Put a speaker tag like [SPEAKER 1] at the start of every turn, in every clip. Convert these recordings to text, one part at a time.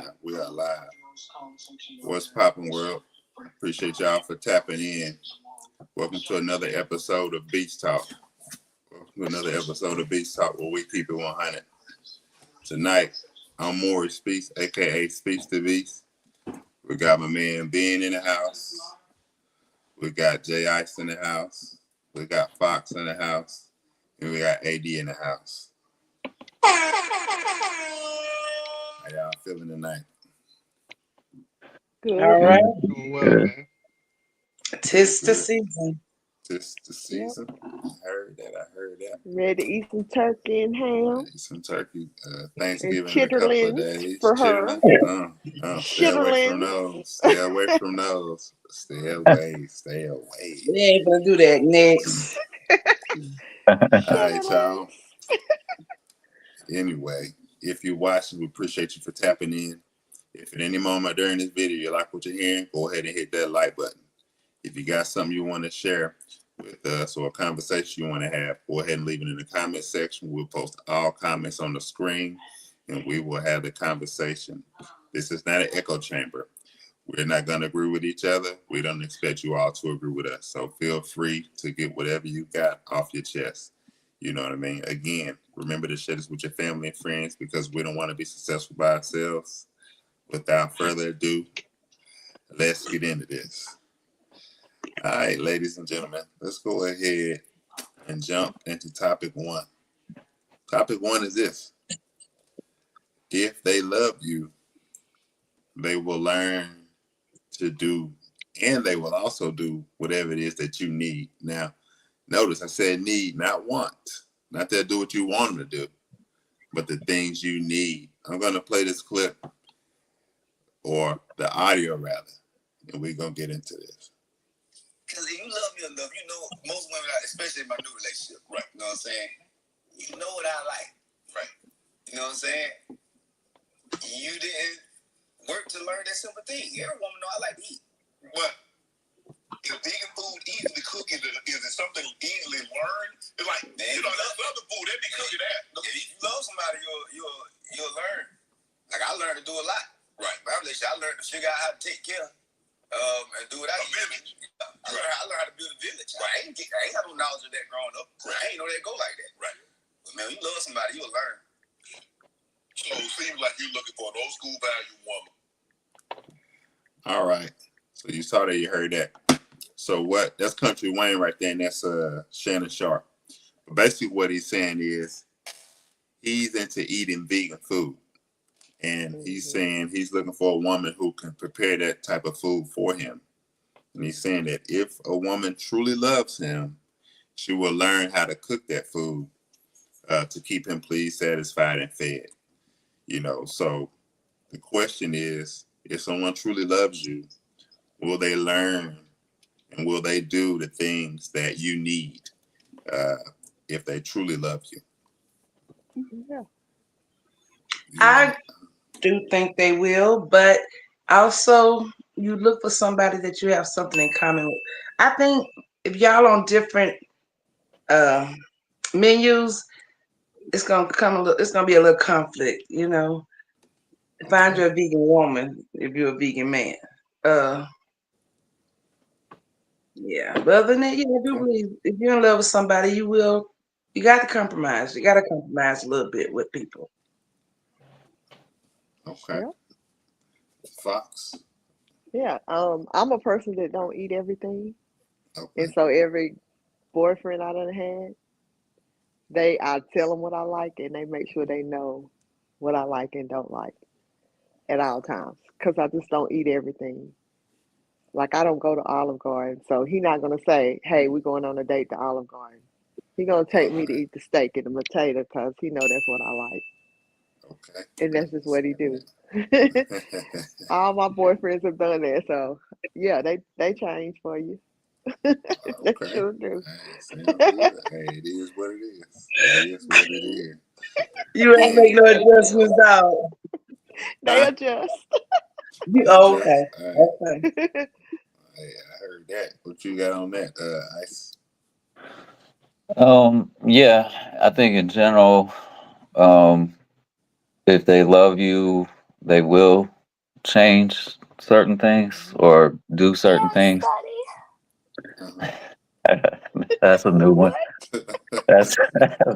[SPEAKER 1] live. We are live. What's poppin', world? Appreciate y'all for tapping in. Welcome to another episode of Beach Talk. Where we keep it 100. Tonight, I'm Morris Speaks, aka Speaks to Beast. We got my man Ben in the house. We got Jay Ice in the house. We got Fox in the house. And we got AD in the house. How y'all feeling tonight?
[SPEAKER 2] Good.
[SPEAKER 3] All right.
[SPEAKER 4] Doing well, man.
[SPEAKER 3] Tis the season.
[SPEAKER 1] Tis the season. Yep. I heard that.
[SPEAKER 2] Ready to eat some turkey and ham.
[SPEAKER 1] Eat some turkey. Thanksgiving
[SPEAKER 2] and
[SPEAKER 1] in a couple of days.
[SPEAKER 2] for her.
[SPEAKER 1] Stay away from those. Stay away from those. Stay away.
[SPEAKER 3] We ain't gonna do that next.
[SPEAKER 1] All right, y'all. Anyway, if you're watching, we appreciate you for tapping in. If at any moment during this video you like what you're hearing, go ahead and hit that like button. If you got something you want to share with us or a conversation you want to have, go ahead and leave it in the comment section. We'll post all comments on the screen and we will have the conversation. This is not an echo chamber. We're not going to agree with each other. We don't expect you all to agree with us. So feel free to get whatever you got off your chest. You know what I mean? Again, remember to share this with your family and friends because we don't want to be successful by ourselves. Without further ado, let's get into this. All right, ladies and gentlemen, let's go ahead and jump into topic one. Topic one is this. If they love you, they will learn to do, and they will also do whatever it is that you need. Now, notice I said need, not want. Not that do what you want them to do, but the things you need. I'm going to play this clip, or the audio rather, and we're going to get into this.
[SPEAKER 5] Because if you love me enough, you know, most women, especially in my new relationship, right? You know what I'm saying? You know what I like, right? You know what I'm saying? You didn't work to learn that simple thing. Every woman know I like to eat. But if vegan food easily cooked, is it something easily learned? It's like, man, you know, that's other food, they be cooking that. If you love somebody, you'll learn. Like, I learned to do a lot. Right. My relationship, I learned to figure out how to take care and do what I need. I learned how to build a village. Right. I ain't got no knowledge of that growing up. Right. I ain't know that go like that. Right. But man, when you love somebody, you'll learn. So it seems like you're looking for an old school value woman.
[SPEAKER 1] All right. So you saw that, you heard that. So what? That's Country Wayne right there, and that's Shannon Sharp. But basically what he's saying is he's into eating vegan food. And he's saying he's looking for a woman who can prepare that type of food for him. And he's saying that if a woman truly loves him, she will learn how to cook that food to keep him pleased, satisfied, and fed. You know, so the question is, if someone truly loves you, will they learn and will they do the things that you need if they truly love you?
[SPEAKER 2] Yeah.
[SPEAKER 3] I do think they will, but also you look for somebody that you have something in common with. I think if y'all on different menus, it's gonna be a little conflict, you know. Find you a vegan woman if you're a vegan man. Yeah. But other than that, I do believe if you're in love with somebody, you got to compromise. You got to compromise a little bit with people.
[SPEAKER 1] Okay. Yep. Fox.
[SPEAKER 2] Yeah. I'm a person that don't eat everything. Okay. And so every boyfriend I done had, I tell them what I like and they make sure they know what I like and don't like at all times. Because I just don't eat everything. Like I don't go to Olive Garden. So he's not going to say, hey, we're going on a date to Olive Garden. He's going to take me to eat the steak and the potato because he know that's what I like.
[SPEAKER 1] Okay.
[SPEAKER 2] And that's just what he do. All my boyfriends have done that. So, yeah, they change for you. They sure do.
[SPEAKER 1] Hey, it is what it is. It is what it is.
[SPEAKER 3] You ain't make no adjustments, dog.
[SPEAKER 2] They adjust.
[SPEAKER 3] Okay.
[SPEAKER 1] Okay. Hey, I heard that. What you got on that, Ice?
[SPEAKER 4] Yeah, I think in general, if they love you, they will change certain things or do certain things. That's a new one.
[SPEAKER 2] What?
[SPEAKER 4] That's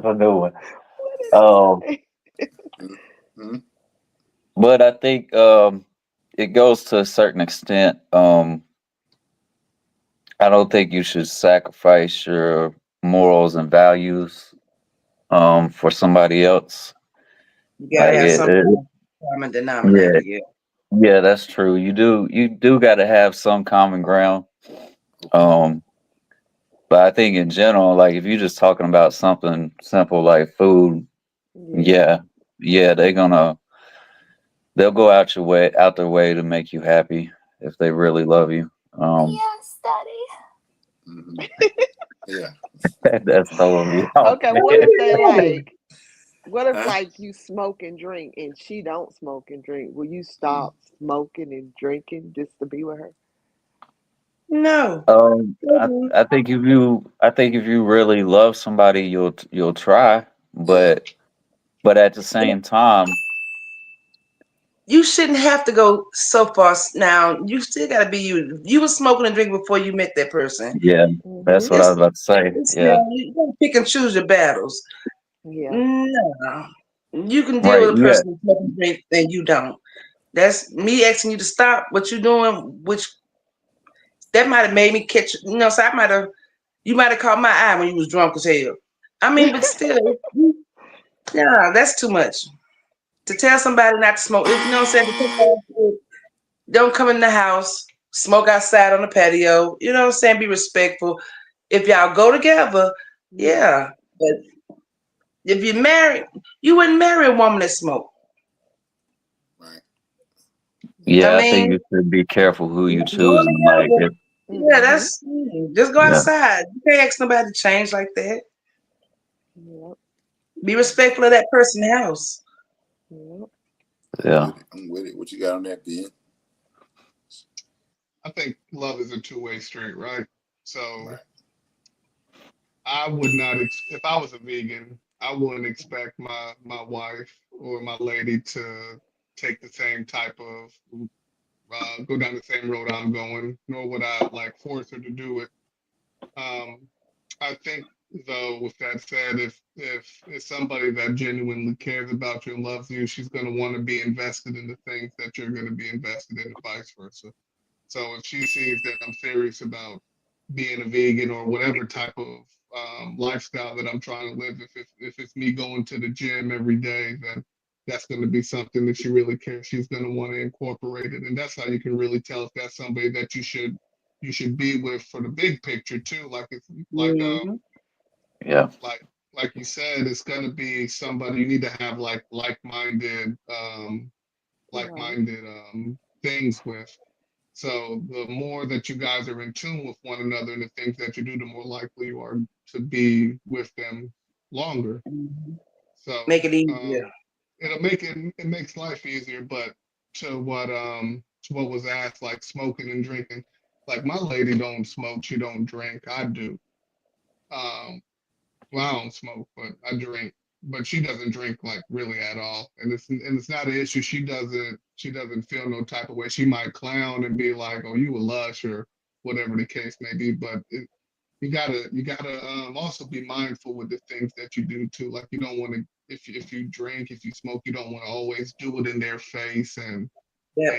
[SPEAKER 4] a new one.
[SPEAKER 2] What did
[SPEAKER 4] Um,
[SPEAKER 2] I say?
[SPEAKER 1] Mhm.
[SPEAKER 4] but I think it goes to a certain extent. I don't think you should sacrifice your morals and values for somebody else.
[SPEAKER 3] You gotta
[SPEAKER 4] Like
[SPEAKER 3] have
[SPEAKER 4] it,
[SPEAKER 3] some
[SPEAKER 4] it
[SPEAKER 3] common denominator.
[SPEAKER 4] yeah,
[SPEAKER 3] Yeah.
[SPEAKER 4] yeah, that's true. You do got to have some common ground.
[SPEAKER 1] Okay.
[SPEAKER 4] Um, but I think in general, like if you're just talking about something simple like food,
[SPEAKER 2] Yeah.
[SPEAKER 4] yeah, yeah, they'll go out their way to make you happy if they really love you.
[SPEAKER 1] Mhm. Yeah.
[SPEAKER 4] That's totally off,
[SPEAKER 2] Okay,
[SPEAKER 4] man.
[SPEAKER 2] what if they like, what if
[SPEAKER 1] Huh?
[SPEAKER 2] like you smoke and drink and she don't smoke and drink? Will you stop smoking and drinking just to be with her?
[SPEAKER 3] No.
[SPEAKER 4] I think if you really love somebody, you'll try,
[SPEAKER 1] Yeah.
[SPEAKER 4] but at the same time,
[SPEAKER 3] You shouldn't have to go so far. Now, you still got to be you. You were smoking and drinking before you met that person.
[SPEAKER 4] yeah,
[SPEAKER 2] Mm-hmm.
[SPEAKER 4] that's what I was about to say. Yeah,
[SPEAKER 3] You got to pick and choose your battles.
[SPEAKER 2] Yeah.
[SPEAKER 3] No. You can deal
[SPEAKER 4] right.
[SPEAKER 3] with a person who smoking and drink and you don't. That's me asking you to stop what you're doing, which that might have made me catch, so you might have caught my eye when you was drunk as hell. I mean, but still, yeah, that's too much. To tell somebody not to smoke, you know what I'm saying? To tell somebody, don't come in the house, smoke outside on the patio, you know what I'm saying? Be respectful. If y'all go together,
[SPEAKER 2] Yeah.
[SPEAKER 3] yeah. But if you're married, you wouldn't marry a woman that smoke.
[SPEAKER 1] Right.
[SPEAKER 3] I
[SPEAKER 4] Yeah, I think
[SPEAKER 3] mean,
[SPEAKER 4] you should be careful who you
[SPEAKER 3] go
[SPEAKER 4] choosing. Like,
[SPEAKER 3] together.
[SPEAKER 4] if,
[SPEAKER 3] Yeah,
[SPEAKER 2] Mm-hmm.
[SPEAKER 3] that's just go
[SPEAKER 4] yeah,
[SPEAKER 3] outside. You can't ask nobody to change like that.
[SPEAKER 2] Yep.
[SPEAKER 3] Be respectful of that person's house.
[SPEAKER 2] Yep.
[SPEAKER 1] I'm
[SPEAKER 4] yeah,
[SPEAKER 1] with it. I'm with it. What you got on that, Ben?
[SPEAKER 6] I think love is a two-way street, right? So
[SPEAKER 1] Right.
[SPEAKER 6] I would not, if I was a vegan, I wouldn't expect my wife or my lady to take the same type of go down the same road I'm going, nor would I like force her to do it. Um, I think though, with that said, if it's somebody that genuinely cares about you and loves you, she's going to want to be invested in the things that you're going to be invested in, and vice versa. So if she sees that I'm serious about being a vegan or whatever type of lifestyle that I'm trying to live, if it's me going to the gym every day, then that's going to be something that she really cares. She's going to want to incorporate it, and that's how you can really tell if that's somebody that you should be with for the big picture too. Like it's
[SPEAKER 3] Mm-hmm.
[SPEAKER 4] yeah,
[SPEAKER 6] like like you said, it's going to be somebody you need to have
[SPEAKER 2] Right.
[SPEAKER 6] like-minded things with. So the more that you guys are in tune with one another and the things that you do, the more likely you are to be with them longer.
[SPEAKER 3] Mm-hmm.
[SPEAKER 6] So
[SPEAKER 3] Make it easier.
[SPEAKER 6] it makes life easier. But to what was asked, like smoking and drinking, like my lady don't smoke, she don't drink. I do. Um, well, I don't smoke, but I drink. But she doesn't drink like really at all, and it's not an issue. She doesn't feel no type of way. She might clown and be like, "Oh, you a lush," or whatever the case may be. But you gotta also be mindful with the things that you do too. Like you don't want to if you drink, if you smoke, you don't want to always do it in their face
[SPEAKER 3] That
[SPEAKER 6] and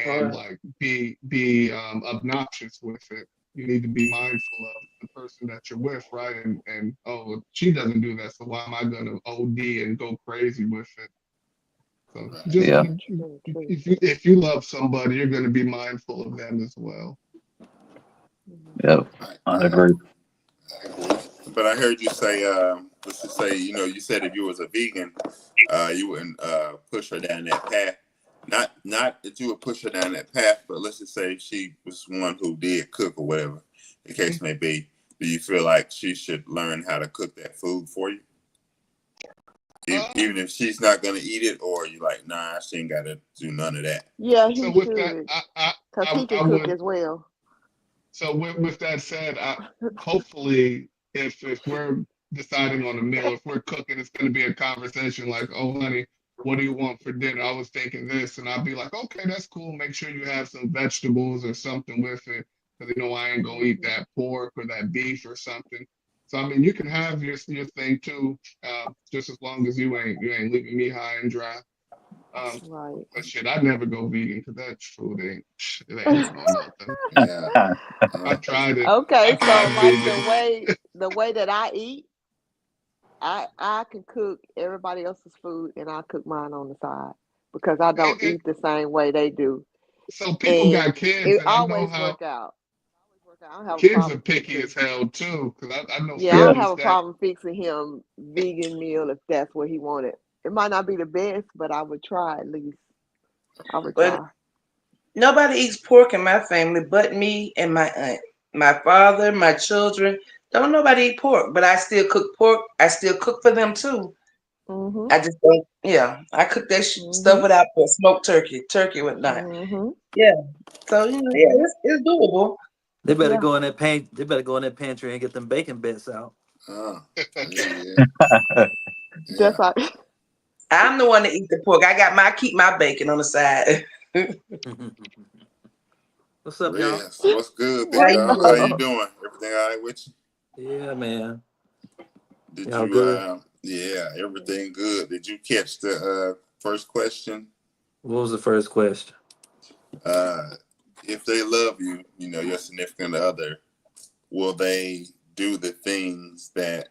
[SPEAKER 3] part.
[SPEAKER 6] like be obnoxious with it. You need to be mindful of the person that you're with, right? And oh, she doesn't do that, so why am I gonna OD and go crazy with it? So
[SPEAKER 1] Right.
[SPEAKER 6] just
[SPEAKER 4] yeah,
[SPEAKER 2] Yeah. True. True.
[SPEAKER 6] if you love somebody, you're gonna be mindful of them as well.
[SPEAKER 2] Mm-hmm.
[SPEAKER 4] yeah.
[SPEAKER 1] I,
[SPEAKER 4] I
[SPEAKER 1] I,
[SPEAKER 4] agree.
[SPEAKER 1] I agree. But I heard you say, let's just say, you said if you was a vegan, you wouldn't push her down that path. Not that you would push her down that path, but let's just say she was one who did cook or whatever the case may be. Do you feel like she should learn how to cook that food for you, even
[SPEAKER 6] Um,
[SPEAKER 1] if she's not gonna eat it, or you like, nah, she ain't got to do none of that?
[SPEAKER 2] Yeah,
[SPEAKER 6] so
[SPEAKER 2] he
[SPEAKER 6] with that,
[SPEAKER 2] should,
[SPEAKER 6] I I
[SPEAKER 2] cause
[SPEAKER 6] I,
[SPEAKER 2] he can
[SPEAKER 6] I
[SPEAKER 2] cook
[SPEAKER 6] would
[SPEAKER 2] as well.
[SPEAKER 6] So with that said, hopefully, if we're deciding on a meal, if we're cooking, it's going to be a conversation like, "Oh, honey, what do you want for dinner? I was thinking this, and I'd be like, okay, that's cool. Make sure you have some vegetables or something with it, because I ain't gonna eat that pork or that beef or something. So I mean, you can have your thing too, just as long as you ain't leaving me high and dry. Um,
[SPEAKER 2] Right.
[SPEAKER 6] but shit, I never go vegan because that food ain't it ain't doing nothing.
[SPEAKER 1] Yeah.
[SPEAKER 6] I tried it. I
[SPEAKER 2] Okay, so
[SPEAKER 6] tried
[SPEAKER 2] like the
[SPEAKER 6] vegan.
[SPEAKER 2] way that I eat, I can cook everybody else's food and I cook mine on the side because I don't
[SPEAKER 6] And
[SPEAKER 2] eat the same way they do.
[SPEAKER 6] so people got
[SPEAKER 2] And
[SPEAKER 6] kids,
[SPEAKER 2] it
[SPEAKER 6] and I know
[SPEAKER 2] always
[SPEAKER 6] how
[SPEAKER 2] work out. Always work out. I don't have a
[SPEAKER 6] kids are
[SPEAKER 2] problem
[SPEAKER 6] picky as
[SPEAKER 2] fixing.
[SPEAKER 6] hell too. Because I know
[SPEAKER 2] Yeah, I
[SPEAKER 4] Yeah.
[SPEAKER 2] don't
[SPEAKER 6] families
[SPEAKER 2] have a
[SPEAKER 6] that
[SPEAKER 2] problem fixing him vegan meal if that's what he wanted. It might not be the best, but I would try at least. I would
[SPEAKER 3] But
[SPEAKER 2] try.
[SPEAKER 3] nobody eats pork in my family but me and my aunt. My father, my children, don't nobody eat pork, but I still cook pork. I still cook for them too.
[SPEAKER 2] Mhm.
[SPEAKER 3] I just don't, yeah, I cook that stuff
[SPEAKER 2] Mhm.
[SPEAKER 3] without the smoked turkey whatnot.
[SPEAKER 2] Mhm.
[SPEAKER 3] Yeah. So, yeah,
[SPEAKER 2] Mhm.
[SPEAKER 3] it's doable.
[SPEAKER 7] They better
[SPEAKER 2] Yeah.
[SPEAKER 7] go in that They better go in that pantry and get them bacon bits out.
[SPEAKER 1] Oh, yeah,
[SPEAKER 2] Just
[SPEAKER 1] yeah,
[SPEAKER 2] like
[SPEAKER 3] I'm the one that eat the pork. I keep my bacon on the side.
[SPEAKER 7] What's up, y'all?
[SPEAKER 1] Reds. What's good, big
[SPEAKER 3] How
[SPEAKER 2] what's
[SPEAKER 3] you
[SPEAKER 1] dog? How
[SPEAKER 3] doing?
[SPEAKER 1] you
[SPEAKER 2] up?
[SPEAKER 1] doing? Everything all right with you?
[SPEAKER 7] Yeah, man.
[SPEAKER 1] Did
[SPEAKER 7] Y'all
[SPEAKER 1] you?
[SPEAKER 7] good?
[SPEAKER 1] Yeah, everything good. Did you catch the first question?
[SPEAKER 7] What was the first question?
[SPEAKER 1] Uh, if they love you, your significant other, will they do the things that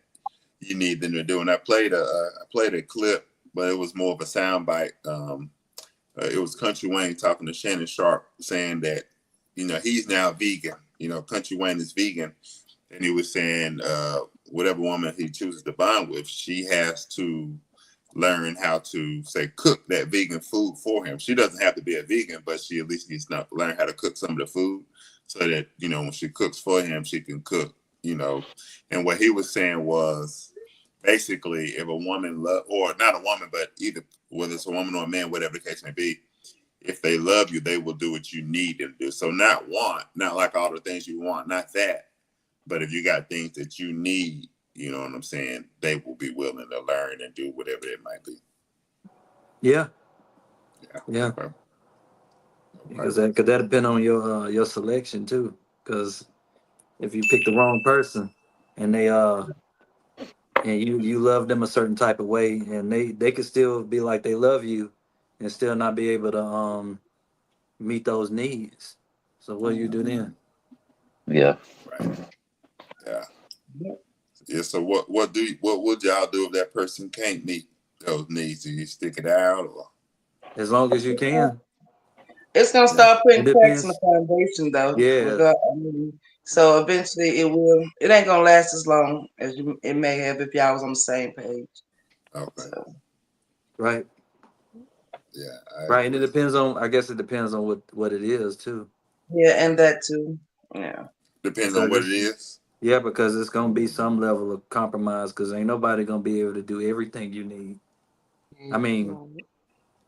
[SPEAKER 1] you need them to do? And I played a clip, but it was more of a sound bite. It was Country Wayne talking to Shannon Sharp, saying that he's now vegan. Country Wayne is vegan, and he was saying whatever woman he chooses to bond with, she has to learn how to say cook that vegan food for him. She doesn't have to be a vegan, but she at least needs to learn how to cook some of the food so that when she cooks for him, she can cook. And what he was saying was basically if a woman or not a woman, but either whether it's a woman or a man, whatever the case may be, if they love you, they will do what you need them to do. So not like all the things you want, not that, but if you got things that you need, you know what I'm saying, they will be willing to learn and do whatever it might be.
[SPEAKER 7] Yeah,
[SPEAKER 1] Yeah.
[SPEAKER 7] yeah.
[SPEAKER 1] Okay. Okay.
[SPEAKER 7] Because that could that depend on your selection too. Because if you pick the wrong person and they and you love them a certain type of way, and they could still be like they love you, and still not be able to meet those needs. So what do you do then?
[SPEAKER 4] Yeah.
[SPEAKER 1] Right. Yeah. Yeah. So what would y'all do if that person can't meet those needs? Do you stick it out or?
[SPEAKER 7] As long as you can.
[SPEAKER 3] It's gonna
[SPEAKER 1] Yeah.
[SPEAKER 3] start
[SPEAKER 7] It
[SPEAKER 3] putting cracks in the
[SPEAKER 7] depends.
[SPEAKER 3] foundation, though.
[SPEAKER 7] Yeah.
[SPEAKER 3] So eventually, it will. It ain't gonna last as long as it may have if y'all was on the same page.
[SPEAKER 1] Okay.
[SPEAKER 3] So
[SPEAKER 7] Right.
[SPEAKER 1] Yeah, I
[SPEAKER 7] Right. And it
[SPEAKER 1] agree.
[SPEAKER 7] depends on. I guess it depends on what it is too.
[SPEAKER 3] yeah, and that too. Yeah.
[SPEAKER 1] Depends on
[SPEAKER 7] Because
[SPEAKER 1] what it
[SPEAKER 7] it's
[SPEAKER 1] is.
[SPEAKER 7] yeah, because it's gonna be some level of compromise. Because ain't nobody gonna be able to do everything you need. I
[SPEAKER 6] Mm,
[SPEAKER 7] mean,
[SPEAKER 2] Right.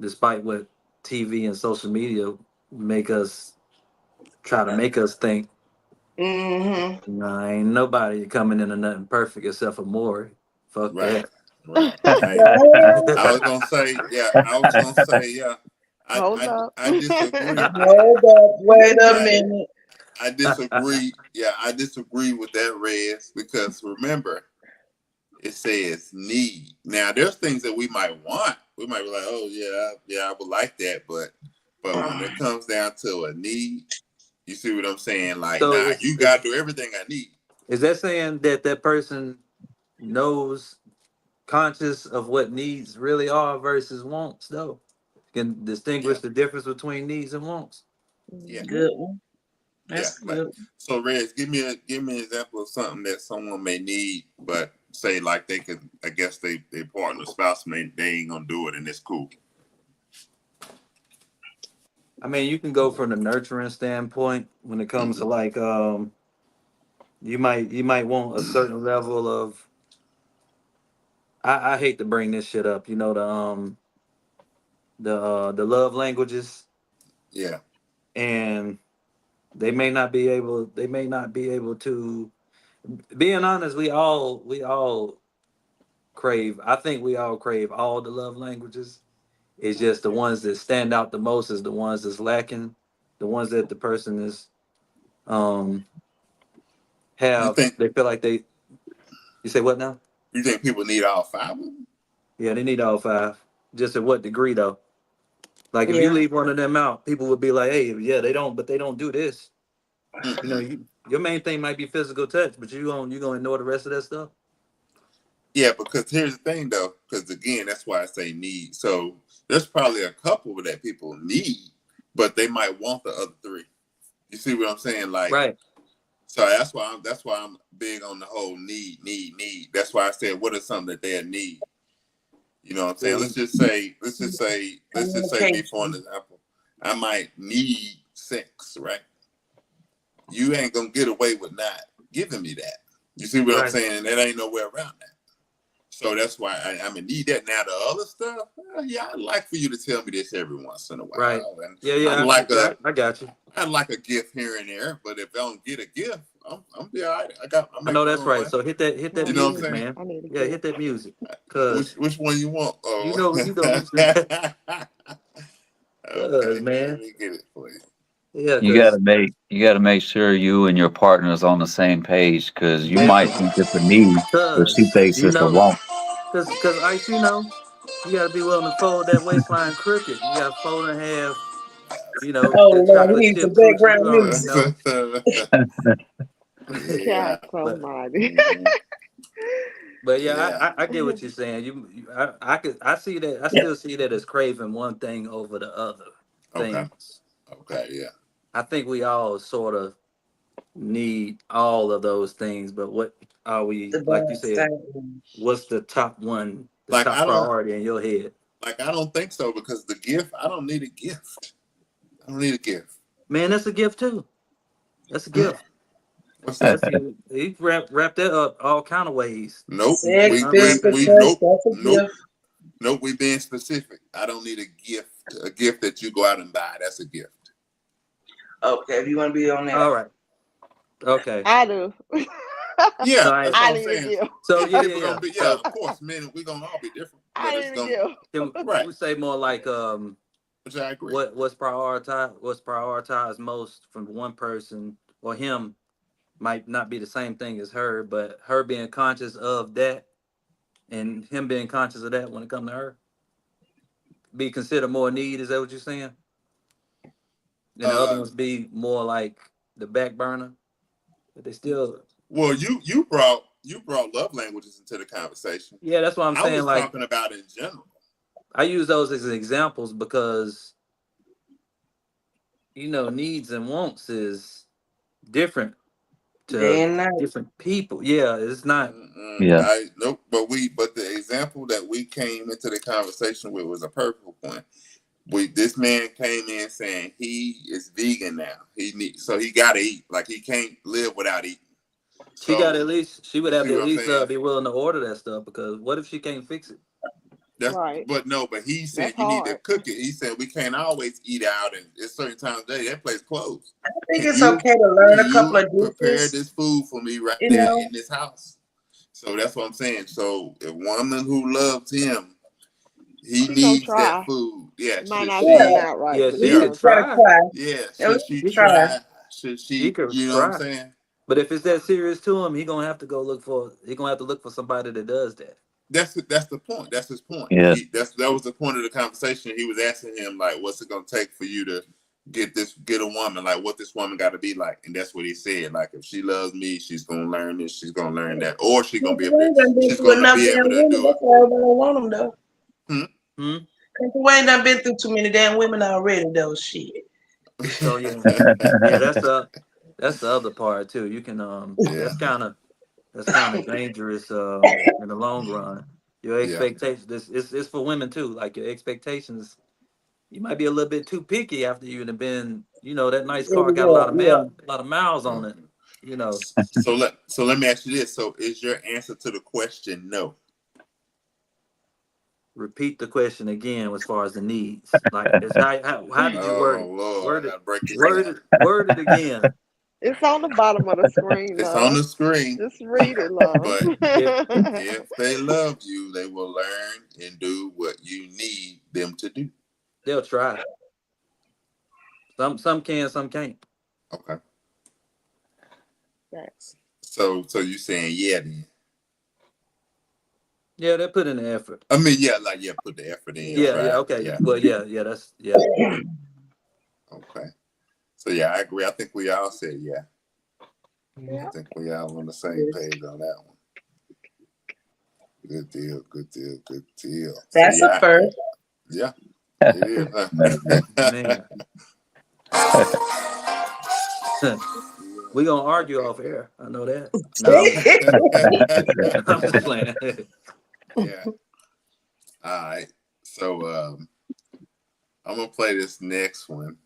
[SPEAKER 7] despite what TV and social media make us try to make us think,
[SPEAKER 3] Mm-hmm.
[SPEAKER 7] ain't nobody coming into nothing perfect except for Maury. Fuck
[SPEAKER 1] Right.
[SPEAKER 7] that.
[SPEAKER 1] Right. Hey,
[SPEAKER 3] Well,
[SPEAKER 1] I was gonna say, yeah. I was gonna say, yeah. I
[SPEAKER 2] Hold
[SPEAKER 1] I
[SPEAKER 2] up.
[SPEAKER 1] I disagree.
[SPEAKER 3] hold up. Wait a
[SPEAKER 1] Right.
[SPEAKER 3] minute.
[SPEAKER 1] I disagree. Yeah, I disagree with that, Rez, because remember, it says need. Now, there's things that we might want. We might be like, oh yeah, I would like that, but when it comes down to a need, you see what I'm saying? Like,
[SPEAKER 7] So
[SPEAKER 1] nah, you gotta do everything I need.
[SPEAKER 7] is that saying that that person knows conscious of what needs really are versus wants though? Can
[SPEAKER 1] Yeah,
[SPEAKER 7] distinguish the difference between needs and wants.
[SPEAKER 1] yeah,
[SPEAKER 2] Mhm.
[SPEAKER 3] Good one.
[SPEAKER 1] yeah.
[SPEAKER 3] That's
[SPEAKER 1] Like,
[SPEAKER 3] good.
[SPEAKER 1] so, Rez, give me an example of something that someone may need, but say like they could. I guess they partner spouse they ain't gonna do it, and it's cool.
[SPEAKER 7] I mean, you can go from the nurturing standpoint when it comes to
[SPEAKER 1] Hmm.
[SPEAKER 7] like you might want a certain level of I hate to bring this shit up, the love languages,
[SPEAKER 1] Yeah,
[SPEAKER 7] and they may not be able to, being honest, we all crave, I think we all crave all the love languages, It's just the ones that stand out the most is the ones that's lacking, the ones that the person is um
[SPEAKER 1] You
[SPEAKER 7] have.
[SPEAKER 1] think
[SPEAKER 7] They feel like they. You say what now?
[SPEAKER 1] you think people need all five of them?
[SPEAKER 7] Yeah, they need all five. Just at what degree though? Like if you
[SPEAKER 3] Yeah.
[SPEAKER 7] leave one of them out, people would be like, "Hey, yeah, they don't, but they don't do this." You know,
[SPEAKER 1] Mm-mm.
[SPEAKER 7] your main thing might be physical touch, but you gonna ignore the rest of that stuff.
[SPEAKER 1] Yeah, because here's the thing though, because again, that's why I say need. So there's probably a couple that people need, but they might want the other three. You see what I'm saying? Like,
[SPEAKER 7] Right.
[SPEAKER 1] so that's why I'm big on the whole need. That's why I said, what are some that they need? You know what I'm saying? Let's just say me for an
[SPEAKER 3] Communication.
[SPEAKER 1] example. I might need sex, right? You ain't gonna get away with not giving me that. You see what I'm
[SPEAKER 7] Right.
[SPEAKER 1] saying? And that ain't nowhere around that. So that's why I'm gonna need that. Now the other stuff, yeah, I'd like for you to tell me this every once in a
[SPEAKER 7] Right.
[SPEAKER 1] while, and
[SPEAKER 7] Yeah.
[SPEAKER 1] I'd
[SPEAKER 7] Yeah.
[SPEAKER 1] like a
[SPEAKER 7] I got you.
[SPEAKER 1] I'd like a gift here and there. But if I don't get a gift, I'm be all right. I
[SPEAKER 7] I
[SPEAKER 1] make
[SPEAKER 7] know
[SPEAKER 1] my
[SPEAKER 7] that's
[SPEAKER 1] own
[SPEAKER 7] right.
[SPEAKER 1] money.
[SPEAKER 7] So hit that
[SPEAKER 2] No,
[SPEAKER 1] You know what I'm
[SPEAKER 7] music,
[SPEAKER 1] saying?
[SPEAKER 7] man.
[SPEAKER 2] I need a
[SPEAKER 7] Yeah,
[SPEAKER 2] gift.
[SPEAKER 7] hit that music.
[SPEAKER 1] Which one you want?
[SPEAKER 7] You
[SPEAKER 1] Oh,
[SPEAKER 7] know,
[SPEAKER 1] okay. Let
[SPEAKER 7] man.
[SPEAKER 1] me get it for you.
[SPEAKER 7] Yeah,
[SPEAKER 4] You
[SPEAKER 7] cause
[SPEAKER 4] gotta make sure you and your partner's on the same page because you
[SPEAKER 1] Yeah.
[SPEAKER 4] might think it's a need, but she
[SPEAKER 7] cause
[SPEAKER 4] thinks
[SPEAKER 7] you
[SPEAKER 4] it's a
[SPEAKER 7] know,
[SPEAKER 4] want.
[SPEAKER 7] cause Ice, you know, you gotta be willing to fold that waistline crooked. You gotta fold and have, you know,
[SPEAKER 3] Oh
[SPEAKER 7] that
[SPEAKER 3] Lord, we
[SPEAKER 7] chocolate
[SPEAKER 3] need some
[SPEAKER 7] chip coochie. You
[SPEAKER 3] background
[SPEAKER 7] already
[SPEAKER 3] music.
[SPEAKER 7] know.
[SPEAKER 1] Yeah.
[SPEAKER 2] God
[SPEAKER 7] but
[SPEAKER 2] Almighty.
[SPEAKER 1] Mhm.
[SPEAKER 7] but yeah,
[SPEAKER 1] Yeah.
[SPEAKER 7] I get what you're saying. I see that. I still see that as craving one thing over the other
[SPEAKER 1] Okay.
[SPEAKER 7] things.
[SPEAKER 1] Okay. Yeah.
[SPEAKER 7] I think we all sort of need all of those things, but what are we,
[SPEAKER 3] The
[SPEAKER 7] like you
[SPEAKER 3] balance
[SPEAKER 7] said,
[SPEAKER 3] thing.
[SPEAKER 7] what's the top one, the
[SPEAKER 1] Like
[SPEAKER 7] top
[SPEAKER 1] I don't
[SPEAKER 7] priority in your head?
[SPEAKER 1] I don't think so because the gift. I don't need a gift. I don't need a gift.
[SPEAKER 7] Man, that's a gift too. That's a
[SPEAKER 1] Hmm?
[SPEAKER 7] gift.
[SPEAKER 1] What's that?
[SPEAKER 7] That's you wrap that up all kind of ways.
[SPEAKER 1] Nope.
[SPEAKER 3] Sex, physical
[SPEAKER 1] We
[SPEAKER 3] touch,
[SPEAKER 1] nope.
[SPEAKER 3] that's a
[SPEAKER 1] Nope.
[SPEAKER 3] gift.
[SPEAKER 1] Nope. We being specific. I don't need a gift. A gift that you go out and buy. That's a gift.
[SPEAKER 3] Okay, if you want to be on that.
[SPEAKER 7] All right. Okay.
[SPEAKER 2] I do.
[SPEAKER 1] Yeah,
[SPEAKER 7] All right.
[SPEAKER 1] that's what
[SPEAKER 2] I
[SPEAKER 1] I'm
[SPEAKER 2] need a
[SPEAKER 1] saying.
[SPEAKER 2] gift.
[SPEAKER 7] So yeah, yeah,
[SPEAKER 1] People
[SPEAKER 7] yeah.
[SPEAKER 1] gonna be
[SPEAKER 7] So
[SPEAKER 1] of course, men. We gonna all be different, but
[SPEAKER 2] I
[SPEAKER 1] it's
[SPEAKER 2] need a
[SPEAKER 1] gonna
[SPEAKER 7] can
[SPEAKER 1] right.
[SPEAKER 7] we say more like
[SPEAKER 1] Which I agree.
[SPEAKER 7] what's prioritized most from one person or him might not be the same thing as her, but her being conscious of that and him being conscious of that when it comes to her be considered more need. Is that what you're saying? And the other
[SPEAKER 1] Uh,
[SPEAKER 7] ones be more like the back burner, but they still.
[SPEAKER 1] well, you brought love languages into the conversation.
[SPEAKER 7] Yeah, that's what I'm
[SPEAKER 1] I
[SPEAKER 7] saying.
[SPEAKER 1] was
[SPEAKER 7] Like
[SPEAKER 1] talking about in general.
[SPEAKER 7] I use those as examples because needs and wants is different to
[SPEAKER 3] Day and night.
[SPEAKER 7] different people. Yeah, it's not.
[SPEAKER 4] Yeah.
[SPEAKER 1] I nope. But the example that we came into the conversation with was a purple point. This man came in saying he is vegan now. So he got to eat. Like he can't live without eating. So
[SPEAKER 7] She would
[SPEAKER 1] you
[SPEAKER 7] have
[SPEAKER 1] see
[SPEAKER 7] to at
[SPEAKER 1] what I'm
[SPEAKER 7] least
[SPEAKER 1] saying?
[SPEAKER 7] be willing to order that stuff because what if she can't fix it?
[SPEAKER 2] Right.
[SPEAKER 1] But he said
[SPEAKER 2] That's
[SPEAKER 1] you need to
[SPEAKER 2] hard.
[SPEAKER 1] cook it. He said we can't always eat out, and at certain times of day that place closed.
[SPEAKER 3] I think
[SPEAKER 1] Can
[SPEAKER 3] it's
[SPEAKER 1] you
[SPEAKER 3] okay to
[SPEAKER 1] can
[SPEAKER 3] learn a couple
[SPEAKER 1] you
[SPEAKER 3] of
[SPEAKER 1] prepare
[SPEAKER 3] dishes,
[SPEAKER 1] this food for me right
[SPEAKER 3] you
[SPEAKER 1] there
[SPEAKER 3] know.
[SPEAKER 1] in this house? So that's what I'm saying. So a woman who loves him, he
[SPEAKER 2] She gonna
[SPEAKER 1] needs that
[SPEAKER 2] try.
[SPEAKER 1] food. Yeah,
[SPEAKER 2] It might
[SPEAKER 1] should
[SPEAKER 2] not
[SPEAKER 3] Yeah,
[SPEAKER 2] turn
[SPEAKER 1] she?
[SPEAKER 2] out right,
[SPEAKER 7] Yeah,
[SPEAKER 2] but
[SPEAKER 7] she
[SPEAKER 2] she
[SPEAKER 1] Yeah,
[SPEAKER 7] could
[SPEAKER 2] gonna
[SPEAKER 3] gotta
[SPEAKER 2] try.
[SPEAKER 7] try.
[SPEAKER 3] try.
[SPEAKER 1] yeah.
[SPEAKER 3] At
[SPEAKER 1] Should
[SPEAKER 3] least
[SPEAKER 1] she
[SPEAKER 7] She could.
[SPEAKER 3] try.
[SPEAKER 1] try? Should
[SPEAKER 7] She
[SPEAKER 1] she?
[SPEAKER 7] could
[SPEAKER 1] You know what I'm
[SPEAKER 7] try.
[SPEAKER 1] saying?
[SPEAKER 7] But if it's that serious to him, he gonna have to go look for. He gonna have to look for somebody that does that.
[SPEAKER 1] That's the point. That's his point.
[SPEAKER 4] Yeah.
[SPEAKER 1] That was the point of the conversation. He was asking him like, "What's it gonna take for you to get a woman? Like, what this woman got to be like?" And that's what he said. Like, if she loves me, she's gonna learn this. She's gonna learn that, or
[SPEAKER 3] Country Wayne done been
[SPEAKER 1] she's
[SPEAKER 3] through
[SPEAKER 1] gonna
[SPEAKER 3] enough
[SPEAKER 1] be able
[SPEAKER 3] damn
[SPEAKER 1] to
[SPEAKER 3] women.
[SPEAKER 1] do
[SPEAKER 3] That's
[SPEAKER 1] it.
[SPEAKER 3] why I don't want them though.
[SPEAKER 1] Hmm?
[SPEAKER 7] Hmm.
[SPEAKER 3] Country Wayne done been through too many damn women already though. Shit.
[SPEAKER 7] So yeah, yeah. That's the other part too. You can
[SPEAKER 1] Yeah,
[SPEAKER 7] that's kind of dangerous in the long run. Your
[SPEAKER 1] yeah.
[SPEAKER 7] expectations. This it's for women too. Like your expectations, you might be a little bit too picky after you've been. That nice car got a
[SPEAKER 3] Yeah,
[SPEAKER 7] lot of
[SPEAKER 3] yeah.
[SPEAKER 7] a lot of miles on it.
[SPEAKER 1] Mhm.
[SPEAKER 7] You know,
[SPEAKER 1] So let me ask you this. So is your answer to the question no?
[SPEAKER 7] repeat the question again as far as the needs. Like, it's how did you word
[SPEAKER 1] Oh
[SPEAKER 7] it?
[SPEAKER 1] Lord, I
[SPEAKER 7] Word it,
[SPEAKER 1] gotta break this
[SPEAKER 7] word
[SPEAKER 1] down.
[SPEAKER 7] it, word it again.
[SPEAKER 2] It's on the bottom of the screen,
[SPEAKER 1] It's on
[SPEAKER 2] love.
[SPEAKER 1] the screen.
[SPEAKER 2] Just read it, love.
[SPEAKER 1] But
[SPEAKER 7] If
[SPEAKER 1] if they love you, they will learn and do what you need them to do.
[SPEAKER 7] they'll try. Some can, some can't.
[SPEAKER 1] Okay.
[SPEAKER 2] Facts.
[SPEAKER 1] So you saying yeah then?
[SPEAKER 7] Yeah, they put in the effort.
[SPEAKER 1] I mean, yeah, like yeah, put the effort in,
[SPEAKER 2] Yeah.
[SPEAKER 7] Yeah,
[SPEAKER 1] try.
[SPEAKER 7] okay.
[SPEAKER 1] Yeah.
[SPEAKER 7] Well, yeah, that's yeah.
[SPEAKER 1] Okay. So yeah, I agree. I think we all said yeah.
[SPEAKER 2] Yeah.
[SPEAKER 1] I think we all on the same page on that one. Good deal, good deal, good deal.
[SPEAKER 3] That's
[SPEAKER 1] so,
[SPEAKER 3] a first.
[SPEAKER 1] yeah, it is.
[SPEAKER 7] Man. We gonna argue off air. I know that. No, I'm just playing.
[SPEAKER 1] yeah. All right. So I'm gonna play this next one,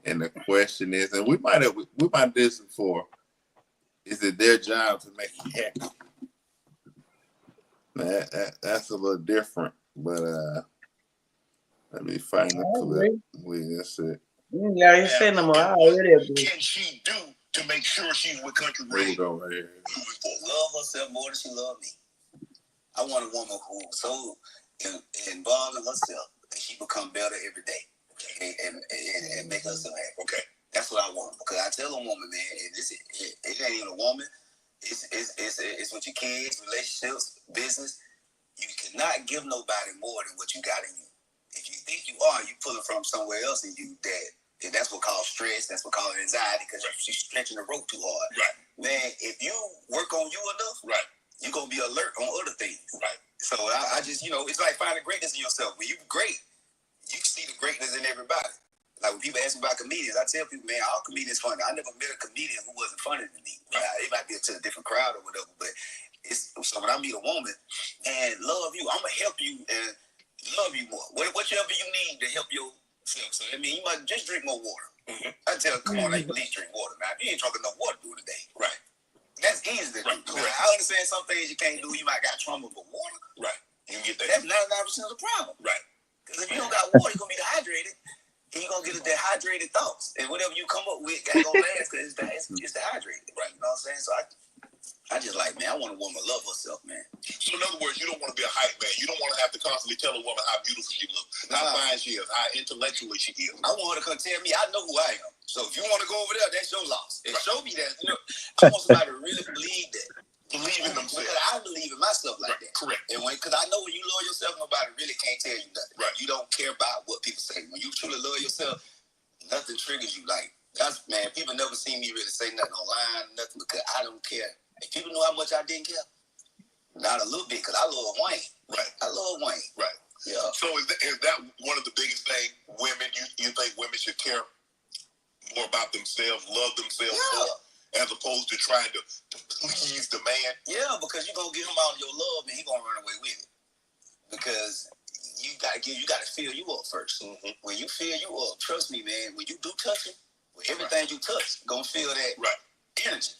[SPEAKER 1] and the question is, and we might have do this before. Is it their job to make you happy? That's a little different, but let me find the clip. That's it.
[SPEAKER 3] Yeah, you say no more. I already agree.
[SPEAKER 5] Can she do to make sure she's with country
[SPEAKER 1] Here we
[SPEAKER 5] Ray?
[SPEAKER 1] go right here.
[SPEAKER 5] Love herself more than she love me. I want a woman who's so involved in herself that she become better every day, and make herself happy. Okay, that's what I want. Because I tell a woman, man, it ain't even a woman. It's with your kids, relationships, business. You cannot give nobody more than what you got in you. If you think you are, you pulling from somewhere else, and you dead. And that's what causes stress. That's what causes anxiety because you're stretching the rope too hard. Right, man. If you work on you enough, right, you're gonna be alert on other things. Right. So I just, it's like finding greatness in yourself. When you're great, you see the greatness in everybody. Like when people ask me about comedians, I tell people, man, all comedians funny. I never met a comedian who wasn't funny to me. Right. It might be to a different crowd or whatever, but so when I meet a woman and love you, I'm gonna help you and love you more. Whatever you need to help yourself. So I mean, you might just drink more water. Mm-hmm. I tell her, come on, at least drink water. Now, if you ain't drinking enough water through the day, right? That's easy to do. Right. I understand some things you can't do. You might got trauma with water. Right. You can get that. That's 99% of the problem. Right. Because if you don't got water, you're going to be dehydrated. And you're going to get the dehydrated thoughts. And whatever you come up with, ain't going to last because it's dehydrated. Right. You know what I'm saying? So I just like, man, I want a woman to love herself, man. So in other words, you don't want to be a hype man. You don't want to have to constantly tell a woman how beautiful she looks, how fine she is, how intellectually she is. I want her to come tell me I know who I am. So if you want to go over there, that's your loss. And show me that. I want somebody to really believe that. Believe in themselves. Because I believe in myself like that. Correct. And because I know when you love yourself, nobody really can't tell you nothing. Right. You don't care about what people say. When you truly love yourself, nothing triggers you. Like, that's, man, people never see me really say nothing online, nothing, because I don't care. If people know how much I didn't care, not a little bit, because I love Wayne. Right. I love Wayne. Right. Yeah. So is that one of the biggest things women, you think women should care more about themselves, love themselves more, as opposed to trying to please the man? Yeah, because you're going to give him all your love and he's going to run away with it. Because you got to fill you up first. Mm-hmm. When you fill you up, trust me, man, when you do touch him, everything you touch, going to feel that energy.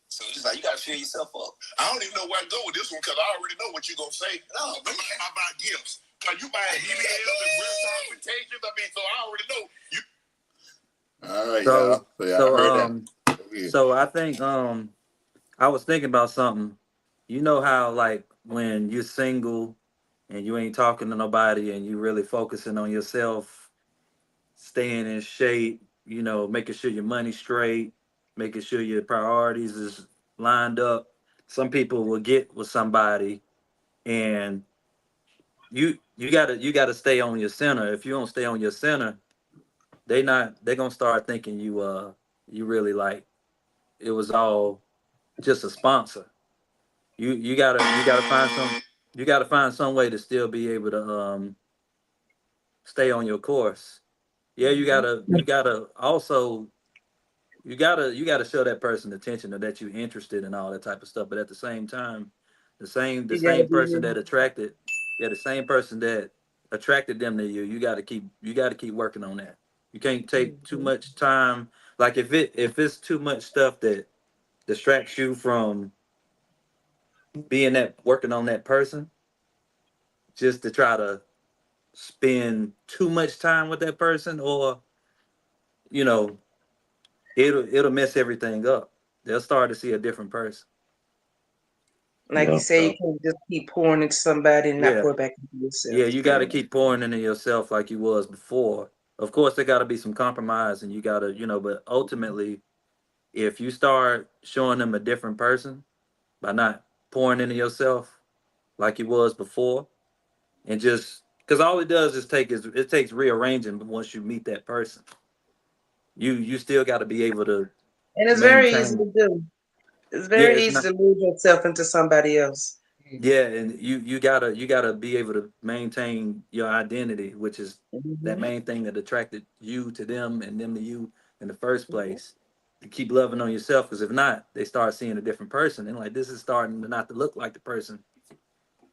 [SPEAKER 5] So it's like you got to fill yourself up. I don't even know where to go with this one because I already know what you're going to say. No, but how about gifts? Because you buy BBLs and breast augmentations. I mean, so I already know you. All right, y'all. So I heard that.
[SPEAKER 7] So I think I was thinking about something. You know how like when you're single and you ain't talking to nobody and you really focusing on yourself, staying in shape, making sure your money's straight, making sure your priorities is lined up. Some people will get with somebody and you gotta stay on your center. If you don't stay on your center, they're gonna start thinking you really like it was all just a sponsor. You gotta find some way to still be able to stay on your course. Yeah, you gotta also you gotta show that person attention or that you're interested in all that type of stuff. But at the same time, the
[SPEAKER 3] You gotta
[SPEAKER 7] same
[SPEAKER 3] be
[SPEAKER 7] person that attracted, yeah, the same person that attracted them to you, you gotta keep working on that. You can't take too much time. Like if it's too much stuff that distracts you from being that working on that person, just to try to spend too much time with that person, or you know it'll mess everything up. They'll start to see a different person.
[SPEAKER 3] Like you
[SPEAKER 4] Yeah.
[SPEAKER 3] say, you
[SPEAKER 7] So
[SPEAKER 3] can't just keep pouring into somebody and not
[SPEAKER 7] yeah,
[SPEAKER 3] pour back into
[SPEAKER 7] yeah,
[SPEAKER 3] yourself.
[SPEAKER 7] you got
[SPEAKER 3] Yeah.
[SPEAKER 7] to keep pouring into yourself like you was before. Of course, there got to be some compromise, and you got to, but ultimately, if you start showing them a different person by not pouring into yourself like you was before, and just because all it does is it takes rearranging once you meet that person. You still got to be able to
[SPEAKER 3] And it's very easy
[SPEAKER 7] maintain.
[SPEAKER 3] to do. It's
[SPEAKER 7] Yeah,
[SPEAKER 3] very
[SPEAKER 7] it's
[SPEAKER 3] easy
[SPEAKER 7] not.
[SPEAKER 3] to lose yourself into somebody else.
[SPEAKER 7] Yeah, and you gotta be able to maintain your identity, which is that
[SPEAKER 3] Hmm.
[SPEAKER 7] main thing that attracted you to them and them to you in the first place. To keep loving on yourself, because if not, they start seeing a different person, and like this is starting to not to look like the person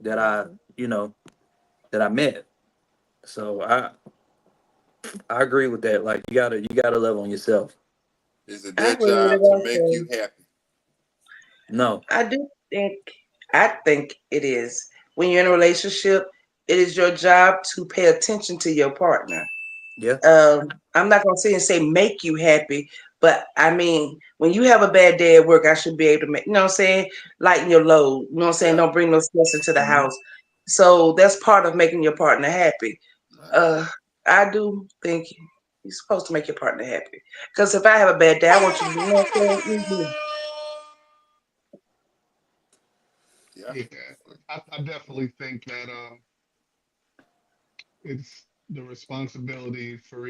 [SPEAKER 7] that I,
[SPEAKER 2] Mhm.
[SPEAKER 7] you know, that I met. So I agree with that. Like you gotta love on yourself.
[SPEAKER 1] Is it
[SPEAKER 3] I
[SPEAKER 1] their
[SPEAKER 3] agree with it
[SPEAKER 1] job to make
[SPEAKER 3] also.
[SPEAKER 1] you happy?
[SPEAKER 7] No,
[SPEAKER 3] I do think, I think it is. When you're in a relationship, it is your job to pay attention to your partner.
[SPEAKER 7] yeah,
[SPEAKER 3] I'm not gonna say and say make you happy, but I mean, when you have a bad day at work, I should be able to make, you know what I'm saying, lighten your load. You know what I'm saying?
[SPEAKER 1] Yeah.
[SPEAKER 3] Don't bring no stress into the
[SPEAKER 7] hmm
[SPEAKER 3] house. So that's part of making your partner happy.
[SPEAKER 1] Right.
[SPEAKER 3] Uh, I do think you're supposed to make your partner happy. Because if I have a bad day, I want you to, you know what I'm saying?
[SPEAKER 1] Yeah.
[SPEAKER 6] Yeah, I definitely think that it's the responsibility for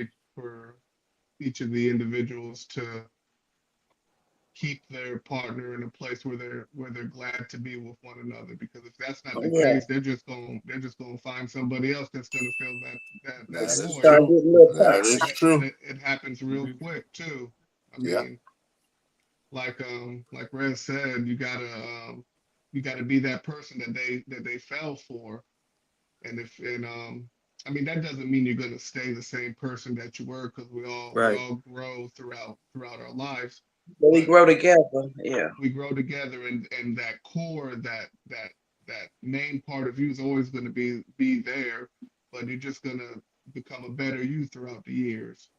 [SPEAKER 6] each of the individuals to keep their partner in a place where they're glad to be with one another. Because if that's not the
[SPEAKER 3] Yeah,
[SPEAKER 6] case, they're just gonna find somebody else that's gonna fill that
[SPEAKER 1] That is
[SPEAKER 6] void,
[SPEAKER 3] start
[SPEAKER 1] true.
[SPEAKER 3] getting a little
[SPEAKER 1] That
[SPEAKER 6] and
[SPEAKER 1] is
[SPEAKER 3] toxic.
[SPEAKER 6] and
[SPEAKER 1] true.
[SPEAKER 6] it happens real
[SPEAKER 1] Hmm.
[SPEAKER 6] quick too. I
[SPEAKER 1] Yeah.
[SPEAKER 6] mean, like Red said, you gotta be that person that they fell for. And I mean, that doesn't mean you're gonna stay the same person that you were, because we
[SPEAKER 7] right.
[SPEAKER 6] all grow throughout our lives,
[SPEAKER 3] But we
[SPEAKER 6] but
[SPEAKER 3] grow together. Yeah.
[SPEAKER 6] we grow together, and that core, that main part of you is always going to be there, but you're just going to become a better you throughout the years.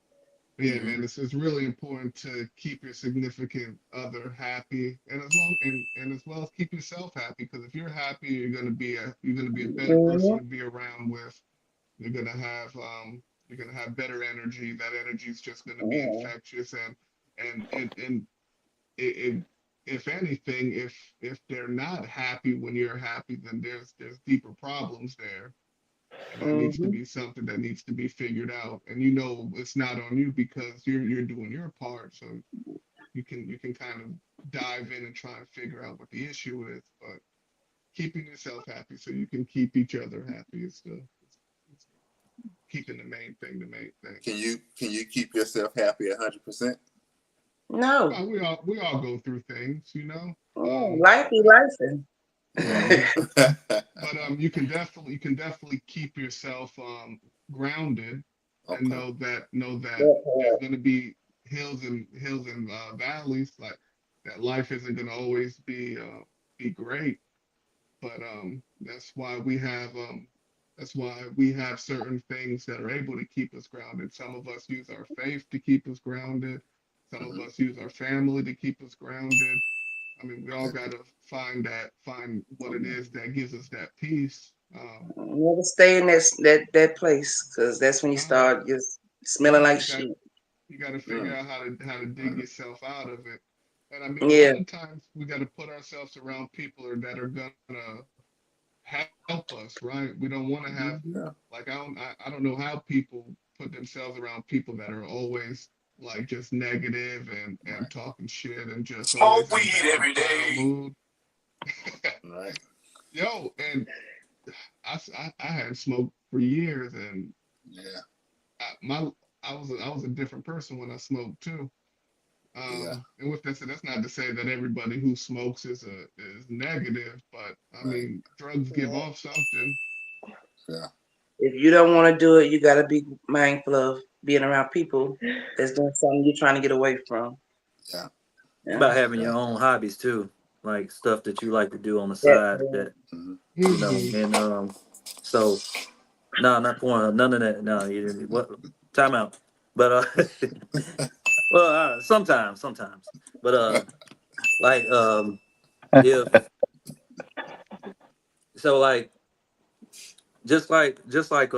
[SPEAKER 6] Yeah,
[SPEAKER 7] hmm
[SPEAKER 6] man, it's really important to keep your significant other happy, and as well as keep yourself happy, because if you're happy, you're gonna be a better person
[SPEAKER 3] Hmm.
[SPEAKER 6] to be around with. You're gonna have better energy. That energy is just gonna be
[SPEAKER 3] Hmm.
[SPEAKER 6] infectious, and it, if anything, if they're not happy when you're happy, then there's deeper problems there, and that needs to
[SPEAKER 3] Hmm.
[SPEAKER 6] be something that needs to be figured out. And it's not on you, because you're doing your part, so you can kind of dive in and try and figure out what the issue is. But keeping yourself happy so you can keep each other happy is it's keeping the main thing.
[SPEAKER 1] Can you keep yourself happy 100%?
[SPEAKER 3] No.
[SPEAKER 6] Well, we all go through things,
[SPEAKER 3] Mm,
[SPEAKER 6] um
[SPEAKER 3] life be life.
[SPEAKER 1] Yeah.
[SPEAKER 7] hmm
[SPEAKER 6] but you can definitely keep yourself grounded, and
[SPEAKER 1] Okay.
[SPEAKER 6] know that
[SPEAKER 3] That
[SPEAKER 6] there's
[SPEAKER 3] part.
[SPEAKER 6] going to be hills and valleys, like that. Life isn't going to always be great, but that's why we have certain things that are able to keep us grounded. Some of us use our faith to keep us grounded. Some of
[SPEAKER 1] Hmm.
[SPEAKER 6] us use our family to keep us grounded. I mean, we all
[SPEAKER 1] That,
[SPEAKER 6] got to find what it is that gives us that peace.
[SPEAKER 3] Never stay in that place, because that's when you
[SPEAKER 6] No,
[SPEAKER 3] start just smelling
[SPEAKER 6] no,
[SPEAKER 3] like
[SPEAKER 6] you got
[SPEAKER 3] shit.
[SPEAKER 6] you got to figure
[SPEAKER 1] mm,
[SPEAKER 6] out how to dig yourself out of it. And I mean, a
[SPEAKER 3] Yeah.
[SPEAKER 6] lot of times we got to put ourselves around people that are gonna help us, right? We don't want to have,
[SPEAKER 3] Hmm.
[SPEAKER 1] yeah.
[SPEAKER 6] like, I don't know how people put themselves around people that are always like just negative and
[SPEAKER 1] Right.
[SPEAKER 6] talking shit and just always
[SPEAKER 5] Smoke
[SPEAKER 6] in a
[SPEAKER 5] weed
[SPEAKER 6] bad
[SPEAKER 5] every
[SPEAKER 6] foul
[SPEAKER 5] day.
[SPEAKER 6] mood.
[SPEAKER 1] Right.
[SPEAKER 6] Yo, and I hadn't smoked for years, and
[SPEAKER 1] Yeah.
[SPEAKER 6] I, my I was a different person when I smoked too.
[SPEAKER 1] Yeah.
[SPEAKER 6] And with that said, that's not to say that everybody who smokes is negative, but I
[SPEAKER 1] Right.
[SPEAKER 6] mean, drugs give
[SPEAKER 3] Yeah.
[SPEAKER 6] off something.
[SPEAKER 1] Yeah.
[SPEAKER 3] If you don't want to do it, you got to be mindful of being around people that's doing something you're trying to get away from.
[SPEAKER 1] Yeah.
[SPEAKER 7] It's
[SPEAKER 3] Yeah.
[SPEAKER 7] about having your
[SPEAKER 1] Yeah.
[SPEAKER 7] own hobbies too, like stuff that you like to do on the
[SPEAKER 3] That
[SPEAKER 7] side.
[SPEAKER 3] part.
[SPEAKER 7] That
[SPEAKER 1] Hmm.
[SPEAKER 6] Hmm.
[SPEAKER 7] and so no, not pouring none of that. No, you didn't. What? Time out. But Well, sometimes, but like if so, like just like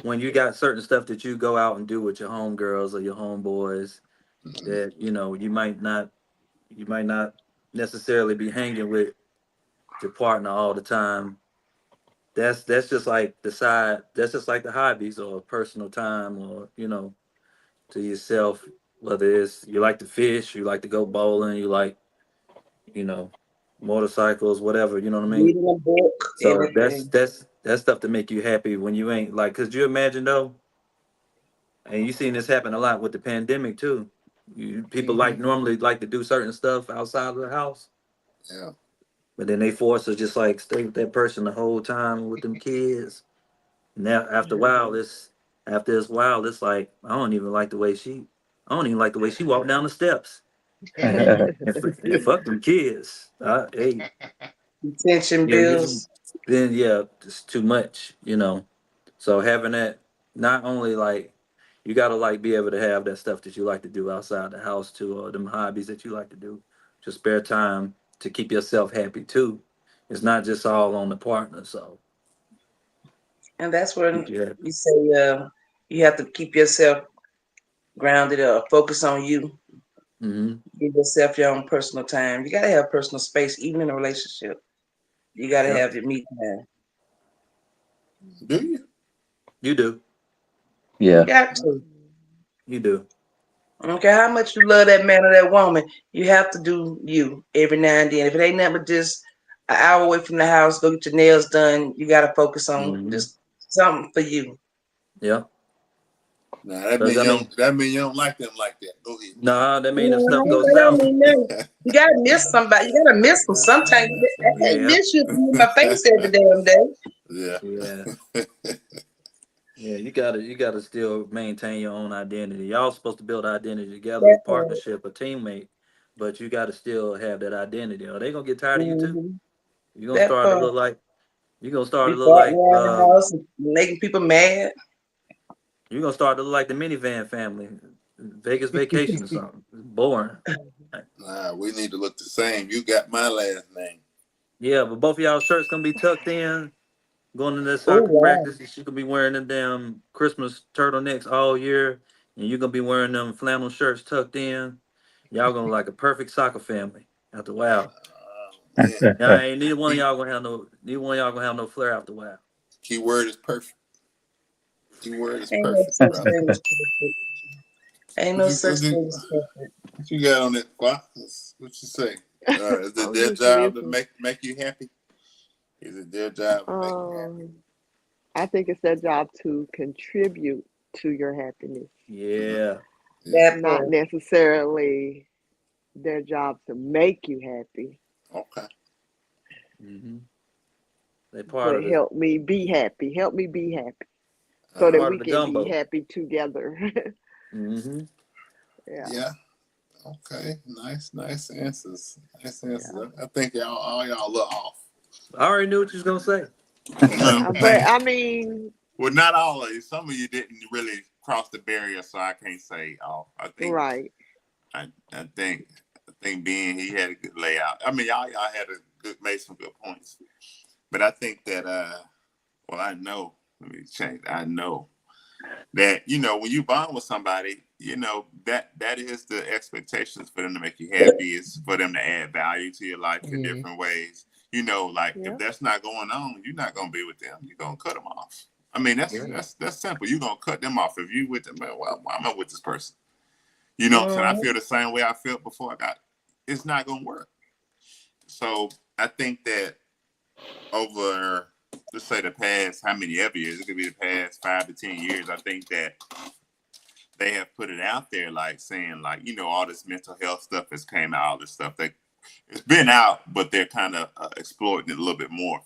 [SPEAKER 7] when you got certain stuff that you go out and do with your homegirls or your homeboys
[SPEAKER 1] Mhm.
[SPEAKER 7] that you might not necessarily be hanging with your partner all the time. That's just like the side. That's just like the hobbies or personal time or to yourself. Whether it's you like to fish, you like to go bowling, you like you know motorcycles, whatever. You know what I mean.
[SPEAKER 3] Reading a book,
[SPEAKER 7] So that's
[SPEAKER 3] everything.
[SPEAKER 7] that's that's stuff to make you happy when you ain't like. Cause you imagine though, and you seen this happen a lot with the pandemic too. People like
[SPEAKER 6] Hmm.
[SPEAKER 7] normally like to do certain stuff outside of the house,
[SPEAKER 1] Yeah.
[SPEAKER 7] but then they force to just like stay with that person the whole time with them kids. Now after this while, it's like I don't even like the way she walked down the steps. And fuck them kids. Hey,
[SPEAKER 3] Detention
[SPEAKER 7] yeah,
[SPEAKER 3] bills.
[SPEAKER 7] then yeah, it's too much. So having that, not only like you gotta like be able to have that stuff that you like to do outside the house too, or them hobbies that you like to do, just spare time to keep yourself happy too. It's not just all on the partner. So
[SPEAKER 3] And that's when
[SPEAKER 7] keep you happy.
[SPEAKER 3] you say you have to keep yourself grounded or focus on you.
[SPEAKER 7] Hmm.
[SPEAKER 3] Give yourself your own personal time. You gotta have personal space, even in a relationship. You gotta
[SPEAKER 1] Yeah.
[SPEAKER 3] have your me time.
[SPEAKER 1] Do you?
[SPEAKER 7] You do.
[SPEAKER 3] You
[SPEAKER 4] Yeah.
[SPEAKER 3] got to.
[SPEAKER 7] You do.
[SPEAKER 3] I don't care how much you love that man or that woman. You have to do you every now and then. If it ain't nothing but just an hour away from the house, go get your nails done. You gotta focus on
[SPEAKER 7] Hmm.
[SPEAKER 3] just something for you.
[SPEAKER 7] Yeah.
[SPEAKER 1] Nah, that
[SPEAKER 7] Because
[SPEAKER 1] mean
[SPEAKER 7] I
[SPEAKER 1] you don't.
[SPEAKER 7] mean,
[SPEAKER 1] That mean you don't like them like that. Go
[SPEAKER 7] nah, that mean if stuff
[SPEAKER 3] Mhm,
[SPEAKER 7] goes
[SPEAKER 3] that don't
[SPEAKER 7] south.
[SPEAKER 3] mean nothing. You gotta miss somebody. You gotta miss them. Sometimes I can't
[SPEAKER 7] Yeah.
[SPEAKER 3] miss you if you in my face every damn day.
[SPEAKER 1] ahead.
[SPEAKER 7] Yeah.
[SPEAKER 1] Yeah.
[SPEAKER 7] Yeah, you gotta still maintain your own identity. Y'all supposed to build identity together, a
[SPEAKER 3] That part.
[SPEAKER 7] partnership, a teammate, but you gotta still have that identity, or they gonna get tired of you too.
[SPEAKER 3] Hmm.
[SPEAKER 7] You're gonna
[SPEAKER 3] That
[SPEAKER 7] start to
[SPEAKER 3] part.
[SPEAKER 7] look like you're gonna start to
[SPEAKER 3] Be
[SPEAKER 7] look
[SPEAKER 3] fought
[SPEAKER 7] like
[SPEAKER 3] around the house and making people mad.
[SPEAKER 7] you're gonna start to look like the minivan family, Vegas vacation or something. It's boring.
[SPEAKER 1] Nah, we need to look the same. You got my last name.
[SPEAKER 7] Yeah, but both of y'all shirts gonna be tucked in, going to that
[SPEAKER 3] Oh
[SPEAKER 7] soccer
[SPEAKER 3] wow.
[SPEAKER 7] practice, and she gonna be wearing them damn Christmas turtlenecks all year, and you're gonna be wearing them flannel shirts tucked in. Y'all gonna like a perfect soccer family after a while.
[SPEAKER 1] Oh man.
[SPEAKER 7] Now ain't neither one of
[SPEAKER 1] Key,
[SPEAKER 7] y'all gonna have no flair after a while.
[SPEAKER 1] key word is perfect. Key word is
[SPEAKER 3] Ain't no
[SPEAKER 1] perfect,
[SPEAKER 3] such
[SPEAKER 1] brother.
[SPEAKER 3] thing as perfect. Ain't
[SPEAKER 1] What
[SPEAKER 3] no
[SPEAKER 1] you
[SPEAKER 3] such
[SPEAKER 1] what you,
[SPEAKER 3] thing as perfect.
[SPEAKER 1] what you got on that spot? What you say? Is it
[SPEAKER 2] I'm
[SPEAKER 1] their
[SPEAKER 2] just
[SPEAKER 1] job to
[SPEAKER 2] listening.
[SPEAKER 1] make you happy? Is it their job to make you happy?
[SPEAKER 2] Um, I think it's their job to contribute to your happiness,
[SPEAKER 1] Mhm.
[SPEAKER 7] Yeah.
[SPEAKER 1] Yeah.
[SPEAKER 3] That
[SPEAKER 2] not
[SPEAKER 3] part.
[SPEAKER 2] necessarily their job to make you happy,
[SPEAKER 1] Okay.
[SPEAKER 7] Hmm. They part
[SPEAKER 2] but
[SPEAKER 7] of the
[SPEAKER 2] help me be happy. Help me be happy so that
[SPEAKER 1] Uh,
[SPEAKER 7] part of
[SPEAKER 2] we
[SPEAKER 7] the
[SPEAKER 2] can be
[SPEAKER 7] gumbo.
[SPEAKER 2] happy together.
[SPEAKER 7] Hmm.
[SPEAKER 2] Yeah,
[SPEAKER 1] yeah. Okay. Nice answers. Nice answers.
[SPEAKER 2] yeah.
[SPEAKER 1] I think y'all all y'all look off.
[SPEAKER 7] I already knew what you was gonna say.
[SPEAKER 1] You know what I'm
[SPEAKER 2] But
[SPEAKER 1] saying?
[SPEAKER 2] I mean,
[SPEAKER 1] Well, not all of you. Some of you didn't really cross the barrier, so I can't say all.
[SPEAKER 2] right.
[SPEAKER 1] I think being he had a good layout. I mean, y'all had a good made some good points. But I think that well, I know. Let me change. I know that when you bond with somebody, that is the expectations for them to make you happy. Is for them to add value to your life in
[SPEAKER 6] Hmm.
[SPEAKER 1] different ways. Like if
[SPEAKER 2] Yeah.
[SPEAKER 1] that's not going on, you're not gonna be with them. You're gonna cut them off. I mean, that's
[SPEAKER 7] Yeah.
[SPEAKER 1] that's simple. You're gonna cut them off if you with them. Man, why am I with this person? You know what I'm saying? I
[SPEAKER 3] Mm-hmm.
[SPEAKER 1] feel the same way I felt before I got. It's not gonna work. So I think that over, let's say, the past how many ever years, it could be the past 5 to 10 years. I think that they have put it out there, like saying, like all this mental health stuff has came out, all this stuff that it's been out, but they're kind of exploiting it a little bit more.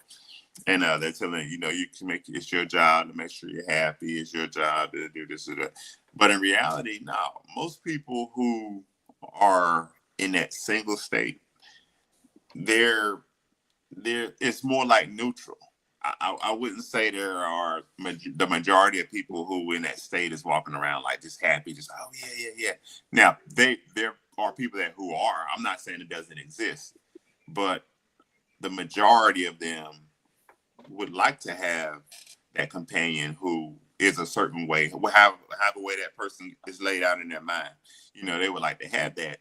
[SPEAKER 1] And they're telling you can make it's your job to make sure you're happy. It's your job to do this or that. But in reality, no. Most people who are in that single state, they're it's more like neutral. I wouldn't say there are the majority of people who in that state is walking around like just happy, just oh yeah. Now there are people that who are. I'm not saying it doesn't exist, but the majority of them would like to have that companion who is a certain way, will have a way that person is laid out in their mind. You know, they would like to have that,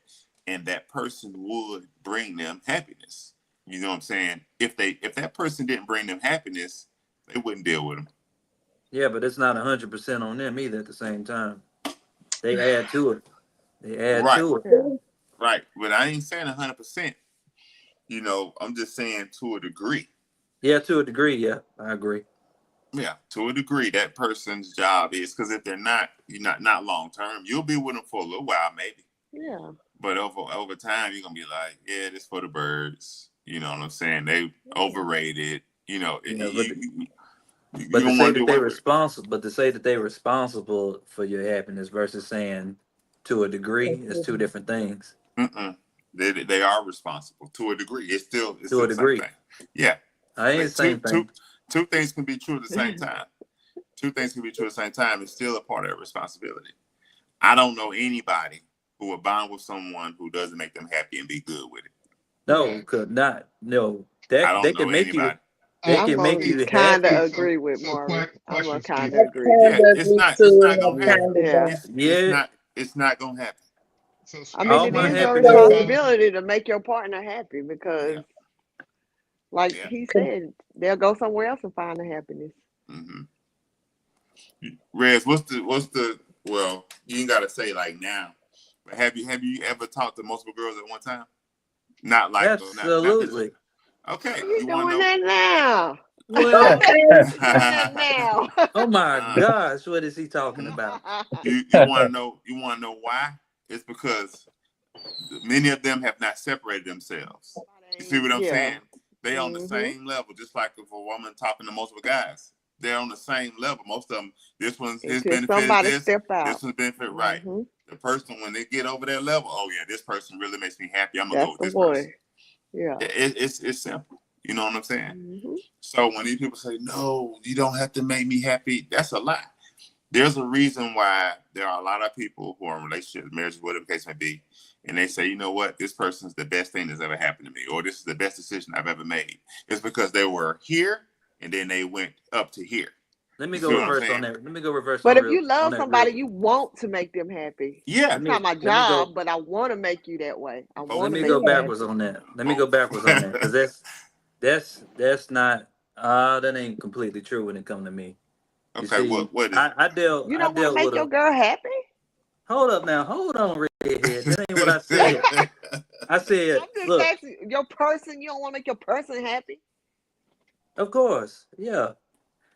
[SPEAKER 1] and that person would bring them happiness. You know what I'm saying? If that person didn't bring them happiness, they wouldn't deal with them.
[SPEAKER 7] Yeah, but it's not 100% on them either. At the same time, they add to it. They add
[SPEAKER 1] Right,
[SPEAKER 7] to it.
[SPEAKER 2] Yeah.
[SPEAKER 1] right. But I ain't saying 100%. You know, I'm just saying to a degree.
[SPEAKER 7] Yeah, to a degree. Yeah, I agree.
[SPEAKER 1] Yeah, to a degree, that person's job is because if they're not, you're not long term. You'll be with them for a little while, maybe.
[SPEAKER 2] Yeah.
[SPEAKER 1] But over time, you're gonna be like, yeah, this for the birds. You know what I'm saying? They overrated. You know,
[SPEAKER 7] Yeah,
[SPEAKER 1] you
[SPEAKER 7] but to
[SPEAKER 1] don't
[SPEAKER 7] say
[SPEAKER 1] want to
[SPEAKER 7] that
[SPEAKER 1] do
[SPEAKER 7] they're
[SPEAKER 1] away with it.
[SPEAKER 7] responsible, but to say that they're responsible for your happiness versus saying to a degree is two different things.
[SPEAKER 1] Mm-mm. They are responsible to a degree. It's still
[SPEAKER 7] To a
[SPEAKER 1] the same
[SPEAKER 7] degree,
[SPEAKER 1] thing. Yeah,
[SPEAKER 7] I ain't the
[SPEAKER 1] like
[SPEAKER 7] same thing.
[SPEAKER 1] two things can be true at the same time. Two things can be true at the same time. It's still a part of their responsibility. I don't know anybody who would bond with someone who doesn't make them happy and be good with it.
[SPEAKER 7] No, could not. No,
[SPEAKER 1] I
[SPEAKER 7] that they
[SPEAKER 1] don't know
[SPEAKER 7] can make you.
[SPEAKER 1] anybody.
[SPEAKER 7] They
[SPEAKER 2] I'm
[SPEAKER 7] can make
[SPEAKER 2] gonna
[SPEAKER 7] you
[SPEAKER 2] kind of
[SPEAKER 7] happy.
[SPEAKER 2] agree with
[SPEAKER 6] So
[SPEAKER 2] Maury. I'm gonna
[SPEAKER 6] question,
[SPEAKER 2] kind
[SPEAKER 6] Steve.
[SPEAKER 2] of
[SPEAKER 3] I
[SPEAKER 2] agree.
[SPEAKER 3] kind
[SPEAKER 1] Yeah,
[SPEAKER 3] of
[SPEAKER 1] it's
[SPEAKER 3] agree
[SPEAKER 1] not
[SPEAKER 3] too,
[SPEAKER 1] gonna
[SPEAKER 3] and I
[SPEAKER 1] happen.
[SPEAKER 3] kind of
[SPEAKER 2] Yeah.
[SPEAKER 3] don't.
[SPEAKER 7] Yeah,
[SPEAKER 1] It's not gonna happen.
[SPEAKER 6] So
[SPEAKER 2] I mean,
[SPEAKER 7] all
[SPEAKER 6] speaking
[SPEAKER 2] it
[SPEAKER 7] my
[SPEAKER 6] of
[SPEAKER 2] is your
[SPEAKER 7] happiness.
[SPEAKER 3] So,
[SPEAKER 2] responsibility to make your partner happy
[SPEAKER 1] Yeah,
[SPEAKER 2] because, like
[SPEAKER 1] yeah.
[SPEAKER 2] he said, they'll go somewhere else and find the happiness.
[SPEAKER 1] Mm-hmm. Rez, what's the well, you ain't gotta say like now, but have you ever talked to multiple girls at one time? Not like not this.
[SPEAKER 7] Absolutely.
[SPEAKER 1] Okay,
[SPEAKER 2] You
[SPEAKER 1] you want to
[SPEAKER 2] doing
[SPEAKER 1] know?
[SPEAKER 2] that now?
[SPEAKER 7] Well,
[SPEAKER 2] You doing that now?
[SPEAKER 7] oh my
[SPEAKER 1] uh,
[SPEAKER 7] gosh, what is he talking about?
[SPEAKER 1] you want to know? You want to know why? It's because many of them have not separated themselves. You see what I'm
[SPEAKER 2] Yeah.
[SPEAKER 1] saying? They on the
[SPEAKER 2] Mm-hmm.
[SPEAKER 1] same level, just like if a woman talking to multiple guys. They're on the same level. Most of them, this one's his
[SPEAKER 2] Until
[SPEAKER 1] benefit is
[SPEAKER 2] somebody
[SPEAKER 1] this,
[SPEAKER 2] step
[SPEAKER 1] this
[SPEAKER 2] out.
[SPEAKER 1] one's benefit right.
[SPEAKER 2] Mm-hmm.
[SPEAKER 1] The person when they get over that level, oh yeah, this person really makes me happy. I'm gonna go
[SPEAKER 2] That's
[SPEAKER 1] with
[SPEAKER 2] the
[SPEAKER 1] this person.
[SPEAKER 2] boy. Yeah.
[SPEAKER 1] It's simple. You know what I'm saying?
[SPEAKER 2] Mm-hmm.
[SPEAKER 1] So when these people say, no, you don't have to make me happy, that's a lie. There's a reason why there are a lot of people who are in relationships, marriages, whatever the case may be, and they say, you know what, this person's the best thing that's ever happened to me, or this is the best decision I've ever made. It's because they were here and then they went up to here.
[SPEAKER 7] Let me
[SPEAKER 1] You
[SPEAKER 7] go
[SPEAKER 1] see what I'm
[SPEAKER 7] reverse on
[SPEAKER 1] saying?
[SPEAKER 7] that. Let me go reverse
[SPEAKER 2] But
[SPEAKER 7] on
[SPEAKER 2] if
[SPEAKER 7] real
[SPEAKER 2] you
[SPEAKER 7] on
[SPEAKER 2] love
[SPEAKER 7] that real
[SPEAKER 2] somebody,
[SPEAKER 7] quick.
[SPEAKER 2] you want to make them happy.
[SPEAKER 1] Yeah,
[SPEAKER 7] Let
[SPEAKER 2] It's
[SPEAKER 7] me
[SPEAKER 2] not my
[SPEAKER 7] let me go
[SPEAKER 2] job, but I want to make you that way. I
[SPEAKER 1] both.
[SPEAKER 7] let
[SPEAKER 2] want to
[SPEAKER 7] me
[SPEAKER 2] make
[SPEAKER 7] go
[SPEAKER 2] you
[SPEAKER 7] backwards
[SPEAKER 2] happy.
[SPEAKER 7] on that. Let me go
[SPEAKER 1] Both.
[SPEAKER 7] backwards on that because that's not that ain't completely true when it come to me. You
[SPEAKER 1] Okay,
[SPEAKER 7] see,
[SPEAKER 1] what is
[SPEAKER 2] You
[SPEAKER 7] I
[SPEAKER 2] don't want to
[SPEAKER 7] dealt
[SPEAKER 2] make
[SPEAKER 7] with
[SPEAKER 2] your
[SPEAKER 7] a
[SPEAKER 2] girl happy?
[SPEAKER 7] hold up now, hold on, redhead. That ain't what I said.
[SPEAKER 1] it?
[SPEAKER 7] I said,
[SPEAKER 2] I'm just
[SPEAKER 7] look,
[SPEAKER 2] asking your person. You don't want to make your person happy?
[SPEAKER 7] of course, yeah.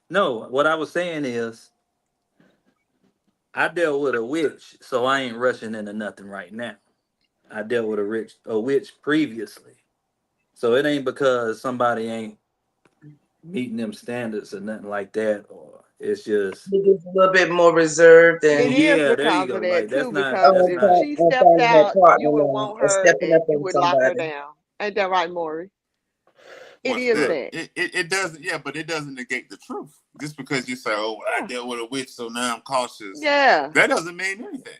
[SPEAKER 7] No, what I was saying is I dealt with a witch, so I ain't rushing into nothing right now. I dealt with a witch previously. So it ain't because somebody ain't meeting them standards or nothing like that, or it's just
[SPEAKER 3] you're just a little bit more reserved
[SPEAKER 2] It
[SPEAKER 3] and
[SPEAKER 2] is
[SPEAKER 7] yeah, there you
[SPEAKER 2] because
[SPEAKER 7] go.
[SPEAKER 2] of that
[SPEAKER 7] Like
[SPEAKER 2] too.
[SPEAKER 7] that's
[SPEAKER 2] Because if
[SPEAKER 7] not
[SPEAKER 2] she stepped
[SPEAKER 3] finding that
[SPEAKER 2] out,
[SPEAKER 3] partner
[SPEAKER 2] you would
[SPEAKER 3] now
[SPEAKER 2] want
[SPEAKER 3] and
[SPEAKER 2] her,
[SPEAKER 3] stepping up
[SPEAKER 2] and you
[SPEAKER 3] on
[SPEAKER 2] would lock her
[SPEAKER 3] somebody.
[SPEAKER 2] down. Ain't that right, Maury? It
[SPEAKER 1] What's
[SPEAKER 2] is
[SPEAKER 1] that?
[SPEAKER 7] look.
[SPEAKER 2] that.
[SPEAKER 1] It doesn't, yeah, but it doesn't negate the truth. Just because you say, oh, I
[SPEAKER 2] Yeah.
[SPEAKER 1] dealt with a witch, so now I'm cautious,
[SPEAKER 2] Yeah.
[SPEAKER 1] that doesn't mean anything.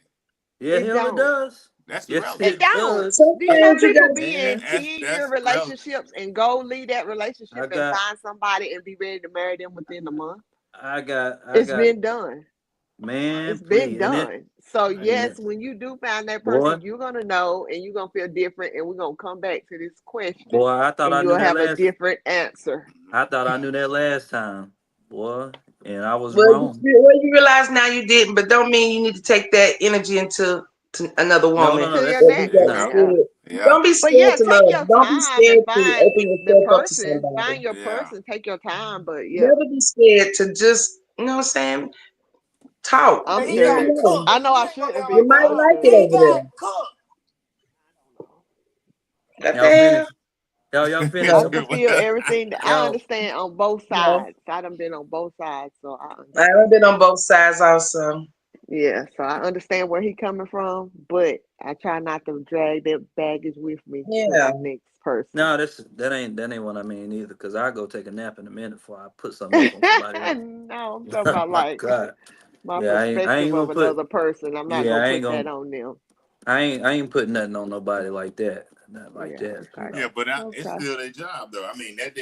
[SPEAKER 7] Yeah,
[SPEAKER 2] It
[SPEAKER 7] hell it
[SPEAKER 2] don't.
[SPEAKER 7] does.
[SPEAKER 1] That's
[SPEAKER 7] Yes,
[SPEAKER 1] irrelevant.
[SPEAKER 2] It
[SPEAKER 7] it
[SPEAKER 2] don't.
[SPEAKER 7] does.
[SPEAKER 2] Do you know
[SPEAKER 3] Sometimes you
[SPEAKER 2] people
[SPEAKER 3] got
[SPEAKER 2] be in
[SPEAKER 7] Man,
[SPEAKER 2] 10-year
[SPEAKER 1] That's irrelevant.
[SPEAKER 2] relationships and go leave that
[SPEAKER 7] I
[SPEAKER 2] relationship and
[SPEAKER 7] got
[SPEAKER 2] find somebody and be ready to marry them within a month?
[SPEAKER 7] I
[SPEAKER 2] It's
[SPEAKER 7] got
[SPEAKER 2] been done.
[SPEAKER 7] man,
[SPEAKER 2] It's been
[SPEAKER 7] please. And it
[SPEAKER 2] done. So
[SPEAKER 7] and
[SPEAKER 2] yes,
[SPEAKER 7] it
[SPEAKER 2] when you do find that
[SPEAKER 7] boy,
[SPEAKER 2] person, you're gonna know and you're gonna feel different, and we're gonna come back to this question
[SPEAKER 7] boy, I thought
[SPEAKER 2] and
[SPEAKER 7] I knew
[SPEAKER 2] you'll
[SPEAKER 7] that
[SPEAKER 2] have a
[SPEAKER 7] last
[SPEAKER 2] different answer.
[SPEAKER 7] I thought I knew that last time. Boy, and I was
[SPEAKER 3] well,
[SPEAKER 7] wrong.
[SPEAKER 3] you realize now you didn't, but don't mean you need to take that energy into to another
[SPEAKER 7] No,
[SPEAKER 3] woman.
[SPEAKER 7] no, no,
[SPEAKER 2] To your
[SPEAKER 7] that's
[SPEAKER 3] Or be
[SPEAKER 2] next
[SPEAKER 3] that
[SPEAKER 1] Yeah,
[SPEAKER 2] yeah.
[SPEAKER 3] scared.
[SPEAKER 1] yeah,
[SPEAKER 3] Don't be
[SPEAKER 2] But
[SPEAKER 3] scared
[SPEAKER 2] yeah,
[SPEAKER 3] to
[SPEAKER 2] take
[SPEAKER 3] love.
[SPEAKER 2] your
[SPEAKER 3] Don't be
[SPEAKER 2] time and
[SPEAKER 3] scared to
[SPEAKER 2] find
[SPEAKER 3] open
[SPEAKER 2] the
[SPEAKER 3] yourself up to
[SPEAKER 2] person.
[SPEAKER 3] somebody.
[SPEAKER 2] Find your
[SPEAKER 1] yeah.
[SPEAKER 2] person. Take your time. But yeah,
[SPEAKER 3] Never be scared to just, you know what I'm saying, talk.
[SPEAKER 2] I'm
[SPEAKER 5] Man, he
[SPEAKER 3] You
[SPEAKER 5] got
[SPEAKER 3] never
[SPEAKER 5] to
[SPEAKER 2] serious.
[SPEAKER 5] cook.
[SPEAKER 3] know.
[SPEAKER 2] I
[SPEAKER 5] If
[SPEAKER 2] know
[SPEAKER 5] you
[SPEAKER 2] I
[SPEAKER 5] ain't gonna
[SPEAKER 2] shouldn't
[SPEAKER 5] never
[SPEAKER 2] be,
[SPEAKER 3] You
[SPEAKER 2] but
[SPEAKER 3] might
[SPEAKER 2] I'm
[SPEAKER 5] cook,
[SPEAKER 3] like it
[SPEAKER 2] serious.
[SPEAKER 5] he
[SPEAKER 3] over
[SPEAKER 5] got
[SPEAKER 3] there.
[SPEAKER 5] to cook.
[SPEAKER 2] I don't know.
[SPEAKER 3] What the
[SPEAKER 7] y'all
[SPEAKER 3] hell?
[SPEAKER 7] finished. Y'all
[SPEAKER 2] I
[SPEAKER 7] finished.
[SPEAKER 2] can feel everything. I
[SPEAKER 7] Y'all
[SPEAKER 2] understand on both
[SPEAKER 3] No.
[SPEAKER 2] sides. I done been on both sides, so I
[SPEAKER 3] I haven't
[SPEAKER 2] understand.
[SPEAKER 3] been on both sides also.
[SPEAKER 2] Yeah, so I understand where he coming from, but I try not to drag that baggage with me to
[SPEAKER 3] Yeah.
[SPEAKER 2] the next person.
[SPEAKER 7] No, that ain't what I mean either. Cause I go take a nap in a minute before I put something else on somebody else.
[SPEAKER 2] No, I'm talking about
[SPEAKER 7] My
[SPEAKER 2] like
[SPEAKER 7] God.
[SPEAKER 2] my
[SPEAKER 7] Yeah, I ain't
[SPEAKER 2] perspective
[SPEAKER 7] gonna
[SPEAKER 2] of
[SPEAKER 7] put.
[SPEAKER 2] another person. I'm not
[SPEAKER 7] Yeah,
[SPEAKER 2] gonna
[SPEAKER 7] I ain't
[SPEAKER 2] put
[SPEAKER 7] gonna.
[SPEAKER 2] that on them.
[SPEAKER 7] I ain't putting nothing on nobody like that. Not like
[SPEAKER 2] Yeah,
[SPEAKER 7] that. You
[SPEAKER 2] okay.
[SPEAKER 1] Yeah,
[SPEAKER 7] know.
[SPEAKER 1] but it's
[SPEAKER 2] Okay.
[SPEAKER 1] still their job, though. I mean, that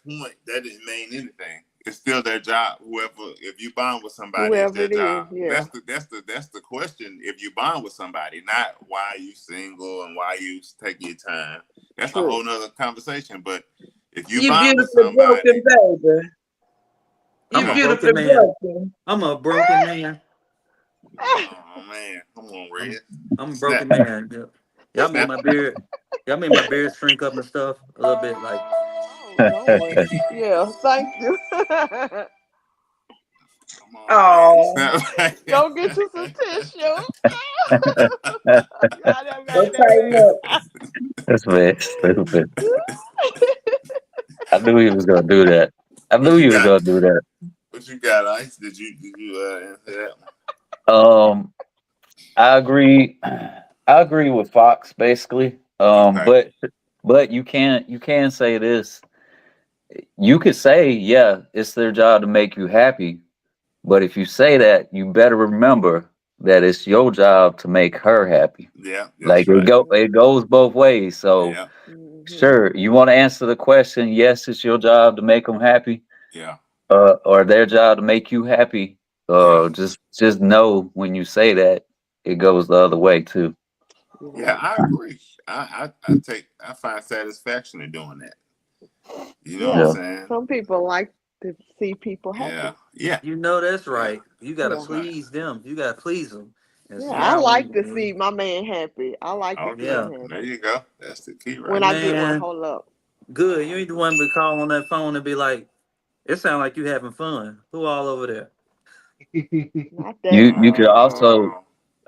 [SPEAKER 1] point that didn't mean anything. It's still their job. Whoever, if you bond with somebody, it's
[SPEAKER 2] Whoever
[SPEAKER 1] their
[SPEAKER 2] it is,
[SPEAKER 1] job.
[SPEAKER 2] yeah.
[SPEAKER 1] That's the question. If you bond with somebody, not why you single and why you take your time. That's a
[SPEAKER 2] True.
[SPEAKER 1] whole nother conversation. But if you
[SPEAKER 3] You
[SPEAKER 1] bond with
[SPEAKER 3] beautifully
[SPEAKER 1] somebody,
[SPEAKER 3] broken, baby.
[SPEAKER 7] I'm
[SPEAKER 3] You
[SPEAKER 7] a
[SPEAKER 1] huh?
[SPEAKER 3] beautifully
[SPEAKER 7] broken man.
[SPEAKER 3] broken.
[SPEAKER 7] I'm a broken man.
[SPEAKER 1] Oh man, come on,
[SPEAKER 7] I'm
[SPEAKER 1] Red.
[SPEAKER 7] I'm a broken
[SPEAKER 1] Snap,
[SPEAKER 7] man. Yeah. Y'all made
[SPEAKER 1] snap.
[SPEAKER 7] my beard. Y'all made my beard shrink up and stuff a little bit. Like
[SPEAKER 2] Oh Lord. Yeah, thank you.
[SPEAKER 1] Come on, Red.
[SPEAKER 3] Oh,
[SPEAKER 1] Snap.
[SPEAKER 2] Go get you some tissue. Y'all done
[SPEAKER 3] go
[SPEAKER 2] made that
[SPEAKER 3] tighten
[SPEAKER 2] man.
[SPEAKER 3] up.
[SPEAKER 4] That's man stupid. I knew he was gonna do that. I
[SPEAKER 1] What
[SPEAKER 4] knew
[SPEAKER 1] you
[SPEAKER 4] he was
[SPEAKER 1] got?
[SPEAKER 4] gonna do that.
[SPEAKER 1] What you got, Ice? Did you answer that one?
[SPEAKER 4] Um, I agree. I agree with Fox basically.
[SPEAKER 1] Okay.
[SPEAKER 4] But you can say this. You could say, yeah, it's their job to make you happy. But if you say that, you better remember that it's your job to make her happy.
[SPEAKER 1] Yeah,
[SPEAKER 4] Like
[SPEAKER 1] that's right.
[SPEAKER 4] it goes both ways. So
[SPEAKER 1] Yeah,
[SPEAKER 2] Mm-hmm.
[SPEAKER 4] sure, you want to answer the question, yes, it's your job to make them happy,
[SPEAKER 1] yeah,
[SPEAKER 4] or their job to make you happy.
[SPEAKER 1] yeah,
[SPEAKER 4] Just know when you say that, it goes the other way too.
[SPEAKER 2] You're
[SPEAKER 1] yeah.
[SPEAKER 2] right.
[SPEAKER 1] I agree. I find satisfaction in doing that. You know what I'm
[SPEAKER 2] Yeah.
[SPEAKER 4] Yeah,
[SPEAKER 1] saying?
[SPEAKER 2] Some people like to see people
[SPEAKER 1] Yeah,
[SPEAKER 2] happy.
[SPEAKER 1] yeah,
[SPEAKER 7] you know that's
[SPEAKER 1] yeah.
[SPEAKER 7] right. You gotta
[SPEAKER 2] Yeah.
[SPEAKER 1] That's right.
[SPEAKER 7] please them. You gotta please them. And
[SPEAKER 2] Yeah.
[SPEAKER 7] see
[SPEAKER 2] I
[SPEAKER 7] how
[SPEAKER 2] like to
[SPEAKER 7] when
[SPEAKER 2] see my man happy. I like to see
[SPEAKER 1] Okay,
[SPEAKER 2] him
[SPEAKER 7] yeah.
[SPEAKER 1] there
[SPEAKER 2] happy.
[SPEAKER 1] you go. That's the key
[SPEAKER 2] When
[SPEAKER 1] right
[SPEAKER 2] I
[SPEAKER 1] there.
[SPEAKER 2] get one,
[SPEAKER 7] Man,
[SPEAKER 2] hold up.
[SPEAKER 7] good. You ain't the one to call on that phone and be like, it sound like you having fun. Who all over there?
[SPEAKER 2] Not that
[SPEAKER 4] you could
[SPEAKER 2] fun.
[SPEAKER 4] also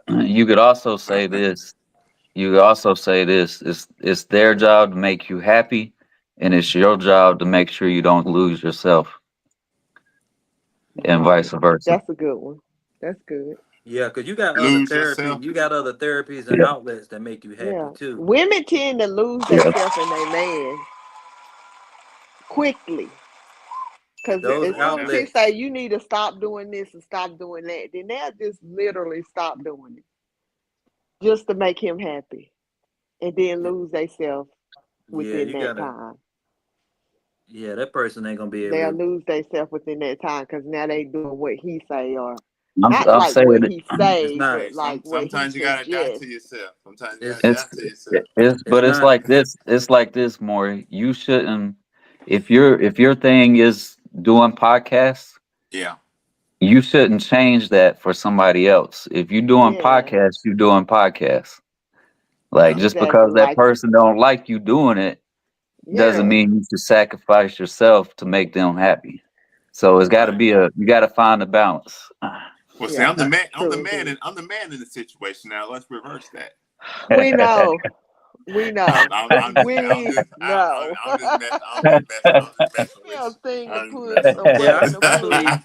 [SPEAKER 1] Oh,
[SPEAKER 4] you could also say this. You could also say this. It's their job to make you happy, and it's your job to make sure you don't lose yourself, and
[SPEAKER 2] Right.
[SPEAKER 4] vice versa.
[SPEAKER 2] That's a good one. That's good.
[SPEAKER 7] Yeah, because you got other
[SPEAKER 1] lose
[SPEAKER 7] therapy,
[SPEAKER 1] yourself.
[SPEAKER 7] you got other therapies and
[SPEAKER 4] Yeah,
[SPEAKER 7] outlets that make you happy
[SPEAKER 2] Yeah.
[SPEAKER 7] too.
[SPEAKER 2] Women tend to lose
[SPEAKER 4] yeah.
[SPEAKER 2] themselves in a man quickly. Cause
[SPEAKER 7] Those
[SPEAKER 2] as
[SPEAKER 1] What
[SPEAKER 2] soon as
[SPEAKER 1] now?
[SPEAKER 2] he
[SPEAKER 7] outlets,
[SPEAKER 2] say you need to stop doing this and stop doing that, then they'll just literally stop doing it just to make him happy, and then lose themselves
[SPEAKER 7] yeah,
[SPEAKER 2] within
[SPEAKER 7] you
[SPEAKER 2] that
[SPEAKER 7] gotta,
[SPEAKER 2] time.
[SPEAKER 7] yeah, that person ain't gonna be able
[SPEAKER 2] They'll
[SPEAKER 7] to.
[SPEAKER 2] lose themselves within that time because now they doing what he say, or
[SPEAKER 4] I'm
[SPEAKER 2] not
[SPEAKER 4] I'm
[SPEAKER 2] like
[SPEAKER 4] saying
[SPEAKER 2] what
[SPEAKER 4] it.
[SPEAKER 2] he
[SPEAKER 7] It's
[SPEAKER 2] say,
[SPEAKER 7] not.
[SPEAKER 2] but
[SPEAKER 1] Hey,
[SPEAKER 2] like what he
[SPEAKER 1] sometimes you gotta die
[SPEAKER 2] suggests.
[SPEAKER 1] to yourself. Sometimes you gotta
[SPEAKER 7] It's
[SPEAKER 1] die
[SPEAKER 4] It's
[SPEAKER 1] to yourself.
[SPEAKER 7] it's
[SPEAKER 4] but it's
[SPEAKER 7] not.
[SPEAKER 4] like this. It's like this, Maury. You shouldn't. If your thing is doing podcasts,
[SPEAKER 1] Yeah,
[SPEAKER 4] you shouldn't change that for somebody else. If you're doing
[SPEAKER 2] Yeah,
[SPEAKER 4] podcasts, you're doing podcasts. Like
[SPEAKER 1] yeah,
[SPEAKER 4] just because
[SPEAKER 2] exactly.
[SPEAKER 4] that
[SPEAKER 2] Like
[SPEAKER 4] person don't like you doing it doesn't
[SPEAKER 2] yeah,
[SPEAKER 4] mean you should sacrifice yourself to make them happy. So it's got to
[SPEAKER 1] right.
[SPEAKER 4] be you got to find a balance.
[SPEAKER 1] Well, see,
[SPEAKER 2] yeah,
[SPEAKER 1] I'm the man. I'm
[SPEAKER 2] true
[SPEAKER 1] the man,
[SPEAKER 2] indeed.
[SPEAKER 1] and I'm the man in the situation. Now let's reverse that.
[SPEAKER 2] We know, we know,
[SPEAKER 1] I'm
[SPEAKER 2] we
[SPEAKER 1] just,
[SPEAKER 2] know.
[SPEAKER 1] I'm just messing
[SPEAKER 2] We
[SPEAKER 1] with
[SPEAKER 2] have thing
[SPEAKER 1] you.
[SPEAKER 2] to
[SPEAKER 1] I'm just
[SPEAKER 2] put
[SPEAKER 1] messing
[SPEAKER 2] a
[SPEAKER 1] with
[SPEAKER 7] Yeah,
[SPEAKER 2] button to
[SPEAKER 7] I
[SPEAKER 2] push.
[SPEAKER 7] believe.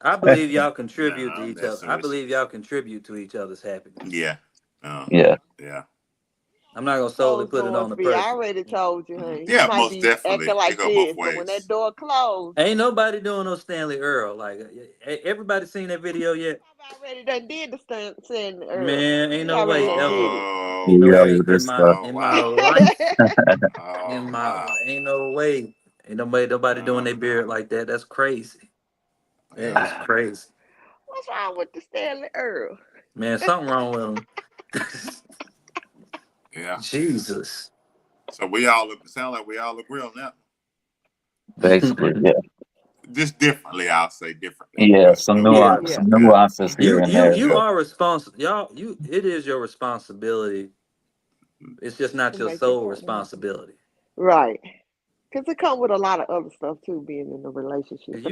[SPEAKER 7] I believe y'all
[SPEAKER 1] you. No,
[SPEAKER 7] contribute to
[SPEAKER 1] I'm
[SPEAKER 7] each other.
[SPEAKER 1] messing
[SPEAKER 7] I
[SPEAKER 1] with
[SPEAKER 7] believe y'all contribute to each other's happiness.
[SPEAKER 1] you. Yeah. Oh,
[SPEAKER 4] Yeah,
[SPEAKER 1] yeah.
[SPEAKER 7] I'm not gonna solely
[SPEAKER 2] Closed
[SPEAKER 7] put it on
[SPEAKER 2] doors
[SPEAKER 7] the
[SPEAKER 2] be. I
[SPEAKER 7] person.
[SPEAKER 2] already told you, honey. He
[SPEAKER 1] Yeah,
[SPEAKER 2] might
[SPEAKER 1] most
[SPEAKER 2] be acting
[SPEAKER 1] definitely. It
[SPEAKER 2] like
[SPEAKER 1] go both
[SPEAKER 2] this, but when that
[SPEAKER 1] ways.
[SPEAKER 2] door closed,
[SPEAKER 7] Ain't nobody doing no Stanley Earl. Like, everybody seen that video yet?
[SPEAKER 2] I already done did the stand Earl.
[SPEAKER 7] Man, ain't
[SPEAKER 2] He
[SPEAKER 7] no
[SPEAKER 2] already
[SPEAKER 7] way
[SPEAKER 2] done did
[SPEAKER 7] ever.
[SPEAKER 2] it.
[SPEAKER 1] Oh
[SPEAKER 7] Ain't no
[SPEAKER 4] yeah,
[SPEAKER 7] way
[SPEAKER 1] man.
[SPEAKER 4] with this stuff.
[SPEAKER 1] Oh
[SPEAKER 7] in my
[SPEAKER 1] wow.
[SPEAKER 7] life.
[SPEAKER 1] Oh wow.
[SPEAKER 7] Ain't no way. Ain't nobody doing
[SPEAKER 1] Uh,
[SPEAKER 7] their beard like that. That's crazy. That
[SPEAKER 1] yeah.
[SPEAKER 7] is crazy.
[SPEAKER 2] What's wrong with the Stanley Earl?
[SPEAKER 7] Man, something wrong with them.
[SPEAKER 1] Yeah.
[SPEAKER 7] Jesus.
[SPEAKER 1] So we all sound like we all agree on that.
[SPEAKER 4] Basically, yeah,
[SPEAKER 1] Just differently, I'll say differently,
[SPEAKER 4] yeah. Some
[SPEAKER 1] but
[SPEAKER 7] Yeah.
[SPEAKER 1] we
[SPEAKER 2] Yeah,
[SPEAKER 4] some
[SPEAKER 1] good.
[SPEAKER 4] nuances
[SPEAKER 7] You
[SPEAKER 4] here and
[SPEAKER 7] you
[SPEAKER 4] there,
[SPEAKER 7] you
[SPEAKER 1] Yeah.
[SPEAKER 4] but
[SPEAKER 7] are responsible. Y'all, it is your responsibility. It's just not
[SPEAKER 2] to
[SPEAKER 7] your
[SPEAKER 2] make your
[SPEAKER 7] sole
[SPEAKER 2] partner happy.
[SPEAKER 7] responsibility.
[SPEAKER 2] Right. Because it come with a lot of other stuff too, being in a relationship.
[SPEAKER 7] 'Cause
[SPEAKER 2] It ain't just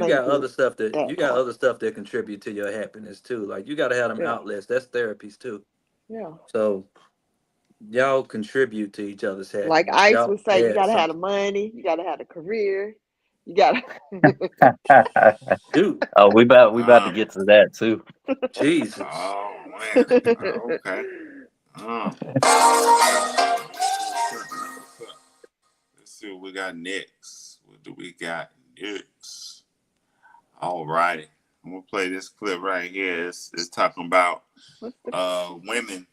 [SPEAKER 7] you
[SPEAKER 2] that
[SPEAKER 7] got
[SPEAKER 2] part.
[SPEAKER 7] other stuff that contribute to your happiness too. Like you gotta have them
[SPEAKER 2] Yeah.
[SPEAKER 7] outlets. That's therapies too.
[SPEAKER 2] Yeah.
[SPEAKER 7] So y'all contribute to each other's
[SPEAKER 2] Like
[SPEAKER 7] happiness.
[SPEAKER 2] Ice
[SPEAKER 7] Y'all
[SPEAKER 2] would say, you
[SPEAKER 7] add
[SPEAKER 2] gotta have the
[SPEAKER 7] something.
[SPEAKER 2] money, you gotta have the career, You gotta.
[SPEAKER 7] Dude,
[SPEAKER 4] Oh, we about to
[SPEAKER 1] Um,
[SPEAKER 4] get to that too.
[SPEAKER 7] Jesus.
[SPEAKER 1] oh man. Okay. Let's see what we got next. What do we got next? All righty. I'm gonna play this clip right here. It's talking about
[SPEAKER 2] What's the
[SPEAKER 1] women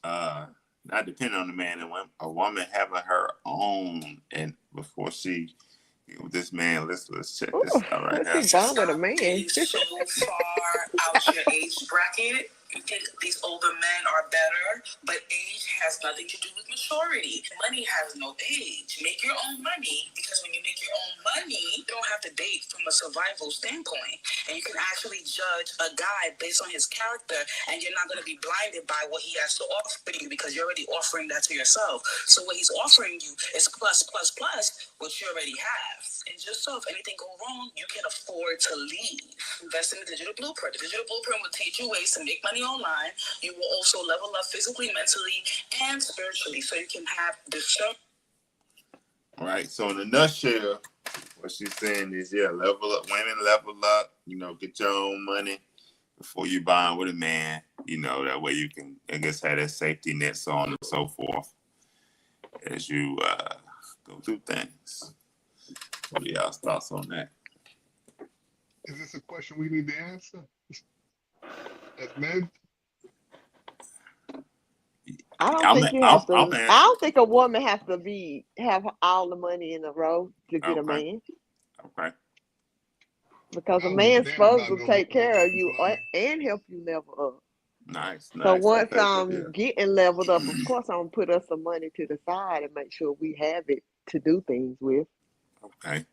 [SPEAKER 1] not depending on the man, and a woman having her own, and before she get with this man, let's check this
[SPEAKER 2] Ooh,
[SPEAKER 1] out right
[SPEAKER 2] she
[SPEAKER 1] here.
[SPEAKER 2] bond with a man.
[SPEAKER 5] Being so far out your age bracket. You think these older men are better, but age has nothing to do with maturity. Money has no age. Make your own money, because when you make your own money, you don't have to date from a survival standpoint. And you can actually judge a guy based on his character, and you're not going to be blinded by what he has to offer you, because you're already offering that to yourself. So what he's offering you is plus, plus, plus, what you already have. And just so if anything go wrong, you can afford to leave. Invest in the digital blueprint. The digital blueprint will teach you ways to make money online. You will also level up physically, mentally, and spiritually, so you can have discernment.
[SPEAKER 1] All right. So in a nutshell, what she's saying is, yeah, level up, women level up. You know, get your own money before you bond with a man. You know, that way you can, I guess, have that safety net, so on and so forth, as you go through things. What are y'all's thoughts on that?
[SPEAKER 6] Is this a question we need to answer as men?
[SPEAKER 2] I don't
[SPEAKER 1] I'm
[SPEAKER 2] think you have to. I
[SPEAKER 1] answering.
[SPEAKER 2] don't think a woman has to have all the money in a row to get a
[SPEAKER 1] Okay.
[SPEAKER 2] man,
[SPEAKER 1] Okay.
[SPEAKER 2] because a
[SPEAKER 6] I don't give a
[SPEAKER 2] man's
[SPEAKER 6] damn
[SPEAKER 2] supposed
[SPEAKER 6] about
[SPEAKER 2] to
[SPEAKER 6] no
[SPEAKER 2] take care of
[SPEAKER 6] woman's
[SPEAKER 2] you
[SPEAKER 6] money.
[SPEAKER 2] and help you level up.
[SPEAKER 1] Nice.
[SPEAKER 2] So
[SPEAKER 1] Nice.
[SPEAKER 2] once
[SPEAKER 1] Okay. Good
[SPEAKER 2] I'm
[SPEAKER 1] deal.
[SPEAKER 2] getting leveled up, of course I'm gonna put us some money to the side and make sure we have it to do things with.
[SPEAKER 1] Okay.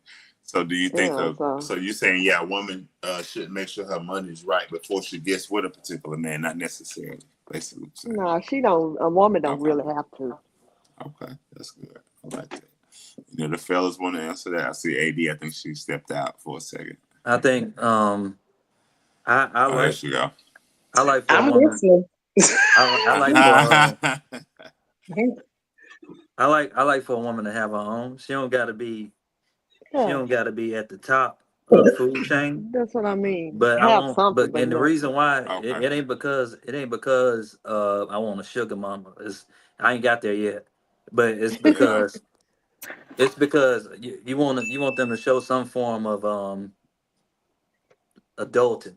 [SPEAKER 1] So do you think
[SPEAKER 2] Yeah.
[SPEAKER 1] of,
[SPEAKER 2] So
[SPEAKER 1] so you're saying, yeah, a woman should make sure her money's right before she gets with a particular man, not necessarily, basically what you're saying.
[SPEAKER 2] no, she don't. A woman don't
[SPEAKER 1] Okay.
[SPEAKER 2] really have to.
[SPEAKER 1] Okay. That's good. I like that. You know, the fellas want to answer that. I see AD, I think she stepped out for a second.
[SPEAKER 7] I think I
[SPEAKER 1] Oh, there
[SPEAKER 7] like
[SPEAKER 1] she go.
[SPEAKER 7] for a
[SPEAKER 3] I'm
[SPEAKER 7] woman.
[SPEAKER 3] listening.
[SPEAKER 7] I like for I like for a woman to have her own. She don't gotta be
[SPEAKER 2] Yeah,
[SPEAKER 7] at the top of the food chain.
[SPEAKER 2] that's what I
[SPEAKER 1] Mhm.
[SPEAKER 2] mean.
[SPEAKER 7] But I
[SPEAKER 2] Have
[SPEAKER 7] won't.
[SPEAKER 2] something,
[SPEAKER 7] But
[SPEAKER 2] but
[SPEAKER 7] and the
[SPEAKER 2] nothing.
[SPEAKER 7] reason why
[SPEAKER 1] Okay.
[SPEAKER 7] it ain't because I want a sugar mama. I ain't got there yet. But
[SPEAKER 1] Yeah.
[SPEAKER 7] it's because you want them to show some form of adulting.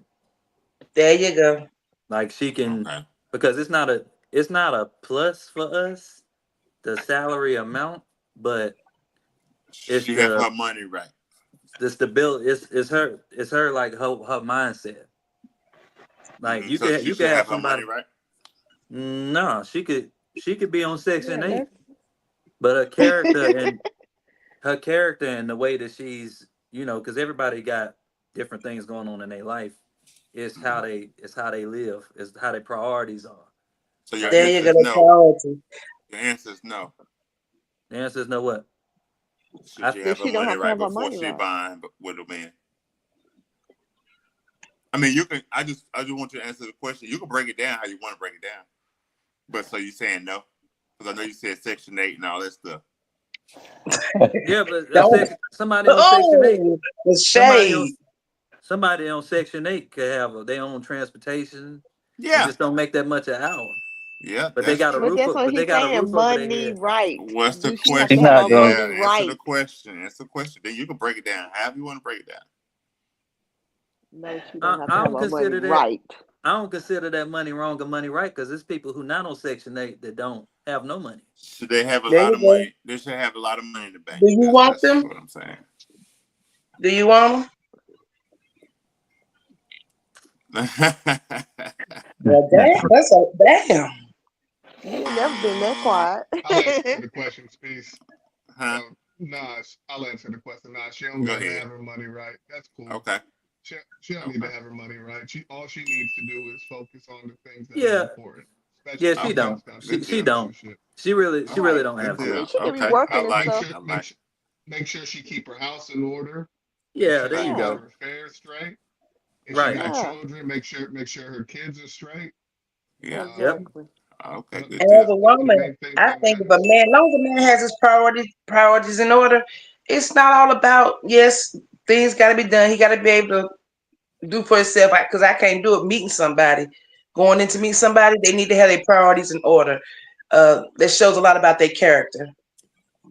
[SPEAKER 3] There you go.
[SPEAKER 7] Like she can,
[SPEAKER 1] Okay.
[SPEAKER 7] because it's not a plus for us, the salary amount, but it's
[SPEAKER 1] She have her money right.
[SPEAKER 7] the stability. It's her like her mindset. Like
[SPEAKER 1] So she
[SPEAKER 7] you
[SPEAKER 1] should
[SPEAKER 7] can have
[SPEAKER 1] have her money
[SPEAKER 7] somebody.
[SPEAKER 1] right.
[SPEAKER 7] No, she could be on Section
[SPEAKER 2] Yeah,
[SPEAKER 7] 8,
[SPEAKER 2] that's.
[SPEAKER 7] but her character and the way that she's, because everybody got different things going on in their life.
[SPEAKER 1] Mhm.
[SPEAKER 7] It's how they live. It's how their priorities are.
[SPEAKER 1] So your
[SPEAKER 7] Like
[SPEAKER 3] There you
[SPEAKER 1] answer
[SPEAKER 3] go.
[SPEAKER 1] is
[SPEAKER 3] The
[SPEAKER 1] no.
[SPEAKER 3] priority.
[SPEAKER 1] Your answer is no.
[SPEAKER 7] the answer is no what?
[SPEAKER 1] Should
[SPEAKER 7] I
[SPEAKER 1] you
[SPEAKER 2] That
[SPEAKER 1] have her
[SPEAKER 2] she don't
[SPEAKER 1] money
[SPEAKER 2] have to
[SPEAKER 1] right
[SPEAKER 2] have her
[SPEAKER 1] before
[SPEAKER 2] money
[SPEAKER 1] she
[SPEAKER 2] right.
[SPEAKER 1] buying with a man? I mean, you can. I just want you to answer the question. You can break it down how you want to break it down. But so you saying no? Because I know you said Section 8 and all that stuff.
[SPEAKER 7] Yeah, but
[SPEAKER 3] Don't.
[SPEAKER 7] somebody on Section 8,
[SPEAKER 3] Oh, the
[SPEAKER 7] somebody on
[SPEAKER 3] shade.
[SPEAKER 7] somebody on Section 8 could have their own transportation and
[SPEAKER 1] Yeah.
[SPEAKER 7] just don't make that much an hour.
[SPEAKER 1] Yeah,
[SPEAKER 7] But they
[SPEAKER 1] that's
[SPEAKER 7] got a
[SPEAKER 1] true.
[SPEAKER 2] But
[SPEAKER 7] roof.
[SPEAKER 2] that's what
[SPEAKER 7] But they
[SPEAKER 2] he's
[SPEAKER 7] got a
[SPEAKER 2] saying.
[SPEAKER 7] roof over their
[SPEAKER 2] Money
[SPEAKER 7] head.
[SPEAKER 2] right.
[SPEAKER 1] What's the
[SPEAKER 2] Do she have
[SPEAKER 4] She's
[SPEAKER 2] to
[SPEAKER 1] question?
[SPEAKER 2] have
[SPEAKER 4] not
[SPEAKER 2] her
[SPEAKER 4] going.
[SPEAKER 2] money
[SPEAKER 1] Yeah, answer the
[SPEAKER 2] right?
[SPEAKER 1] question. Answer the question. Then you can break it down however you want to break it down.
[SPEAKER 2] No, she don't
[SPEAKER 7] I,
[SPEAKER 2] have to
[SPEAKER 7] I
[SPEAKER 2] have
[SPEAKER 7] don't
[SPEAKER 2] her money
[SPEAKER 7] consider that.
[SPEAKER 2] right.
[SPEAKER 7] I don't consider that money wrong or money right, because there's people who not on Section 8 that don't have no money.
[SPEAKER 1] Should they have a
[SPEAKER 3] There
[SPEAKER 1] lot
[SPEAKER 3] you
[SPEAKER 1] of
[SPEAKER 3] go.
[SPEAKER 1] money? They should have a lot of money in the bank.
[SPEAKER 3] Do you want
[SPEAKER 1] That's
[SPEAKER 3] them?
[SPEAKER 1] what I'm saying.
[SPEAKER 3] Do you want them? Well, damn. That's a damn.
[SPEAKER 2] You ain't never been that quiet.
[SPEAKER 6] I'll answer the question, Space.
[SPEAKER 1] Huh?
[SPEAKER 6] Nah, I'll answer the question. Nah, she don't
[SPEAKER 1] Go
[SPEAKER 6] gotta
[SPEAKER 1] ahead.
[SPEAKER 6] have her money right. That's cool.
[SPEAKER 1] Okay.
[SPEAKER 6] She don't need
[SPEAKER 1] Okay.
[SPEAKER 6] to have her money right. All she needs to do is focus on the things that are
[SPEAKER 7] Yeah,
[SPEAKER 6] important,
[SPEAKER 7] yeah,
[SPEAKER 6] especially
[SPEAKER 7] she
[SPEAKER 6] when
[SPEAKER 1] Okay.
[SPEAKER 6] it
[SPEAKER 7] don't.
[SPEAKER 6] comes to
[SPEAKER 1] Good
[SPEAKER 7] She
[SPEAKER 1] deal.
[SPEAKER 7] don't.
[SPEAKER 6] relationship.
[SPEAKER 7] She
[SPEAKER 1] All
[SPEAKER 7] really
[SPEAKER 1] right.
[SPEAKER 7] don't
[SPEAKER 1] Good
[SPEAKER 7] have
[SPEAKER 2] I
[SPEAKER 7] to.
[SPEAKER 2] mean,
[SPEAKER 1] deal.
[SPEAKER 2] she could be
[SPEAKER 1] Okay. I
[SPEAKER 2] working and
[SPEAKER 1] like it.
[SPEAKER 2] stuff.
[SPEAKER 1] I like it.
[SPEAKER 6] Make sure she keep her house in order. Make
[SPEAKER 7] Yeah,
[SPEAKER 6] sure
[SPEAKER 7] there
[SPEAKER 6] she
[SPEAKER 7] you
[SPEAKER 2] Yeah,
[SPEAKER 6] have
[SPEAKER 7] go.
[SPEAKER 6] her affairs straight. If she
[SPEAKER 7] Right.
[SPEAKER 6] got
[SPEAKER 2] yeah,
[SPEAKER 6] children, make sure her kids are straight.
[SPEAKER 1] Yeah.
[SPEAKER 7] Yep.
[SPEAKER 6] Um,
[SPEAKER 2] exactly.
[SPEAKER 1] Okay. Good
[SPEAKER 3] And
[SPEAKER 1] deal.
[SPEAKER 3] as a
[SPEAKER 6] those are the
[SPEAKER 3] woman,
[SPEAKER 6] main things
[SPEAKER 3] I
[SPEAKER 6] that
[SPEAKER 3] think if a
[SPEAKER 6] matters.
[SPEAKER 3] man, as long as a man has his priorities in order, it's not all about, yes, things got to be done. He got to be able to do for himself, because I can't do it meeting somebody. Going in to meet somebody, they need to have their priorities in order. That shows a lot about their character.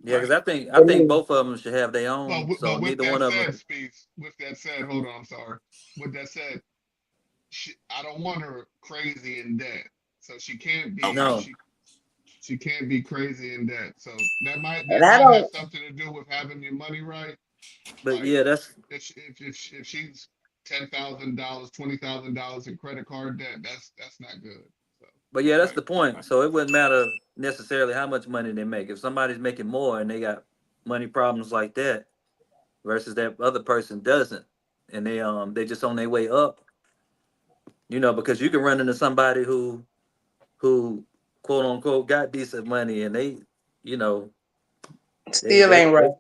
[SPEAKER 7] Yeah, because I
[SPEAKER 3] For
[SPEAKER 7] think
[SPEAKER 3] me.
[SPEAKER 7] both of them should have their own. So
[SPEAKER 6] But with
[SPEAKER 7] neither one
[SPEAKER 6] that
[SPEAKER 7] of
[SPEAKER 6] said,
[SPEAKER 7] them.
[SPEAKER 6] Speaks. With that said, hold on, I'm sorry. With that said, I don't want her crazy in debt, so she can't be
[SPEAKER 1] Okay.
[SPEAKER 7] No,
[SPEAKER 6] she can't be crazy in debt. So
[SPEAKER 3] And
[SPEAKER 6] that
[SPEAKER 3] I
[SPEAKER 6] might have
[SPEAKER 3] don't.
[SPEAKER 6] something to do with having your money right.
[SPEAKER 7] but
[SPEAKER 6] Like
[SPEAKER 7] yeah, that's
[SPEAKER 6] if she's $10,000, $20,000 in credit card debt, that's not good. So
[SPEAKER 7] but yeah, that's
[SPEAKER 1] Right.
[SPEAKER 7] the point. So it wouldn't matter necessarily how much money they make. If somebody's making more and they got money problems like that, versus that other person doesn't, and they just on their way up, because you can run into somebody who quote unquote got decent money and you know, they
[SPEAKER 3] Still
[SPEAKER 7] they
[SPEAKER 3] ain't
[SPEAKER 7] they,
[SPEAKER 3] right.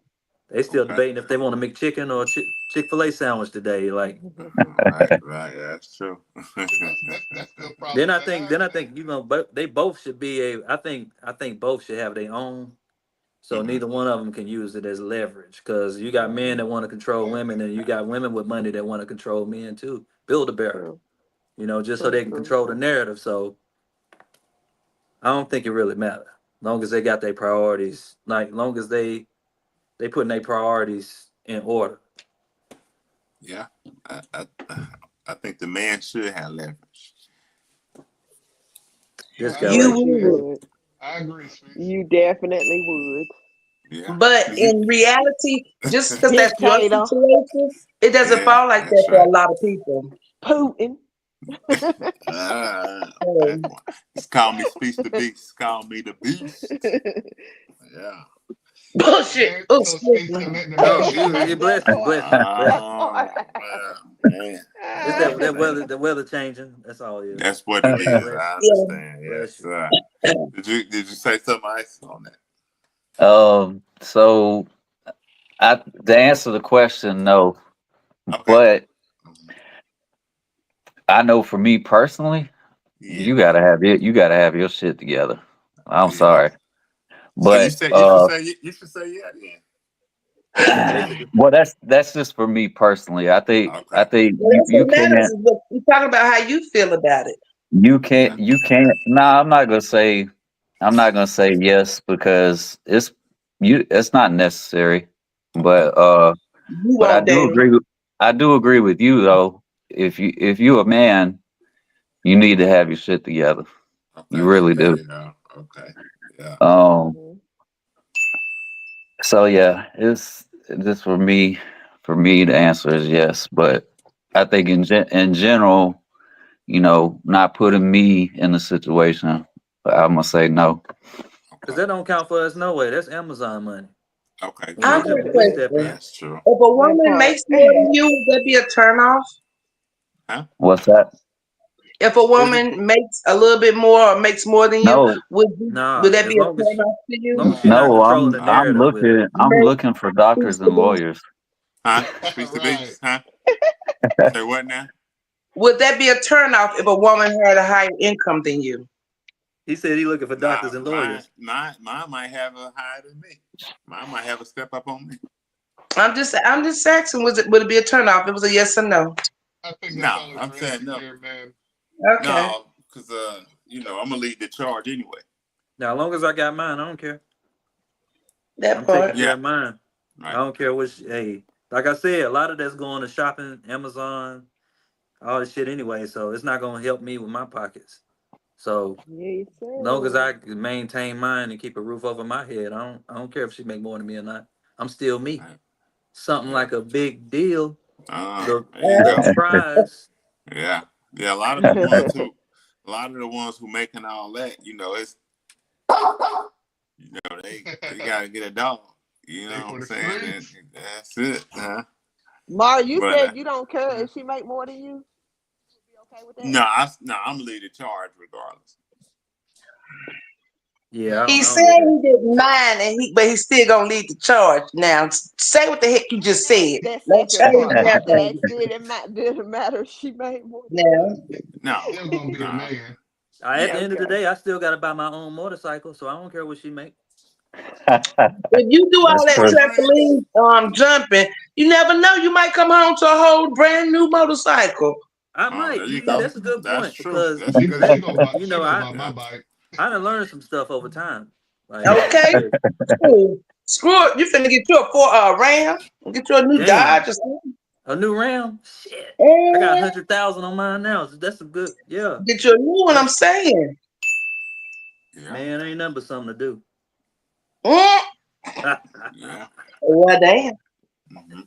[SPEAKER 7] they still
[SPEAKER 1] Okay.
[SPEAKER 7] debating if they want to make chicken or Chick-fil-A sandwich today. Like
[SPEAKER 1] Right. Right. That's true.
[SPEAKER 6] that's good
[SPEAKER 7] then
[SPEAKER 6] problem
[SPEAKER 7] I
[SPEAKER 6] to
[SPEAKER 7] think
[SPEAKER 6] have.
[SPEAKER 7] then I think but they both should be I think both should have their own. So
[SPEAKER 1] Mhm.
[SPEAKER 7] neither one of them can use it as leverage because you got men that want to control women and you got women with money that want to control men too. Build a bear,
[SPEAKER 2] True,
[SPEAKER 7] just so
[SPEAKER 2] true,
[SPEAKER 7] they can
[SPEAKER 2] true,
[SPEAKER 7] control the
[SPEAKER 2] true.
[SPEAKER 7] narrative. So I don't think it really matters. Long as they got their priorities, like long as they putting their priorities in order.
[SPEAKER 1] Yeah. I think the man should have leverage.
[SPEAKER 7] This
[SPEAKER 6] I
[SPEAKER 7] guy
[SPEAKER 3] You
[SPEAKER 7] right
[SPEAKER 2] Yes,
[SPEAKER 6] agree.
[SPEAKER 2] you
[SPEAKER 7] here.
[SPEAKER 3] would.
[SPEAKER 2] would.
[SPEAKER 6] I agree, Speaks.
[SPEAKER 2] You definitely would.
[SPEAKER 1] Yeah.
[SPEAKER 3] But in reality, just because that's your
[SPEAKER 2] Dictator,
[SPEAKER 3] situation, it doesn't
[SPEAKER 1] Yeah.
[SPEAKER 3] fall like that
[SPEAKER 1] That's
[SPEAKER 3] for a
[SPEAKER 1] right.
[SPEAKER 3] lot of people.
[SPEAKER 2] Putin.
[SPEAKER 1] That
[SPEAKER 3] So,
[SPEAKER 1] one. Just call me Speech the Beast. Call me the Beast. Yeah.
[SPEAKER 3] bullshit.
[SPEAKER 6] Okay,
[SPEAKER 3] Oh,
[SPEAKER 6] so
[SPEAKER 3] excuse
[SPEAKER 6] Speaks,
[SPEAKER 3] me.
[SPEAKER 6] the man
[SPEAKER 7] Oh,
[SPEAKER 6] should have.
[SPEAKER 7] you
[SPEAKER 2] That
[SPEAKER 7] bless you,
[SPEAKER 2] part.
[SPEAKER 7] bless you, bless you.
[SPEAKER 2] That part.
[SPEAKER 1] man.
[SPEAKER 7] It's that weather, the weather changing. That's all it is.
[SPEAKER 1] That's what it is.
[SPEAKER 7] Bless,
[SPEAKER 1] I
[SPEAKER 3] Yeah.
[SPEAKER 1] understand. Yes,
[SPEAKER 7] bless you.
[SPEAKER 1] sir. Did you say something else on that?
[SPEAKER 4] So to answer the question, no.
[SPEAKER 1] Okay.
[SPEAKER 4] But I know for me personally,
[SPEAKER 1] Yeah.
[SPEAKER 4] you gotta have your shit together. I'm
[SPEAKER 1] Yeah.
[SPEAKER 4] sorry.
[SPEAKER 1] So you
[SPEAKER 4] But
[SPEAKER 1] said you should say yeah then.
[SPEAKER 7] Basically,
[SPEAKER 4] well that's just for me personally. I think
[SPEAKER 1] Okay.
[SPEAKER 4] I think
[SPEAKER 3] Well,
[SPEAKER 4] you,
[SPEAKER 3] that's
[SPEAKER 4] you
[SPEAKER 3] what matters
[SPEAKER 4] can't
[SPEAKER 3] is what you talking about how you feel about it.
[SPEAKER 4] you can't
[SPEAKER 1] Yeah.
[SPEAKER 4] you can't nah, I'm not gonna say yes because it's not necessary.
[SPEAKER 1] Okay.
[SPEAKER 3] You
[SPEAKER 4] But
[SPEAKER 3] won't date him.
[SPEAKER 4] I do agree with you though. If you a man, you need to have your shit together. You
[SPEAKER 1] Okay.
[SPEAKER 4] really do.
[SPEAKER 1] Yeah. Okay. Yeah.
[SPEAKER 4] Um
[SPEAKER 2] Mhm.
[SPEAKER 4] so yeah, it's just for me. For me, the answer is yes. But I think in general, not putting me in the situation, I'm gonna say no.
[SPEAKER 7] because
[SPEAKER 1] Okay.
[SPEAKER 7] that don't count for us no way. That's Amazon money.
[SPEAKER 1] Okay.
[SPEAKER 7] When we
[SPEAKER 3] I've
[SPEAKER 1] True.
[SPEAKER 3] got a
[SPEAKER 7] when we step
[SPEAKER 3] question.
[SPEAKER 7] in,
[SPEAKER 1] That's true.
[SPEAKER 3] If a
[SPEAKER 2] That
[SPEAKER 3] woman
[SPEAKER 2] part.
[SPEAKER 3] makes more than you, would that be a turnoff?
[SPEAKER 1] Huh?
[SPEAKER 4] What's that?
[SPEAKER 3] If a
[SPEAKER 7] is it?
[SPEAKER 3] woman makes a little bit more or makes more than you,
[SPEAKER 4] No,
[SPEAKER 3] would
[SPEAKER 7] Nah,
[SPEAKER 3] that
[SPEAKER 7] as
[SPEAKER 3] be a
[SPEAKER 7] long as
[SPEAKER 3] turnoff to you?
[SPEAKER 7] long as you're not
[SPEAKER 6] Nah,
[SPEAKER 4] no.
[SPEAKER 7] controlling the
[SPEAKER 4] I'm
[SPEAKER 7] narrative with it.
[SPEAKER 4] looking. I'm looking for doctors and lawyers.
[SPEAKER 1] Huh? Speech to
[SPEAKER 6] right.
[SPEAKER 1] Beast. Huh? Say what now?
[SPEAKER 3] Would that be a turnoff if a woman had a higher income than you?
[SPEAKER 7] He said he looking for
[SPEAKER 1] Nah,
[SPEAKER 7] doctors and
[SPEAKER 1] mine,
[SPEAKER 7] lawyers.
[SPEAKER 1] mine, mine might have a higher than me. Mine might have a step up on me.
[SPEAKER 3] I'm just asking. Would it be a turnoff? It was a yes or no.
[SPEAKER 6] I think that's
[SPEAKER 1] No,
[SPEAKER 6] only
[SPEAKER 1] I'm
[SPEAKER 6] for
[SPEAKER 1] saying no.
[SPEAKER 6] insecure men.
[SPEAKER 3] Okay,
[SPEAKER 1] No, because I'm gonna lead the charge anyway.
[SPEAKER 7] Now, as long as I got mine, I don't care.
[SPEAKER 3] that
[SPEAKER 7] I'm taking
[SPEAKER 3] part.
[SPEAKER 7] care
[SPEAKER 1] Yeah,
[SPEAKER 7] of mine. I
[SPEAKER 1] right.
[SPEAKER 7] don't care which. Hey, like I said, a lot of that's going to shopping, Amazon, all this shit anyway. So it's not gonna help me with my pockets. So
[SPEAKER 2] Yes,
[SPEAKER 7] long as
[SPEAKER 2] sir.
[SPEAKER 7] I can maintain mine and keep a roof over my head, I don't care if she make more than me or not. I'm still me.
[SPEAKER 1] Right.
[SPEAKER 7] Something
[SPEAKER 1] Yeah.
[SPEAKER 7] like a big deal,
[SPEAKER 1] There you
[SPEAKER 7] the
[SPEAKER 1] go.
[SPEAKER 7] surprise.
[SPEAKER 1] Yeah, yeah. A lot of the ones who making all that, they gotta get a dog. You
[SPEAKER 6] They
[SPEAKER 1] know what
[SPEAKER 6] for
[SPEAKER 1] I'm
[SPEAKER 6] the
[SPEAKER 1] saying? And
[SPEAKER 6] streets.
[SPEAKER 1] that's it, huh?
[SPEAKER 2] Mar, you
[SPEAKER 1] But
[SPEAKER 2] said you don't care if she make more than you. Be okay with that?
[SPEAKER 1] no, I'm gonna lead the charge regardless.
[SPEAKER 7] Yeah, I
[SPEAKER 3] He
[SPEAKER 7] don't, I
[SPEAKER 3] said
[SPEAKER 7] don't care.
[SPEAKER 3] he didn't mind, but he's still gonna lead the charge. Now, say what the heck you just said.
[SPEAKER 2] That
[SPEAKER 3] Don't
[SPEAKER 2] second
[SPEAKER 3] change
[SPEAKER 2] part.
[SPEAKER 3] that,
[SPEAKER 2] After that,
[SPEAKER 3] baby.
[SPEAKER 2] did it matter if she made more than you?
[SPEAKER 3] Now,
[SPEAKER 6] He's
[SPEAKER 1] No,
[SPEAKER 6] still gonna be a
[SPEAKER 1] no,
[SPEAKER 6] man.
[SPEAKER 7] At the
[SPEAKER 1] yeah,
[SPEAKER 7] end of the
[SPEAKER 2] Okay.
[SPEAKER 7] day, I still got to buy my own motorcycle, so I don't care what she make.
[SPEAKER 3] If you do all
[SPEAKER 4] That's
[SPEAKER 3] that
[SPEAKER 4] true.
[SPEAKER 3] trampoline jumping, you never know. You might come home to a whole brand new motorcycle.
[SPEAKER 7] I
[SPEAKER 1] Oh,
[SPEAKER 7] might.
[SPEAKER 1] there you
[SPEAKER 7] Yeah,
[SPEAKER 1] go.
[SPEAKER 7] that's a good
[SPEAKER 1] That's
[SPEAKER 7] point
[SPEAKER 1] true.
[SPEAKER 7] because
[SPEAKER 1] That's a good
[SPEAKER 6] She
[SPEAKER 1] point.
[SPEAKER 6] gonna buy
[SPEAKER 7] you know
[SPEAKER 6] my
[SPEAKER 1] Yeah.
[SPEAKER 6] bike.
[SPEAKER 7] I done learned some stuff over time. Like
[SPEAKER 3] Okay,
[SPEAKER 7] shit,
[SPEAKER 3] cool. Screw it. You finna get you a Ram, get you a new
[SPEAKER 7] damn,
[SPEAKER 3] Dodge or something.
[SPEAKER 7] a new Ram. Shit, I got
[SPEAKER 3] And
[SPEAKER 7] 100,000 on mine now. So that's a good. Yeah,
[SPEAKER 3] get you a new one. I'm
[SPEAKER 7] that
[SPEAKER 3] saying.
[SPEAKER 1] Yeah.
[SPEAKER 7] man ain't nothing but something to do.
[SPEAKER 3] Mm.
[SPEAKER 1] Yeah.
[SPEAKER 3] Well, damn.
[SPEAKER 1] hmm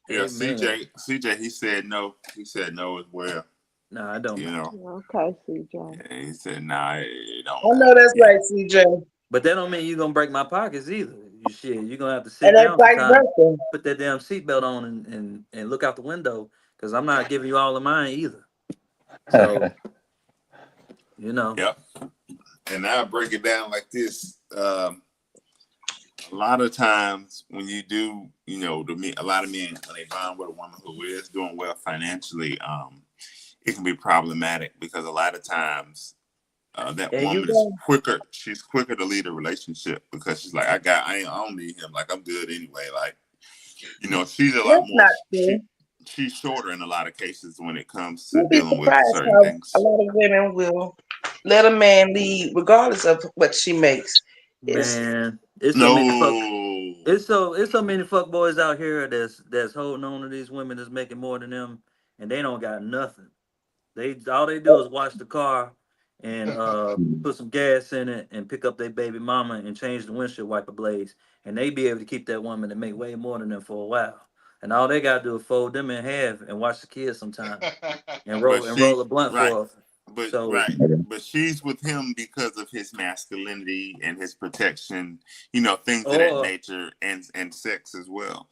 [SPEAKER 1] Yeah.
[SPEAKER 7] Amen.
[SPEAKER 1] CJ, he said no. He said no as well.
[SPEAKER 7] No, I don't
[SPEAKER 1] You
[SPEAKER 7] matter.
[SPEAKER 1] know.
[SPEAKER 2] Okay, CJ.
[SPEAKER 1] Yeah, he said, nah, it
[SPEAKER 3] I
[SPEAKER 1] don't
[SPEAKER 3] know
[SPEAKER 1] matter.
[SPEAKER 3] that's
[SPEAKER 1] Yeah.
[SPEAKER 3] right, CJ.
[SPEAKER 7] But that don't mean you're gonna break my pockets either. You shit, you're gonna have to sit
[SPEAKER 3] And that's
[SPEAKER 7] down
[SPEAKER 3] vice
[SPEAKER 7] sometime,
[SPEAKER 3] versa.
[SPEAKER 7] put that damn seatbelt on and look out the window because I'm not giving you all of mine either. So, you know.
[SPEAKER 1] Yep. And I'll break it down like this. A lot of times when you do, a lot of men, when they bond with a woman who is doing well financially, it can be problematic because a lot of times that
[SPEAKER 3] There you
[SPEAKER 1] woman is
[SPEAKER 3] go.
[SPEAKER 1] she's quicker to lead a relationship because she's like, I don't need him. Like, I'm good anyway. Like, she's a lot
[SPEAKER 3] That's
[SPEAKER 1] more,
[SPEAKER 3] not true.
[SPEAKER 1] she's shorter in a lot of cases when it comes to
[SPEAKER 3] You'd be
[SPEAKER 1] dealing with
[SPEAKER 3] surprised
[SPEAKER 1] certain
[SPEAKER 3] how a
[SPEAKER 1] things.
[SPEAKER 3] lot of women will let a man lead regardless of what she makes. It's
[SPEAKER 7] Man, it's so many fuck.
[SPEAKER 1] No.
[SPEAKER 7] It's so many fuck boys out here that's holding on to these women that's making more than them, and they don't got nothing. They all they do is wash the car and put some gas in it and pick up their baby mama and change the windshield wiper blades, and they be able to keep that woman and make way more than them for a while. And all they gotta do is fold them in half and watch the kids sometime and
[SPEAKER 1] But
[SPEAKER 7] roll a blunt
[SPEAKER 1] right,
[SPEAKER 7] for her. So
[SPEAKER 1] but she's with him because of his masculinity and his protection, things of that
[SPEAKER 7] or
[SPEAKER 1] nature, and sex as well.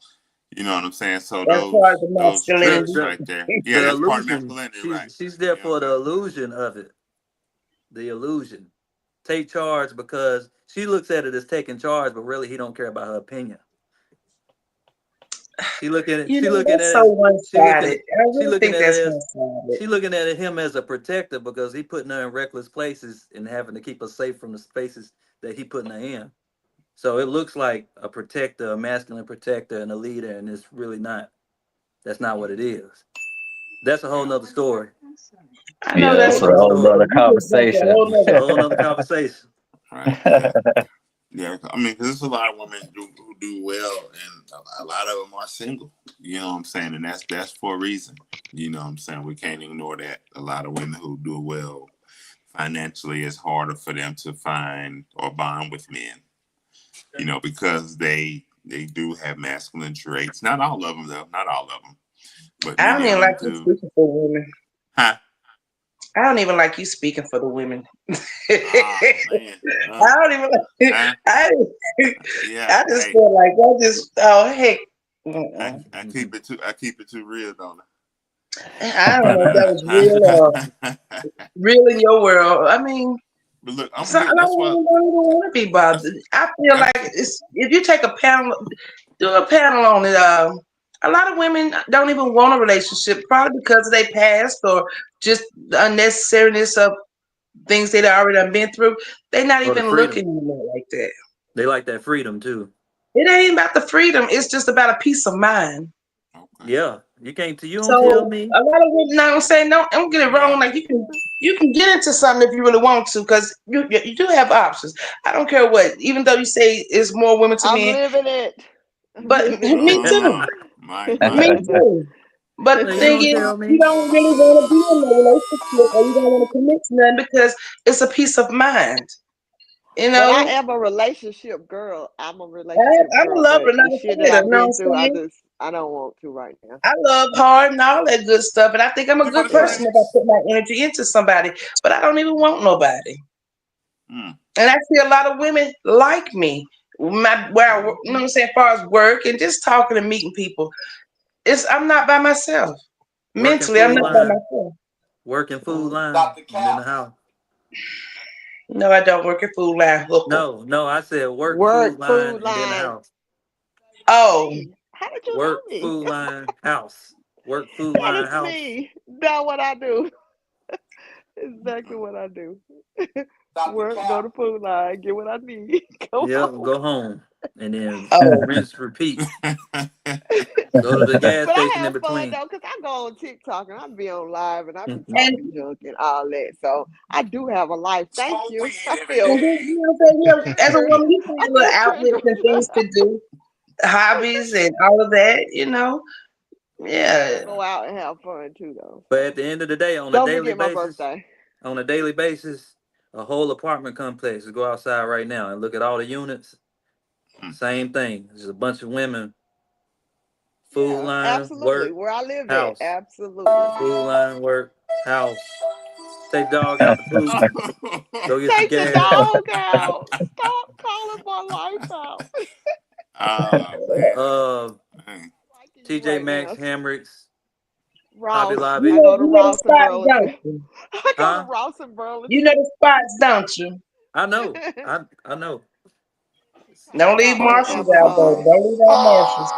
[SPEAKER 1] You know what I'm saying? So
[SPEAKER 3] that's part of the
[SPEAKER 1] those
[SPEAKER 7] the
[SPEAKER 1] traits
[SPEAKER 3] masculinity.
[SPEAKER 1] right
[SPEAKER 7] the
[SPEAKER 1] there, yeah,
[SPEAKER 7] the
[SPEAKER 1] that's part of
[SPEAKER 7] illusion.
[SPEAKER 1] masculinity,
[SPEAKER 7] She's
[SPEAKER 1] right?
[SPEAKER 7] she's there
[SPEAKER 1] You know what
[SPEAKER 7] for
[SPEAKER 1] I'm
[SPEAKER 7] the
[SPEAKER 1] saying?
[SPEAKER 7] illusion of it. The illusion. Take charge because she looks at it as taking charge, but really he don't care about her opinion. She looking at
[SPEAKER 3] You
[SPEAKER 7] she
[SPEAKER 3] know,
[SPEAKER 7] looking
[SPEAKER 3] that's
[SPEAKER 7] at
[SPEAKER 3] so
[SPEAKER 7] it. She looking
[SPEAKER 3] one-sided.
[SPEAKER 7] at
[SPEAKER 3] I
[SPEAKER 7] she
[SPEAKER 3] really
[SPEAKER 7] looking
[SPEAKER 3] think
[SPEAKER 7] at it
[SPEAKER 3] that's
[SPEAKER 7] as
[SPEAKER 3] one-sided.
[SPEAKER 7] she looking at him as a protector because he putting her in reckless places and having to keep her safe from the spaces that he putting her in. So it looks like a protector, a masculine protector, and a leader, and it's really not. That's not what it is. That's a whole
[SPEAKER 1] Yeah,
[SPEAKER 7] nother story.
[SPEAKER 3] I know
[SPEAKER 4] Yeah,
[SPEAKER 7] That's a
[SPEAKER 3] that's
[SPEAKER 7] whole
[SPEAKER 4] that's a
[SPEAKER 3] right,
[SPEAKER 7] nother
[SPEAKER 4] whole
[SPEAKER 3] CJ.
[SPEAKER 7] story.
[SPEAKER 4] nother
[SPEAKER 3] You just jumped a
[SPEAKER 4] conversation.
[SPEAKER 3] whole
[SPEAKER 7] That's a
[SPEAKER 3] nother.
[SPEAKER 7] whole nother conversation.
[SPEAKER 1] right. Yeah. Yeah, I mean, 'cause there's a lot of women who do well, and a lot of them are single. You know what I'm saying, and that's for a reason. You know what I'm saying. We can't ignore that. A lot of women who do well financially, it's harder for them to find or bond with men. Because they do have masculine traits. Not all of them, though. Not all of them, but
[SPEAKER 3] I
[SPEAKER 1] many
[SPEAKER 3] don't
[SPEAKER 1] of
[SPEAKER 3] even like
[SPEAKER 1] them
[SPEAKER 3] you
[SPEAKER 1] do.
[SPEAKER 3] speaking for women.
[SPEAKER 1] Huh?
[SPEAKER 3] I don't even like you speaking for the women.
[SPEAKER 1] Ah, man.
[SPEAKER 3] I don't even like.
[SPEAKER 1] Huh?
[SPEAKER 3] I
[SPEAKER 1] Yeah.
[SPEAKER 3] I just
[SPEAKER 1] Hey,
[SPEAKER 3] feel like I just heck. Mm-mm.
[SPEAKER 1] I keep it too real, don't
[SPEAKER 3] I don't know if that was real or
[SPEAKER 1] I?
[SPEAKER 3] real in your world. I mean,
[SPEAKER 1] But look, I'm
[SPEAKER 3] some a
[SPEAKER 1] here.
[SPEAKER 3] lot of
[SPEAKER 1] That's why.
[SPEAKER 3] women don't even want to be bothered.
[SPEAKER 1] That's
[SPEAKER 3] I feel
[SPEAKER 1] that's
[SPEAKER 3] like it's if you take a panel, do a panel on it. A lot of women don't even want a relationship, probably because of their past or just the unnecessariness of things they'd already done been through. They're not
[SPEAKER 7] Or the
[SPEAKER 3] even
[SPEAKER 7] freedom.
[SPEAKER 3] looking anymore like that.
[SPEAKER 7] They like that freedom too.
[SPEAKER 3] It ain't about the freedom. It's just about a peace of mind.
[SPEAKER 1] okay.
[SPEAKER 7] Yeah. You
[SPEAKER 3] So
[SPEAKER 7] don't tell me.
[SPEAKER 3] a lot of women, now I'm saying, don't get it
[SPEAKER 1] Yeah.
[SPEAKER 3] wrong. Like you can get into something if you really want to, because you do have options. I don't care what, even though you say it's more women to
[SPEAKER 2] I'm
[SPEAKER 3] men,
[SPEAKER 2] living it. I'm
[SPEAKER 3] but
[SPEAKER 2] living
[SPEAKER 3] me
[SPEAKER 2] it.
[SPEAKER 3] too,
[SPEAKER 1] My.
[SPEAKER 3] me too. But the
[SPEAKER 7] You
[SPEAKER 3] thing
[SPEAKER 7] don't
[SPEAKER 3] is,
[SPEAKER 7] tell
[SPEAKER 3] you
[SPEAKER 7] me.
[SPEAKER 3] don't really want to be in a relationship, or you don't want to commit to nothing because it's a peace of mind. You
[SPEAKER 2] But I
[SPEAKER 3] know,
[SPEAKER 2] am a relationship girl. I'm a relationship
[SPEAKER 3] I'm a
[SPEAKER 2] girl.
[SPEAKER 3] lover,
[SPEAKER 2] But
[SPEAKER 3] not
[SPEAKER 2] the
[SPEAKER 3] a
[SPEAKER 2] shit that
[SPEAKER 3] fighter.
[SPEAKER 2] I've
[SPEAKER 3] You know what
[SPEAKER 2] been
[SPEAKER 3] I'm
[SPEAKER 2] through,
[SPEAKER 3] saying?
[SPEAKER 2] I don't want to right now.
[SPEAKER 3] I love hard and all that good stuff, and I think I'm a
[SPEAKER 1] You for
[SPEAKER 3] good
[SPEAKER 1] the
[SPEAKER 2] Yeah.
[SPEAKER 3] person if I
[SPEAKER 1] strings?
[SPEAKER 3] put my energy into somebody. But I don't even want nobody.
[SPEAKER 1] Mm.
[SPEAKER 3] And I see a lot of women like me. You know what I'm saying, as far as work and just talking and meeting people. I'm not by myself.
[SPEAKER 7] Working
[SPEAKER 3] Mentally, I'm
[SPEAKER 7] food
[SPEAKER 3] not by
[SPEAKER 7] line.
[SPEAKER 3] myself.
[SPEAKER 7] Working food
[SPEAKER 2] Mm.
[SPEAKER 7] line
[SPEAKER 5] Dr.
[SPEAKER 7] and then the
[SPEAKER 5] Cap.
[SPEAKER 7] house.
[SPEAKER 3] No, I don't work at Food Line Hooker.
[SPEAKER 7] No, I said work food
[SPEAKER 2] Work,
[SPEAKER 7] line
[SPEAKER 2] food
[SPEAKER 7] and then the
[SPEAKER 2] line.
[SPEAKER 7] house.
[SPEAKER 3] Oh,
[SPEAKER 2] How did you know
[SPEAKER 7] Work
[SPEAKER 2] me?
[SPEAKER 7] food line house. Work food
[SPEAKER 2] That
[SPEAKER 7] line
[SPEAKER 2] is
[SPEAKER 7] house.
[SPEAKER 2] me. That's what I do. Exactly what I do. Work, go to Food Line, get what I need. Go
[SPEAKER 7] Yeah,
[SPEAKER 2] home.
[SPEAKER 7] go home and then
[SPEAKER 3] Oh,
[SPEAKER 7] rinse, repeat. Go to the gas
[SPEAKER 2] But I
[SPEAKER 7] station in
[SPEAKER 2] have fun
[SPEAKER 7] between.
[SPEAKER 2] though, cause I go on TikTok and I be on live and I be
[SPEAKER 3] and
[SPEAKER 2] talking junk and all that. So I do have a life. Thank
[SPEAKER 5] Smoke
[SPEAKER 2] you.
[SPEAKER 5] weed
[SPEAKER 2] I
[SPEAKER 5] every
[SPEAKER 2] feel
[SPEAKER 3] and then, you know what I'm saying? Yeah, as a
[SPEAKER 2] triggered.
[SPEAKER 3] woman, you
[SPEAKER 2] I
[SPEAKER 3] find little
[SPEAKER 2] feel
[SPEAKER 3] outlets and
[SPEAKER 2] triggered.
[SPEAKER 3] things to do, hobbies and all of that, you know.
[SPEAKER 2] I
[SPEAKER 3] Yeah.
[SPEAKER 2] go out and have fun too though.
[SPEAKER 7] But at
[SPEAKER 2] So
[SPEAKER 7] the end of the day,
[SPEAKER 2] don't forget my birthday.
[SPEAKER 7] on a daily basis, a whole apartment complex. Go outside right now and look at all the units. Same thing. There's a bunch of women. Food
[SPEAKER 2] Yeah,
[SPEAKER 7] line,
[SPEAKER 2] absolutely.
[SPEAKER 7] work,
[SPEAKER 2] Where I live at,
[SPEAKER 7] house.
[SPEAKER 2] absolutely.
[SPEAKER 7] Food line, work, house. Take dog out the poop. Go get some
[SPEAKER 2] Take the
[SPEAKER 7] gas.
[SPEAKER 2] dog out. Stop calling my life out.
[SPEAKER 1] Oh man.
[SPEAKER 7] Uh,
[SPEAKER 1] Dang.
[SPEAKER 2] Liking you
[SPEAKER 7] TJ
[SPEAKER 2] right
[SPEAKER 7] Maxx,
[SPEAKER 2] now.
[SPEAKER 7] Hammocks, Hobby
[SPEAKER 2] Ross.
[SPEAKER 3] You
[SPEAKER 7] Lobby.
[SPEAKER 2] I
[SPEAKER 3] know,
[SPEAKER 2] go to
[SPEAKER 3] you know the
[SPEAKER 2] Ross and
[SPEAKER 3] spots, don't
[SPEAKER 2] Burlington.
[SPEAKER 3] you?
[SPEAKER 2] I go to
[SPEAKER 7] Huh?
[SPEAKER 2] Ross and
[SPEAKER 3] You know
[SPEAKER 2] Burlington.
[SPEAKER 3] the spots, don't you?
[SPEAKER 7] I know. I know.
[SPEAKER 2] Top
[SPEAKER 3] Don't leave
[SPEAKER 2] shops and
[SPEAKER 3] Marshalls out, baby.
[SPEAKER 2] Amazon.
[SPEAKER 3] Don't leave out Marshalls.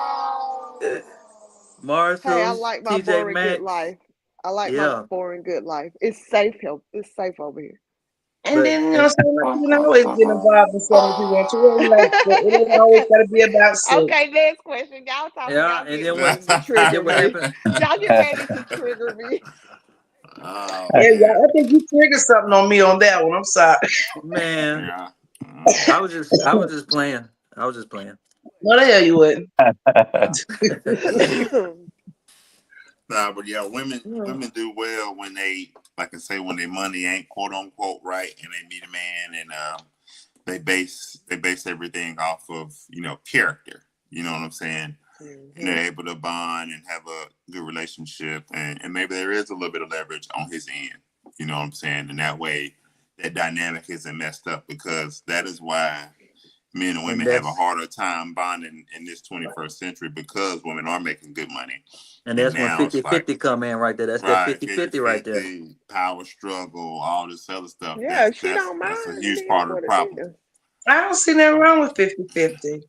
[SPEAKER 2] Hey, I
[SPEAKER 7] Marshalls,
[SPEAKER 2] like my
[SPEAKER 7] TJ
[SPEAKER 2] boring good
[SPEAKER 7] Maxx.
[SPEAKER 2] life. I like my
[SPEAKER 7] Yeah,
[SPEAKER 2] boring good life. It's safe here. It's safe over here.
[SPEAKER 3] And
[SPEAKER 7] but
[SPEAKER 3] then, you know, so you can always get involved in something if you want to. It ain't like, it ain't always got to be about sex.
[SPEAKER 2] Okay, next question. Y'all talking,
[SPEAKER 7] yeah,
[SPEAKER 2] y'all getting ready to
[SPEAKER 7] and then
[SPEAKER 2] trigger
[SPEAKER 7] what
[SPEAKER 2] me.
[SPEAKER 7] happened?
[SPEAKER 2] Y'all get ready to trigger me.
[SPEAKER 1] Oh
[SPEAKER 3] Yeah,
[SPEAKER 1] man.
[SPEAKER 3] y'all, I think you triggered something on me on that one. I'm sorry.
[SPEAKER 7] Man,
[SPEAKER 1] Yeah.
[SPEAKER 7] I was just playing. I was just playing.
[SPEAKER 3] No, the hell you wouldn't.
[SPEAKER 1] Nah, but yeah, women do well when they, like I say, when their money ain't quote unquote right, and they meet a man, and they base everything off of character. You know what I'm saying? And
[SPEAKER 2] Mhm.
[SPEAKER 1] they're able to bond and have a good relationship, and maybe there is a little bit of leverage on his end. You know what I'm saying? And that way, that dynamic isn't messed up, because that is why men and
[SPEAKER 7] And
[SPEAKER 1] women have a
[SPEAKER 7] that's
[SPEAKER 1] harder time bonding in this 21st century, because women are making good money.
[SPEAKER 7] and
[SPEAKER 1] And
[SPEAKER 7] that's when
[SPEAKER 1] now it's like,
[SPEAKER 7] 50-50 come in right there. That's that
[SPEAKER 1] right,
[SPEAKER 7] 50-50 right there.
[SPEAKER 1] 50-50, power struggle, all this other stuff.
[SPEAKER 2] Yeah,
[SPEAKER 1] That's
[SPEAKER 2] if she
[SPEAKER 1] that's
[SPEAKER 2] don't
[SPEAKER 1] that's a
[SPEAKER 2] mind, it
[SPEAKER 1] huge
[SPEAKER 2] is
[SPEAKER 1] part of the
[SPEAKER 2] what it
[SPEAKER 1] problem.
[SPEAKER 2] is.
[SPEAKER 3] I don't see nothing wrong with 50-50.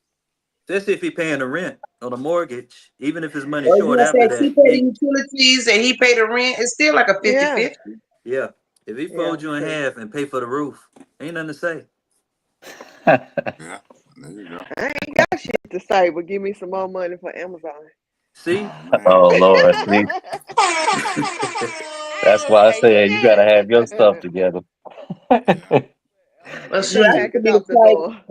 [SPEAKER 7] Especially if he paying the rent or the mortgage, even if his money
[SPEAKER 3] Or you
[SPEAKER 7] short
[SPEAKER 3] want to say
[SPEAKER 7] after
[SPEAKER 3] she
[SPEAKER 7] that.
[SPEAKER 3] pay the utilities and he pay the rent, it's still like a 50
[SPEAKER 2] Yeah,
[SPEAKER 3] 50.
[SPEAKER 7] Yeah, if he
[SPEAKER 2] yeah,
[SPEAKER 7] fold you in
[SPEAKER 2] true.
[SPEAKER 7] half and pay for the roof, ain't nothing to say.
[SPEAKER 1] Yeah, there you go.
[SPEAKER 2] I ain't got shit to say, but give me some more money for Amazon.
[SPEAKER 7] See,
[SPEAKER 1] Oh man.
[SPEAKER 4] Oh Lord, see,
[SPEAKER 2] I ain't
[SPEAKER 4] that's
[SPEAKER 2] gonna
[SPEAKER 4] why I
[SPEAKER 2] say
[SPEAKER 4] said you gotta have your stuff
[SPEAKER 2] shit.
[SPEAKER 4] together.
[SPEAKER 1] Yeah.
[SPEAKER 3] Well,
[SPEAKER 2] Get
[SPEAKER 3] shoot,
[SPEAKER 2] them
[SPEAKER 3] I used to
[SPEAKER 2] packets
[SPEAKER 3] be the
[SPEAKER 2] off the
[SPEAKER 3] type.
[SPEAKER 2] door.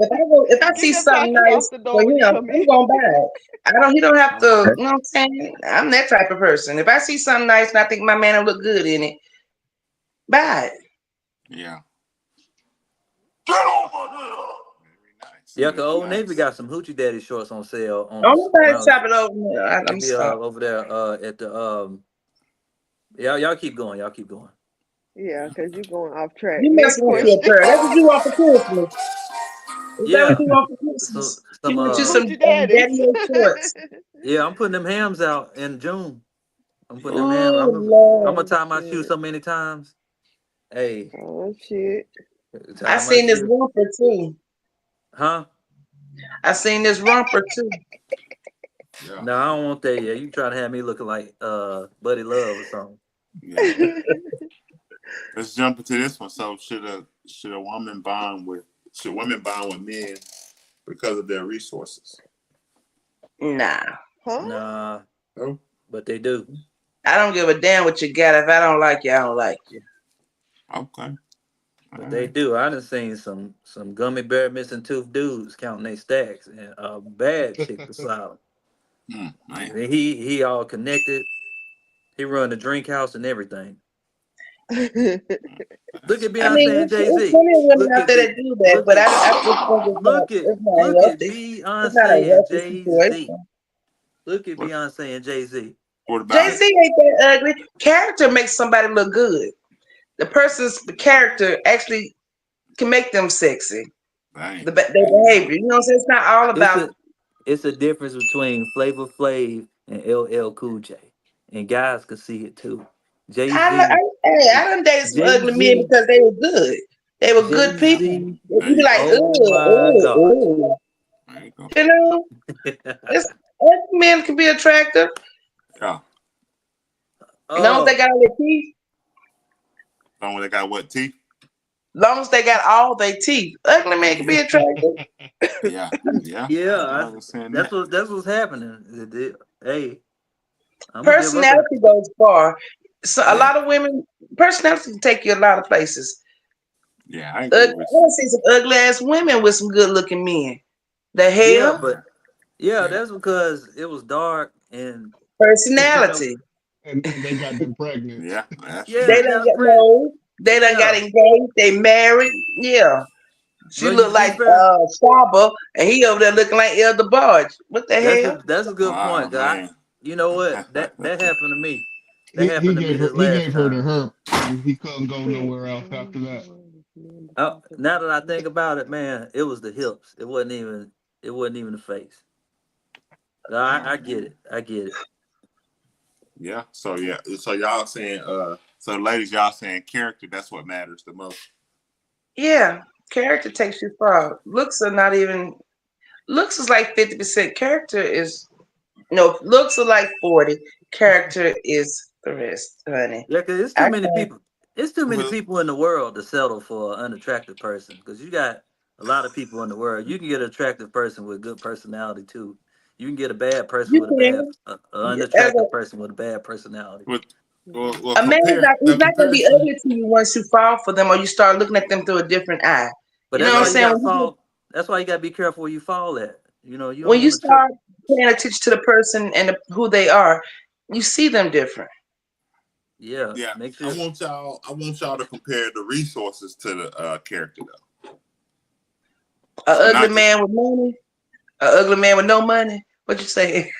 [SPEAKER 3] If I
[SPEAKER 2] Get
[SPEAKER 3] see
[SPEAKER 2] them
[SPEAKER 3] something
[SPEAKER 2] packets off
[SPEAKER 3] nice
[SPEAKER 2] the
[SPEAKER 3] for
[SPEAKER 2] door when you
[SPEAKER 3] him,
[SPEAKER 2] come
[SPEAKER 3] I'm
[SPEAKER 2] in.
[SPEAKER 3] gonna buy it. I don't. He don't have to.
[SPEAKER 1] Okay.
[SPEAKER 3] You know what I'm saying? I'm that type of person. If I see something nice and I think my man will look good in it, buy it.
[SPEAKER 1] Yeah. Get over here. Very nice.
[SPEAKER 7] yeah, cause
[SPEAKER 1] Very
[SPEAKER 7] Old Navy
[SPEAKER 1] nice.
[SPEAKER 7] got some hoochie daddy shorts on sale on
[SPEAKER 3] Don't nobody
[SPEAKER 7] around.
[SPEAKER 3] shop it over there.
[SPEAKER 7] They
[SPEAKER 3] I'm
[SPEAKER 7] be
[SPEAKER 3] sorry.
[SPEAKER 7] over there at the y'all keep going. Y'all keep going.
[SPEAKER 2] Yeah, because you're going off track.
[SPEAKER 3] You
[SPEAKER 2] Next
[SPEAKER 3] messing with
[SPEAKER 7] Yeah,
[SPEAKER 3] your
[SPEAKER 2] question.
[SPEAKER 3] girl. That's what you want for Christmas. Is that what
[SPEAKER 7] yeah.
[SPEAKER 3] you want for
[SPEAKER 7] So
[SPEAKER 3] Christmas? You
[SPEAKER 7] some
[SPEAKER 3] want you some
[SPEAKER 2] Hoochie daddies.
[SPEAKER 3] daddy shorts.
[SPEAKER 7] yeah, I'm putting them hams out in June. I'm putting them hams.
[SPEAKER 3] Oh
[SPEAKER 7] I'm gonna
[SPEAKER 3] Lord.
[SPEAKER 2] Oh,
[SPEAKER 7] tie my shoe
[SPEAKER 2] shit.
[SPEAKER 7] so many times. Hey,
[SPEAKER 2] Oh, shit.
[SPEAKER 3] I
[SPEAKER 7] tie my
[SPEAKER 3] seen this
[SPEAKER 7] shoe.
[SPEAKER 3] romper too.
[SPEAKER 7] Huh?
[SPEAKER 3] I seen this romper too.
[SPEAKER 1] Yeah.
[SPEAKER 7] No, I don't want that yet. You trying to have me looking like Buddy Love or something.
[SPEAKER 1] Yeah. Let's jump into this one. So should a woman bond with should women bond with men because of their resources?
[SPEAKER 3] Nah.
[SPEAKER 2] Huh?
[SPEAKER 7] Nah,
[SPEAKER 1] Oh,
[SPEAKER 7] but they do.
[SPEAKER 3] I don't give a damn what you got. If I don't like you, I don't like you.
[SPEAKER 1] okay. All
[SPEAKER 7] But they
[SPEAKER 1] right.
[SPEAKER 7] do. I done seen some gummy bear missing tooth dudes counting their stacks and a bad chick beside him.
[SPEAKER 1] Man.
[SPEAKER 7] And he all connected. He run the drink house and everything. Look
[SPEAKER 1] That's
[SPEAKER 7] at
[SPEAKER 3] I
[SPEAKER 1] crazy.
[SPEAKER 3] mean,
[SPEAKER 7] Beyonce and Jay
[SPEAKER 3] it's
[SPEAKER 7] Z.
[SPEAKER 3] plenty of women
[SPEAKER 7] Look
[SPEAKER 3] out
[SPEAKER 7] at
[SPEAKER 3] there
[SPEAKER 7] B.
[SPEAKER 3] that do that,
[SPEAKER 7] Look
[SPEAKER 3] but
[SPEAKER 7] at
[SPEAKER 3] I just think it's not healthy. It's not a
[SPEAKER 7] Beyonce and
[SPEAKER 3] healthy
[SPEAKER 7] Jay Z.
[SPEAKER 3] situation.
[SPEAKER 7] Look at
[SPEAKER 1] What
[SPEAKER 7] Beyonce and Jay Z.
[SPEAKER 1] what
[SPEAKER 3] Jay
[SPEAKER 1] about
[SPEAKER 3] Z
[SPEAKER 1] it?
[SPEAKER 3] ain't that ugly. Character makes somebody look good. The person's character actually can make them sexy.
[SPEAKER 1] Dang.
[SPEAKER 3] Their
[SPEAKER 1] There you go.
[SPEAKER 3] behavior. You know what I'm saying? It's not all
[SPEAKER 7] It's
[SPEAKER 3] about.
[SPEAKER 7] a it's a difference between Flavor Flav and LL Cool J, and guys can see it too. Jay Z,
[SPEAKER 3] I done dated some
[SPEAKER 7] Jay
[SPEAKER 3] ugly men
[SPEAKER 7] Z,
[SPEAKER 3] because they were good. They were
[SPEAKER 7] Jay
[SPEAKER 3] good people.
[SPEAKER 7] Z.
[SPEAKER 3] You
[SPEAKER 1] There
[SPEAKER 3] be
[SPEAKER 1] you
[SPEAKER 3] like,
[SPEAKER 1] go.
[SPEAKER 7] Oh my
[SPEAKER 3] ooh,
[SPEAKER 7] God.
[SPEAKER 3] ooh.
[SPEAKER 1] There you go.
[SPEAKER 3] You know, it's ugly men can be attractive.
[SPEAKER 1] Yeah.
[SPEAKER 3] As long as they
[SPEAKER 7] Oh,
[SPEAKER 3] got all their teeth.
[SPEAKER 1] Someone that got what teeth?
[SPEAKER 3] Long as they got all their teeth. Ugly man can be attractive.
[SPEAKER 1] Yeah, yeah.
[SPEAKER 7] Yeah,
[SPEAKER 1] I understand
[SPEAKER 7] that's
[SPEAKER 1] that.
[SPEAKER 7] that's what's happening. Hey, I'm gonna give up that.
[SPEAKER 3] Personality goes far. So a
[SPEAKER 1] Yeah,
[SPEAKER 3] lot of women, personality can take you a lot of places.
[SPEAKER 1] yeah, I agree
[SPEAKER 3] I
[SPEAKER 1] with
[SPEAKER 3] want to see some ugly ass women with some good looking men. The
[SPEAKER 7] Yeah,
[SPEAKER 3] hell?
[SPEAKER 7] but yeah,
[SPEAKER 1] you.
[SPEAKER 7] that's because it was dark and you know,
[SPEAKER 3] Personality.
[SPEAKER 6] and they got them pregnant.
[SPEAKER 1] Yeah, that's
[SPEAKER 7] yeah,
[SPEAKER 3] They
[SPEAKER 1] true.
[SPEAKER 7] they
[SPEAKER 3] done
[SPEAKER 7] got
[SPEAKER 3] got
[SPEAKER 7] print.
[SPEAKER 3] no. They done got
[SPEAKER 7] Yeah,
[SPEAKER 3] engaged. They married. Yeah. She
[SPEAKER 7] but you
[SPEAKER 3] looked
[SPEAKER 7] be
[SPEAKER 3] like
[SPEAKER 7] fair.
[SPEAKER 3] Shaba, and he over there looking like Elder Barge. What the hell?
[SPEAKER 7] That's a good
[SPEAKER 1] Oh
[SPEAKER 7] point.
[SPEAKER 1] man.
[SPEAKER 7] You know what? That happened to me. That
[SPEAKER 6] He
[SPEAKER 7] happened to me
[SPEAKER 6] gave her
[SPEAKER 7] this last
[SPEAKER 6] the
[SPEAKER 7] time.
[SPEAKER 6] herp, and he couldn't go
[SPEAKER 2] Prince,
[SPEAKER 6] nowhere else after
[SPEAKER 2] only
[SPEAKER 6] that.
[SPEAKER 2] one with men to
[SPEAKER 7] Now that I think about it, man, it was the hips. It wasn't even the face. I
[SPEAKER 1] Oh
[SPEAKER 7] get
[SPEAKER 1] man.
[SPEAKER 7] it. I get it.
[SPEAKER 1] Yeah. So yeah. So y'all saying so ladies, y'all saying character, that's what matters the most.
[SPEAKER 3] Yeah. Character takes you far. Looks are not even. Looks is like 50%. Character is no. Looks are like 40. Character is the rest, honey.
[SPEAKER 7] Yeah, cause it's too
[SPEAKER 3] I
[SPEAKER 7] many
[SPEAKER 3] can't.
[SPEAKER 7] people. It's too many
[SPEAKER 1] Well,
[SPEAKER 7] people in the world to settle for an unattractive person. Cause you got a lot of people in the world. You can get an attractive person with good personality too. You can get a bad person
[SPEAKER 3] You
[SPEAKER 7] with a bad,
[SPEAKER 3] can. As
[SPEAKER 7] unattractive person with a bad personality.
[SPEAKER 1] with
[SPEAKER 2] Mhm.
[SPEAKER 1] well
[SPEAKER 3] a man is
[SPEAKER 1] compare
[SPEAKER 3] not.
[SPEAKER 1] the
[SPEAKER 3] He's not gonna be
[SPEAKER 1] comparison.
[SPEAKER 3] ugly to you once you fall for them or you start looking at them through a different eye.
[SPEAKER 7] But
[SPEAKER 3] You know
[SPEAKER 7] that's
[SPEAKER 3] what I'm
[SPEAKER 7] why
[SPEAKER 1] Right.
[SPEAKER 7] you
[SPEAKER 3] saying?
[SPEAKER 7] gotta fall. That's why you gotta be careful where you fall at. You don't
[SPEAKER 3] When you
[SPEAKER 7] want to trip.
[SPEAKER 3] start paying attention to the person and who they are, you see them different.
[SPEAKER 7] Yeah,
[SPEAKER 1] Yeah.
[SPEAKER 7] make sure.
[SPEAKER 1] I want y'all to compare the resources to the character though.
[SPEAKER 3] A
[SPEAKER 1] So
[SPEAKER 3] ugly
[SPEAKER 1] not just
[SPEAKER 3] man with money, a ugly man with no money. What you say?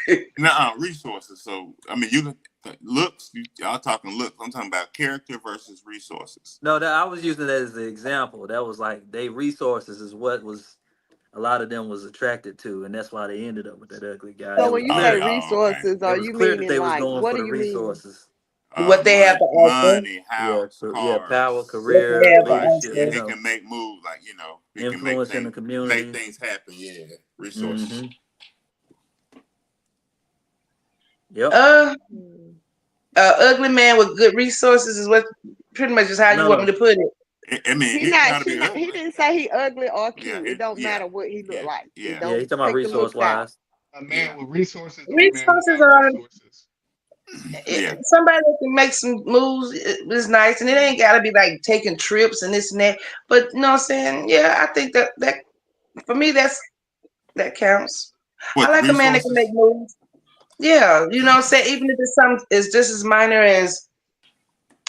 [SPEAKER 1] resources. So I mean you looks, y'all talking looks. I'm talking about character versus resources.
[SPEAKER 7] No, that I was using that as an example. That was like they resources is what was a lot of them was attracted to, and that's why they ended up with that ugly guy.
[SPEAKER 2] So
[SPEAKER 7] It
[SPEAKER 2] when
[SPEAKER 7] was
[SPEAKER 2] you say
[SPEAKER 7] clear.
[SPEAKER 1] Okay.
[SPEAKER 2] resources,
[SPEAKER 7] It
[SPEAKER 2] are
[SPEAKER 7] was
[SPEAKER 2] you
[SPEAKER 7] clear that
[SPEAKER 2] meaning
[SPEAKER 7] they was
[SPEAKER 2] like
[SPEAKER 7] going
[SPEAKER 2] what
[SPEAKER 7] for
[SPEAKER 2] do
[SPEAKER 7] the
[SPEAKER 2] you mean?
[SPEAKER 7] resources.
[SPEAKER 3] What they have to offer,
[SPEAKER 1] Money,
[SPEAKER 7] Yeah,
[SPEAKER 1] house,
[SPEAKER 7] yeah, power,
[SPEAKER 1] cars.
[SPEAKER 3] what they
[SPEAKER 7] career,
[SPEAKER 3] have to
[SPEAKER 1] Right.
[SPEAKER 7] leadership.
[SPEAKER 1] Yeah,
[SPEAKER 3] offer.
[SPEAKER 7] You
[SPEAKER 1] he
[SPEAKER 7] know,
[SPEAKER 1] can make moves like, he can
[SPEAKER 7] influence in the
[SPEAKER 1] make
[SPEAKER 7] community.
[SPEAKER 1] things happen. Yeah. Resources.
[SPEAKER 7] Mm-hmm. Yep.
[SPEAKER 3] Uh,
[SPEAKER 2] Hmm.
[SPEAKER 3] a ugly man with good resources is what pretty much is how you
[SPEAKER 7] No,
[SPEAKER 3] want me
[SPEAKER 7] no.
[SPEAKER 3] to put it.
[SPEAKER 1] I mean,
[SPEAKER 2] He
[SPEAKER 1] he don't
[SPEAKER 2] not
[SPEAKER 1] gotta
[SPEAKER 2] she
[SPEAKER 1] be
[SPEAKER 2] not he
[SPEAKER 1] ugly.
[SPEAKER 2] didn't say he ugly or
[SPEAKER 1] Yeah,
[SPEAKER 2] cute. It don't
[SPEAKER 1] yeah,
[SPEAKER 2] matter what he look
[SPEAKER 1] yeah,
[SPEAKER 2] like. It
[SPEAKER 1] yeah,
[SPEAKER 7] Yeah, he's
[SPEAKER 2] don't
[SPEAKER 7] talking about
[SPEAKER 2] take the
[SPEAKER 7] resource
[SPEAKER 2] looks out.
[SPEAKER 7] wise.
[SPEAKER 6] A
[SPEAKER 1] yeah,
[SPEAKER 6] man with resources or a man
[SPEAKER 3] Resources
[SPEAKER 6] without
[SPEAKER 3] are
[SPEAKER 6] resources?
[SPEAKER 1] yeah.
[SPEAKER 3] somebody that can make some moves is nice, and it ain't got to be like taking trips and this and that. But you know what I'm saying? Yeah, I think that for me that counts. I
[SPEAKER 1] What
[SPEAKER 3] like a man that can make
[SPEAKER 1] resources?
[SPEAKER 3] moves. Yeah, you know what I'm saying? Even if it's something is just as minor as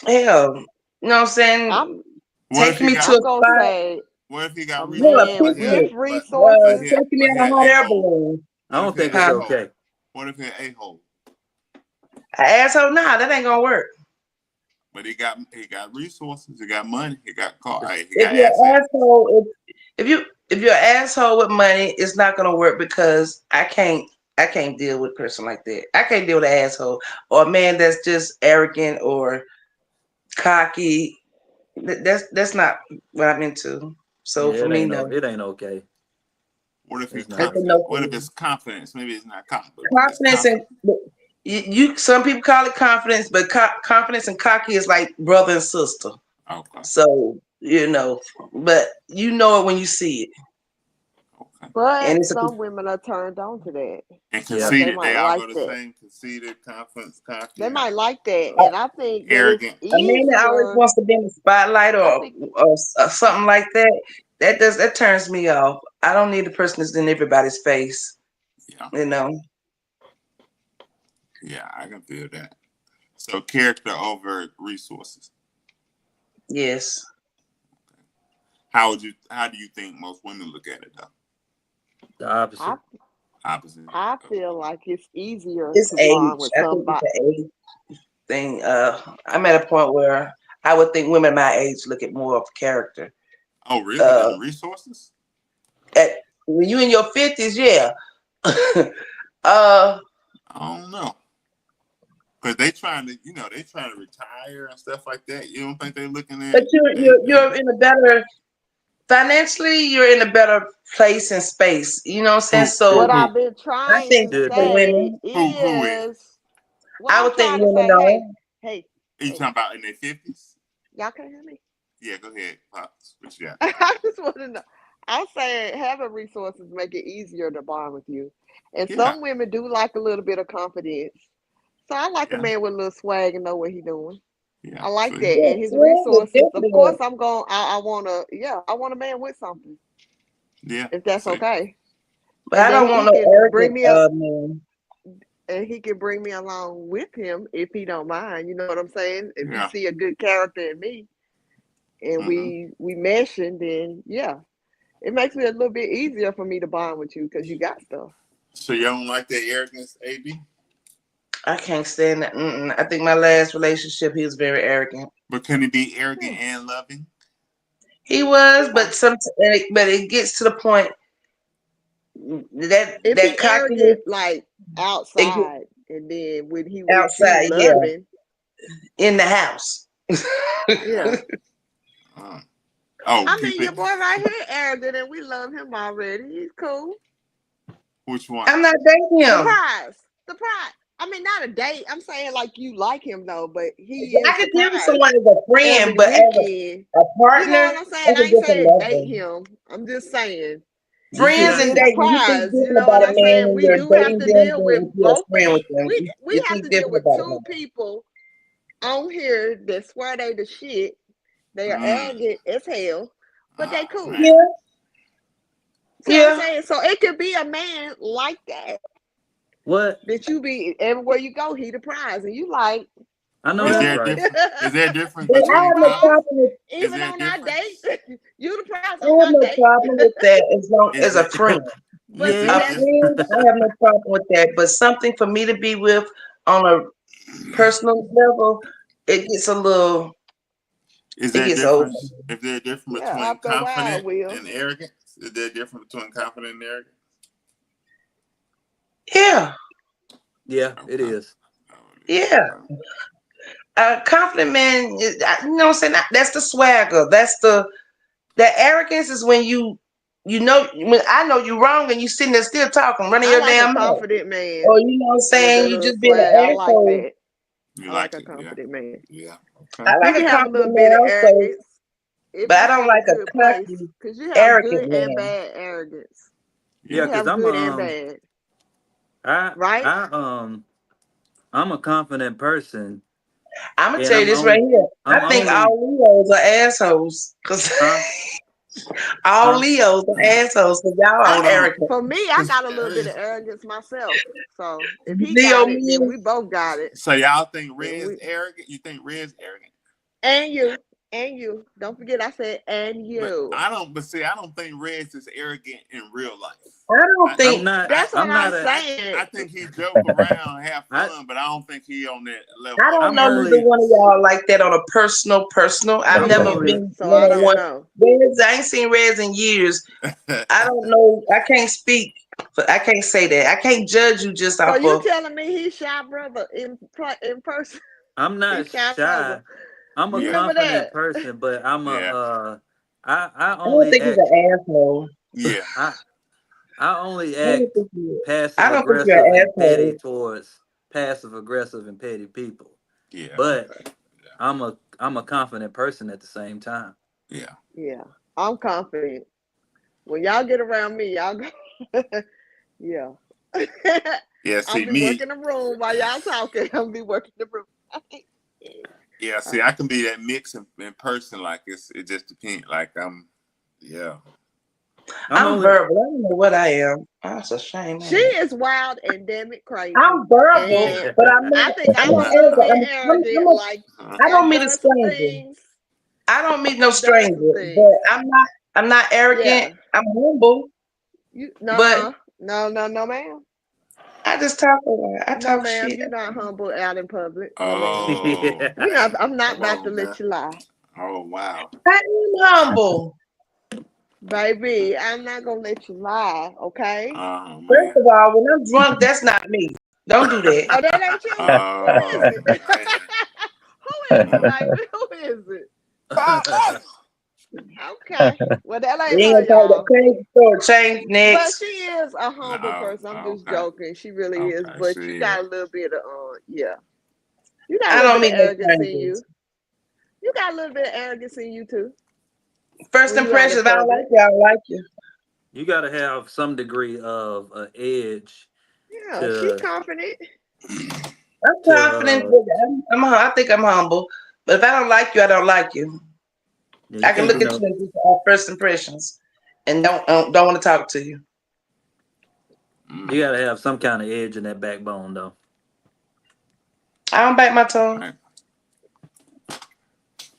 [SPEAKER 3] hell, you know what I'm
[SPEAKER 2] I'm
[SPEAKER 3] saying?
[SPEAKER 1] What if
[SPEAKER 3] Taking
[SPEAKER 1] he
[SPEAKER 3] me to
[SPEAKER 1] got?
[SPEAKER 3] a
[SPEAKER 2] I'm gonna
[SPEAKER 3] spot,
[SPEAKER 2] say
[SPEAKER 1] What if he
[SPEAKER 2] a
[SPEAKER 1] got
[SPEAKER 3] hell, a
[SPEAKER 1] resources,
[SPEAKER 2] man
[SPEAKER 1] but
[SPEAKER 2] with
[SPEAKER 3] picnic,
[SPEAKER 2] resources.
[SPEAKER 3] taking me
[SPEAKER 1] he
[SPEAKER 3] on
[SPEAKER 1] had
[SPEAKER 3] a hot
[SPEAKER 1] a
[SPEAKER 3] air
[SPEAKER 1] hole?
[SPEAKER 3] balloon.
[SPEAKER 7] I
[SPEAKER 1] What if
[SPEAKER 7] don't
[SPEAKER 1] he
[SPEAKER 7] think
[SPEAKER 1] had
[SPEAKER 7] it's
[SPEAKER 1] a
[SPEAKER 3] Huh?
[SPEAKER 1] hole?
[SPEAKER 7] okay.
[SPEAKER 1] What if he had a hole?
[SPEAKER 3] An asshole? Nah, that ain't gonna work.
[SPEAKER 1] But he got resources. He got money. He got car.
[SPEAKER 7] It's,
[SPEAKER 1] Hey, he
[SPEAKER 3] If
[SPEAKER 1] got
[SPEAKER 3] you're an
[SPEAKER 1] assets.
[SPEAKER 3] asshole, if you're an asshole with money, it's not gonna work because I can't deal with a person like that. I can't deal with an asshole or a man that's just arrogant or cocky. That's not what I'm into. So
[SPEAKER 7] yeah,
[SPEAKER 3] for me, no.
[SPEAKER 1] Okay.
[SPEAKER 7] it ain't okay.
[SPEAKER 1] What if he
[SPEAKER 7] It's
[SPEAKER 3] That's
[SPEAKER 7] not.
[SPEAKER 3] a
[SPEAKER 1] confident?
[SPEAKER 3] no for
[SPEAKER 1] What if
[SPEAKER 3] me.
[SPEAKER 1] it's confidence? Maybe it's not confident, but it's
[SPEAKER 3] Confidence and
[SPEAKER 1] confident.
[SPEAKER 3] some people call it confidence, but confidence and cocky is like brother and sister.
[SPEAKER 1] Okay.
[SPEAKER 3] So but you know it when you see it,
[SPEAKER 1] Okay.
[SPEAKER 3] and
[SPEAKER 2] But
[SPEAKER 3] it's a
[SPEAKER 2] some women are turned on to that
[SPEAKER 1] And
[SPEAKER 7] Yeah.
[SPEAKER 2] because they
[SPEAKER 1] conceited. They
[SPEAKER 2] might
[SPEAKER 1] all
[SPEAKER 2] like
[SPEAKER 1] go the
[SPEAKER 2] that.
[SPEAKER 1] same. Conceited, confidence,
[SPEAKER 2] They
[SPEAKER 1] cocky,
[SPEAKER 2] might like that,
[SPEAKER 3] a,
[SPEAKER 2] and I think that it's
[SPEAKER 1] arrogant.
[SPEAKER 3] a man that always
[SPEAKER 2] easier.
[SPEAKER 3] wants to be in the spotlight
[SPEAKER 2] I
[SPEAKER 3] or,
[SPEAKER 2] think
[SPEAKER 3] or something like that. That turns me off. I don't need a person that's in everybody's face.
[SPEAKER 1] Yeah.
[SPEAKER 3] You know.
[SPEAKER 1] Yeah, I can feel that. So character over resources.
[SPEAKER 3] Yes.
[SPEAKER 1] How do you think most women look at it though?
[SPEAKER 7] The
[SPEAKER 2] I
[SPEAKER 7] opposite.
[SPEAKER 1] Opposite.
[SPEAKER 2] I feel like it's easier
[SPEAKER 3] It's
[SPEAKER 2] to bond
[SPEAKER 3] age.
[SPEAKER 2] with
[SPEAKER 3] I think it's
[SPEAKER 2] somebody.
[SPEAKER 3] the age thing. I'm at a point where I would think women my age look at more of character.
[SPEAKER 1] Oh, really?
[SPEAKER 3] Uh,
[SPEAKER 1] Than resources?
[SPEAKER 3] at when you in your 50s, yeah. uh,
[SPEAKER 1] I don't know. Cause they trying to, they trying to retire and stuff like that. You don't think they looking
[SPEAKER 3] but
[SPEAKER 1] at
[SPEAKER 3] you're
[SPEAKER 1] they
[SPEAKER 3] you're you're in a better financially. You're in a better place and space. You know what I'm saying?
[SPEAKER 1] who
[SPEAKER 2] What
[SPEAKER 3] So
[SPEAKER 2] I've
[SPEAKER 1] who
[SPEAKER 2] been
[SPEAKER 3] I
[SPEAKER 2] trying
[SPEAKER 3] think
[SPEAKER 2] to
[SPEAKER 7] Should
[SPEAKER 3] for
[SPEAKER 7] be.
[SPEAKER 2] say
[SPEAKER 3] women,
[SPEAKER 1] who is?
[SPEAKER 2] is what
[SPEAKER 3] I
[SPEAKER 2] I'm
[SPEAKER 3] would think
[SPEAKER 2] trying to
[SPEAKER 3] women
[SPEAKER 2] say. Hey,
[SPEAKER 3] know.
[SPEAKER 2] hey,
[SPEAKER 1] You
[SPEAKER 2] hey,
[SPEAKER 1] talking about in their 50s?
[SPEAKER 2] y'all can't hear me.
[SPEAKER 1] Yeah, go ahead, Pops. What you got?
[SPEAKER 2] I just want to know. I'm saying having resources make it easier to bond with you, and
[SPEAKER 1] Yeah,
[SPEAKER 2] some women do like a little bit of confidence. So I like a
[SPEAKER 1] yeah,
[SPEAKER 2] man with a little swag and know what he's doing.
[SPEAKER 1] yeah.
[SPEAKER 2] I like
[SPEAKER 1] So
[SPEAKER 2] that,
[SPEAKER 3] Yeah,
[SPEAKER 2] and his
[SPEAKER 3] swag is
[SPEAKER 2] resources. Of
[SPEAKER 3] definitely
[SPEAKER 2] course,
[SPEAKER 3] a,
[SPEAKER 2] I'm going. I want to. Yeah, I want a man with something,
[SPEAKER 1] yeah.
[SPEAKER 2] if that's
[SPEAKER 1] See,
[SPEAKER 2] okay.
[SPEAKER 3] but
[SPEAKER 2] And
[SPEAKER 3] I
[SPEAKER 2] then
[SPEAKER 3] don't want
[SPEAKER 2] he
[SPEAKER 3] no
[SPEAKER 2] can bring
[SPEAKER 3] arrogant
[SPEAKER 2] me up,
[SPEAKER 3] man.
[SPEAKER 2] and he can bring me along with him if he don't mind. You know what I'm saying? If he
[SPEAKER 1] yeah.
[SPEAKER 2] see a good character in me, and
[SPEAKER 1] Hmm.
[SPEAKER 2] we meshing, then yeah, it makes it a little bit easier for me to bond with you because you got stuff.
[SPEAKER 1] So you don't like that arrogance, AB?
[SPEAKER 3] I can't stand that. I think my last relationship, he was very arrogant.
[SPEAKER 1] But can he be arrogant
[SPEAKER 2] Yeah,
[SPEAKER 1] and loving?
[SPEAKER 3] He was,
[SPEAKER 2] yeah.
[SPEAKER 3] but but it gets to the point that
[SPEAKER 2] If
[SPEAKER 3] that
[SPEAKER 2] he arrogant
[SPEAKER 3] cockiness,
[SPEAKER 2] like
[SPEAKER 3] it get
[SPEAKER 2] outside, and then when he with you
[SPEAKER 3] outside, yeah,
[SPEAKER 2] loving,
[SPEAKER 3] in the house.
[SPEAKER 2] yeah.
[SPEAKER 1] Uh, oh,
[SPEAKER 2] I
[SPEAKER 1] keep
[SPEAKER 2] mean, your
[SPEAKER 1] it.
[SPEAKER 2] boy right here arrogant, and we love him already. He's cool.
[SPEAKER 1] Which one?
[SPEAKER 3] I'm not dating
[SPEAKER 2] The
[SPEAKER 3] him.
[SPEAKER 2] prize, the prize. I mean, not a date. I'm saying like you like him though, but he is
[SPEAKER 3] I
[SPEAKER 2] the
[SPEAKER 3] could deal with
[SPEAKER 2] prize
[SPEAKER 3] someone as a friend,
[SPEAKER 2] every
[SPEAKER 3] but as
[SPEAKER 2] weekend.
[SPEAKER 3] a
[SPEAKER 2] You know
[SPEAKER 3] partner,
[SPEAKER 2] what I'm saying?
[SPEAKER 3] that's
[SPEAKER 2] I
[SPEAKER 3] a
[SPEAKER 2] ain't
[SPEAKER 3] different
[SPEAKER 2] saying date
[SPEAKER 3] level.
[SPEAKER 2] him. I'm just saying
[SPEAKER 7] You can
[SPEAKER 3] Friends
[SPEAKER 2] he
[SPEAKER 3] and
[SPEAKER 2] is the
[SPEAKER 7] actually.
[SPEAKER 3] dating, you think
[SPEAKER 2] prize. You
[SPEAKER 3] different
[SPEAKER 2] know what
[SPEAKER 3] about a
[SPEAKER 2] I'm
[SPEAKER 3] man
[SPEAKER 2] saying?
[SPEAKER 3] when
[SPEAKER 2] We
[SPEAKER 3] you're
[SPEAKER 2] do have
[SPEAKER 3] dating
[SPEAKER 2] to
[SPEAKER 3] them
[SPEAKER 2] deal
[SPEAKER 3] than
[SPEAKER 2] with
[SPEAKER 3] if you're a
[SPEAKER 2] both of
[SPEAKER 3] friend with
[SPEAKER 2] these.
[SPEAKER 3] them.
[SPEAKER 2] We
[SPEAKER 3] You
[SPEAKER 2] have
[SPEAKER 3] think
[SPEAKER 2] to deal
[SPEAKER 3] different
[SPEAKER 2] with
[SPEAKER 3] about
[SPEAKER 2] two
[SPEAKER 3] them.
[SPEAKER 2] people on here that swear they the shit. They are
[SPEAKER 1] Mm.
[SPEAKER 2] arrogant as hell, but they
[SPEAKER 1] Oh
[SPEAKER 2] cool.
[SPEAKER 1] man.
[SPEAKER 3] Yeah,
[SPEAKER 2] See what I'm
[SPEAKER 3] yeah.
[SPEAKER 2] saying? So it could be a man like that
[SPEAKER 7] What?
[SPEAKER 2] that you be everywhere you go, he the prize, and you like,
[SPEAKER 7] I know
[SPEAKER 1] Is
[SPEAKER 7] that's
[SPEAKER 2] huh?
[SPEAKER 1] there a
[SPEAKER 7] right.
[SPEAKER 1] difference? Is there a difference
[SPEAKER 3] But I
[SPEAKER 2] You the
[SPEAKER 1] between
[SPEAKER 3] have no
[SPEAKER 2] prize,
[SPEAKER 3] problem with
[SPEAKER 1] Is
[SPEAKER 2] even
[SPEAKER 1] there a
[SPEAKER 2] on our date.
[SPEAKER 1] difference?
[SPEAKER 2] You the prize
[SPEAKER 3] I
[SPEAKER 2] on
[SPEAKER 3] have
[SPEAKER 2] my
[SPEAKER 3] no
[SPEAKER 2] date.
[SPEAKER 3] problem with that as long
[SPEAKER 1] Is
[SPEAKER 3] as a
[SPEAKER 1] there
[SPEAKER 3] friend.
[SPEAKER 1] is
[SPEAKER 2] But
[SPEAKER 1] there
[SPEAKER 2] see
[SPEAKER 3] A
[SPEAKER 1] a
[SPEAKER 2] that
[SPEAKER 1] difference?
[SPEAKER 3] friend, I have no problem with that. But something for me to be with on a personal level, it gets a little,
[SPEAKER 1] Is
[SPEAKER 3] it
[SPEAKER 1] there a
[SPEAKER 3] gets over.
[SPEAKER 1] difference? Is there a difference
[SPEAKER 2] yeah,
[SPEAKER 1] between
[SPEAKER 2] after a while,
[SPEAKER 1] confident
[SPEAKER 2] Will.
[SPEAKER 1] and arrogance? Is there a difference between confident and arrogant?
[SPEAKER 3] Yeah,
[SPEAKER 7] Yeah, it
[SPEAKER 1] Okay.
[SPEAKER 7] is.
[SPEAKER 1] Oh, yeah,
[SPEAKER 3] yeah.
[SPEAKER 1] okay.
[SPEAKER 3] A confident man, you know what I'm saying? That's the swagger. The arrogance is when you know, when I know you wrong and you sitting there still talking, running
[SPEAKER 2] I
[SPEAKER 3] your
[SPEAKER 2] like a
[SPEAKER 3] damn mouth.
[SPEAKER 2] confident man
[SPEAKER 3] Or you know what I'm
[SPEAKER 2] with
[SPEAKER 3] saying?
[SPEAKER 2] that
[SPEAKER 3] You
[SPEAKER 2] little
[SPEAKER 3] just being
[SPEAKER 2] swag. I
[SPEAKER 3] an
[SPEAKER 2] like
[SPEAKER 3] asshole.
[SPEAKER 2] that.
[SPEAKER 1] You
[SPEAKER 2] I like
[SPEAKER 1] like
[SPEAKER 2] a
[SPEAKER 1] it, yeah,
[SPEAKER 2] confident man.
[SPEAKER 1] yeah, okay.
[SPEAKER 3] I
[SPEAKER 2] He
[SPEAKER 3] like
[SPEAKER 2] can
[SPEAKER 3] a
[SPEAKER 2] have a little
[SPEAKER 3] confident
[SPEAKER 2] bit
[SPEAKER 3] man
[SPEAKER 2] of
[SPEAKER 3] also,
[SPEAKER 2] arrogance if
[SPEAKER 3] but I
[SPEAKER 2] he's
[SPEAKER 3] don't
[SPEAKER 2] in a
[SPEAKER 3] like a
[SPEAKER 2] good place,
[SPEAKER 3] cocky,
[SPEAKER 2] because you have
[SPEAKER 3] arrogant
[SPEAKER 2] good and
[SPEAKER 3] man.
[SPEAKER 2] bad arrogance.
[SPEAKER 7] Yeah,
[SPEAKER 2] You
[SPEAKER 1] Yeah,
[SPEAKER 7] cause
[SPEAKER 2] have
[SPEAKER 7] I'm
[SPEAKER 2] good and bad,
[SPEAKER 7] I
[SPEAKER 2] right?
[SPEAKER 7] I I'm a confident person,
[SPEAKER 3] I'm gonna
[SPEAKER 7] and
[SPEAKER 3] tell you this right here. I
[SPEAKER 7] I'm
[SPEAKER 3] think
[SPEAKER 7] only
[SPEAKER 3] all Leos are assholes, cause
[SPEAKER 7] huh
[SPEAKER 3] all
[SPEAKER 7] huh.
[SPEAKER 3] Leos are assholes, cause y'all are
[SPEAKER 1] hold on,
[SPEAKER 3] arrogant.
[SPEAKER 2] For me, I
[SPEAKER 1] because
[SPEAKER 2] got a little bit of arrogance myself. So if he
[SPEAKER 3] Leo
[SPEAKER 2] got it, then
[SPEAKER 3] men,
[SPEAKER 2] we both got it.
[SPEAKER 1] so y'all think
[SPEAKER 2] Then
[SPEAKER 1] Red's
[SPEAKER 2] we
[SPEAKER 1] arrogant? You think Red's arrogant?
[SPEAKER 2] and you and you. Don't forget I said and
[SPEAKER 1] But
[SPEAKER 2] you.
[SPEAKER 1] I don't. But see, I don't think Red's is arrogant in real life.
[SPEAKER 3] I don't
[SPEAKER 1] I,
[SPEAKER 7] I'm
[SPEAKER 3] think
[SPEAKER 7] not
[SPEAKER 1] I,
[SPEAKER 2] That's what
[SPEAKER 7] I'm
[SPEAKER 2] I'm
[SPEAKER 7] not a
[SPEAKER 1] I
[SPEAKER 2] saying.
[SPEAKER 1] think he joke around, have
[SPEAKER 7] I
[SPEAKER 1] fun, but I don't think he on that
[SPEAKER 3] I
[SPEAKER 1] level of
[SPEAKER 3] don't
[SPEAKER 7] I'm
[SPEAKER 3] know neither
[SPEAKER 7] only
[SPEAKER 3] one of
[SPEAKER 1] arrogance.
[SPEAKER 3] y'all like that on a personal. I've
[SPEAKER 2] Me
[SPEAKER 7] I'm
[SPEAKER 3] never
[SPEAKER 7] only
[SPEAKER 2] neither.
[SPEAKER 3] been
[SPEAKER 2] So
[SPEAKER 3] one
[SPEAKER 2] I
[SPEAKER 3] on
[SPEAKER 2] don't
[SPEAKER 3] one.
[SPEAKER 2] know.
[SPEAKER 3] Reds, I ain't seen Reds in years. I don't know. I can't speak. I can't say that. I can't judge you just
[SPEAKER 2] So
[SPEAKER 3] off
[SPEAKER 2] you
[SPEAKER 3] of.
[SPEAKER 2] telling me he's shy brother in person?
[SPEAKER 7] I'm not
[SPEAKER 2] He's shy brother.
[SPEAKER 7] shy. I'm a
[SPEAKER 2] You
[SPEAKER 1] yeah,
[SPEAKER 2] remember
[SPEAKER 7] confident
[SPEAKER 2] that?
[SPEAKER 7] person, but I'm
[SPEAKER 1] yeah,
[SPEAKER 7] I
[SPEAKER 3] I don't
[SPEAKER 7] only
[SPEAKER 3] think he's
[SPEAKER 7] act
[SPEAKER 3] an asshole.
[SPEAKER 1] yeah,
[SPEAKER 7] I I only
[SPEAKER 3] I don't
[SPEAKER 7] act
[SPEAKER 3] think he. I
[SPEAKER 7] passive
[SPEAKER 3] don't think you're
[SPEAKER 7] aggressive
[SPEAKER 3] an
[SPEAKER 7] and petty
[SPEAKER 3] asshole.
[SPEAKER 7] towards passive aggressive and petty people.
[SPEAKER 1] yeah.
[SPEAKER 7] But
[SPEAKER 1] Okay.
[SPEAKER 7] I'm a confident person at the same time.
[SPEAKER 1] Yeah,
[SPEAKER 2] Yeah. I'm confident. When y'all get around me, y'all go. Yeah.
[SPEAKER 1] yeah.
[SPEAKER 2] I'll
[SPEAKER 1] See
[SPEAKER 2] be
[SPEAKER 1] me.
[SPEAKER 2] working the room while y'all talking. I'll be working the room.
[SPEAKER 1] Yeah, see, I can be that mix in person. Like it just depends. Like yeah,
[SPEAKER 7] I'm
[SPEAKER 3] I'm
[SPEAKER 7] only
[SPEAKER 3] verbal. I don't know what I am. Oh, it's a shame,
[SPEAKER 2] She
[SPEAKER 3] ain't it?
[SPEAKER 2] is wild and damn it crazy.
[SPEAKER 3] I'm verbal,
[SPEAKER 2] And
[SPEAKER 3] but I'm
[SPEAKER 2] I
[SPEAKER 3] not.
[SPEAKER 2] think
[SPEAKER 3] I'm
[SPEAKER 2] I'm
[SPEAKER 3] not
[SPEAKER 2] a
[SPEAKER 1] nah,
[SPEAKER 2] little
[SPEAKER 3] arrogant.
[SPEAKER 2] bit
[SPEAKER 3] I'm
[SPEAKER 2] arrogant.
[SPEAKER 3] a,
[SPEAKER 2] Like
[SPEAKER 1] huh?
[SPEAKER 3] I don't
[SPEAKER 2] I've
[SPEAKER 3] meet a
[SPEAKER 2] done some
[SPEAKER 3] stranger.
[SPEAKER 2] things.
[SPEAKER 3] I don't meet no
[SPEAKER 2] I've done some
[SPEAKER 3] stranger, but
[SPEAKER 2] things.
[SPEAKER 3] I'm not. I'm not arrogant.
[SPEAKER 2] Yeah.
[SPEAKER 3] I'm humble,
[SPEAKER 2] You
[SPEAKER 3] but
[SPEAKER 2] nuh-uh. No, ma'am.
[SPEAKER 3] I just talk a lot. I
[SPEAKER 2] No,
[SPEAKER 3] talk
[SPEAKER 2] ma'am.
[SPEAKER 3] shit.
[SPEAKER 2] You're not humble out in public. No, ma'am.
[SPEAKER 1] Oh,
[SPEAKER 2] We not I'm not
[SPEAKER 1] come
[SPEAKER 2] about to
[SPEAKER 1] on now.
[SPEAKER 2] let you lie.
[SPEAKER 1] Oh wow.
[SPEAKER 3] I am humble.
[SPEAKER 2] Baby, I'm not gonna let you lie, okay?
[SPEAKER 1] Oh
[SPEAKER 3] First
[SPEAKER 1] man.
[SPEAKER 3] of all, when I'm drunk, that's not me. Don't do that.
[SPEAKER 2] Oh, that ain't you? Who is
[SPEAKER 1] Oh
[SPEAKER 2] it?
[SPEAKER 1] man.
[SPEAKER 2] Who is it, baby? Who is it? Okay. Well, that
[SPEAKER 3] You
[SPEAKER 2] ain't
[SPEAKER 3] ain't
[SPEAKER 2] her,
[SPEAKER 3] gonna talk
[SPEAKER 2] y'all.
[SPEAKER 3] the change the story. Change
[SPEAKER 2] But
[SPEAKER 3] next.
[SPEAKER 2] she is a humble
[SPEAKER 1] No.
[SPEAKER 2] person. I'm just
[SPEAKER 1] Okay.
[SPEAKER 2] joking. She really is.
[SPEAKER 1] Okay.
[SPEAKER 2] But you
[SPEAKER 1] See.
[SPEAKER 2] got a little bit of yeah. You got a
[SPEAKER 3] I
[SPEAKER 2] little
[SPEAKER 3] don't
[SPEAKER 2] bit of
[SPEAKER 3] meet no
[SPEAKER 2] arrogance in
[SPEAKER 3] strangers.
[SPEAKER 2] you. You got a little bit of arrogance in you too.
[SPEAKER 3] First
[SPEAKER 2] When you out in
[SPEAKER 3] impressions, I don't like
[SPEAKER 2] public.
[SPEAKER 3] you. I don't like you.
[SPEAKER 7] You got to have some degree of an edge
[SPEAKER 2] Yeah, she
[SPEAKER 7] to
[SPEAKER 2] confident.
[SPEAKER 3] I'm confident.
[SPEAKER 7] to.
[SPEAKER 3] I think I'm humble. But if I don't like you, I don't like you.
[SPEAKER 7] Yeah,
[SPEAKER 3] I
[SPEAKER 7] you
[SPEAKER 3] can
[SPEAKER 7] can't
[SPEAKER 3] look
[SPEAKER 7] be
[SPEAKER 3] at you
[SPEAKER 7] no.
[SPEAKER 3] and just first impressions, and don't want to talk to you.
[SPEAKER 7] You got to have some kind of edge in that backbone, though.
[SPEAKER 3] I don't bite my tongue.
[SPEAKER 1] Right.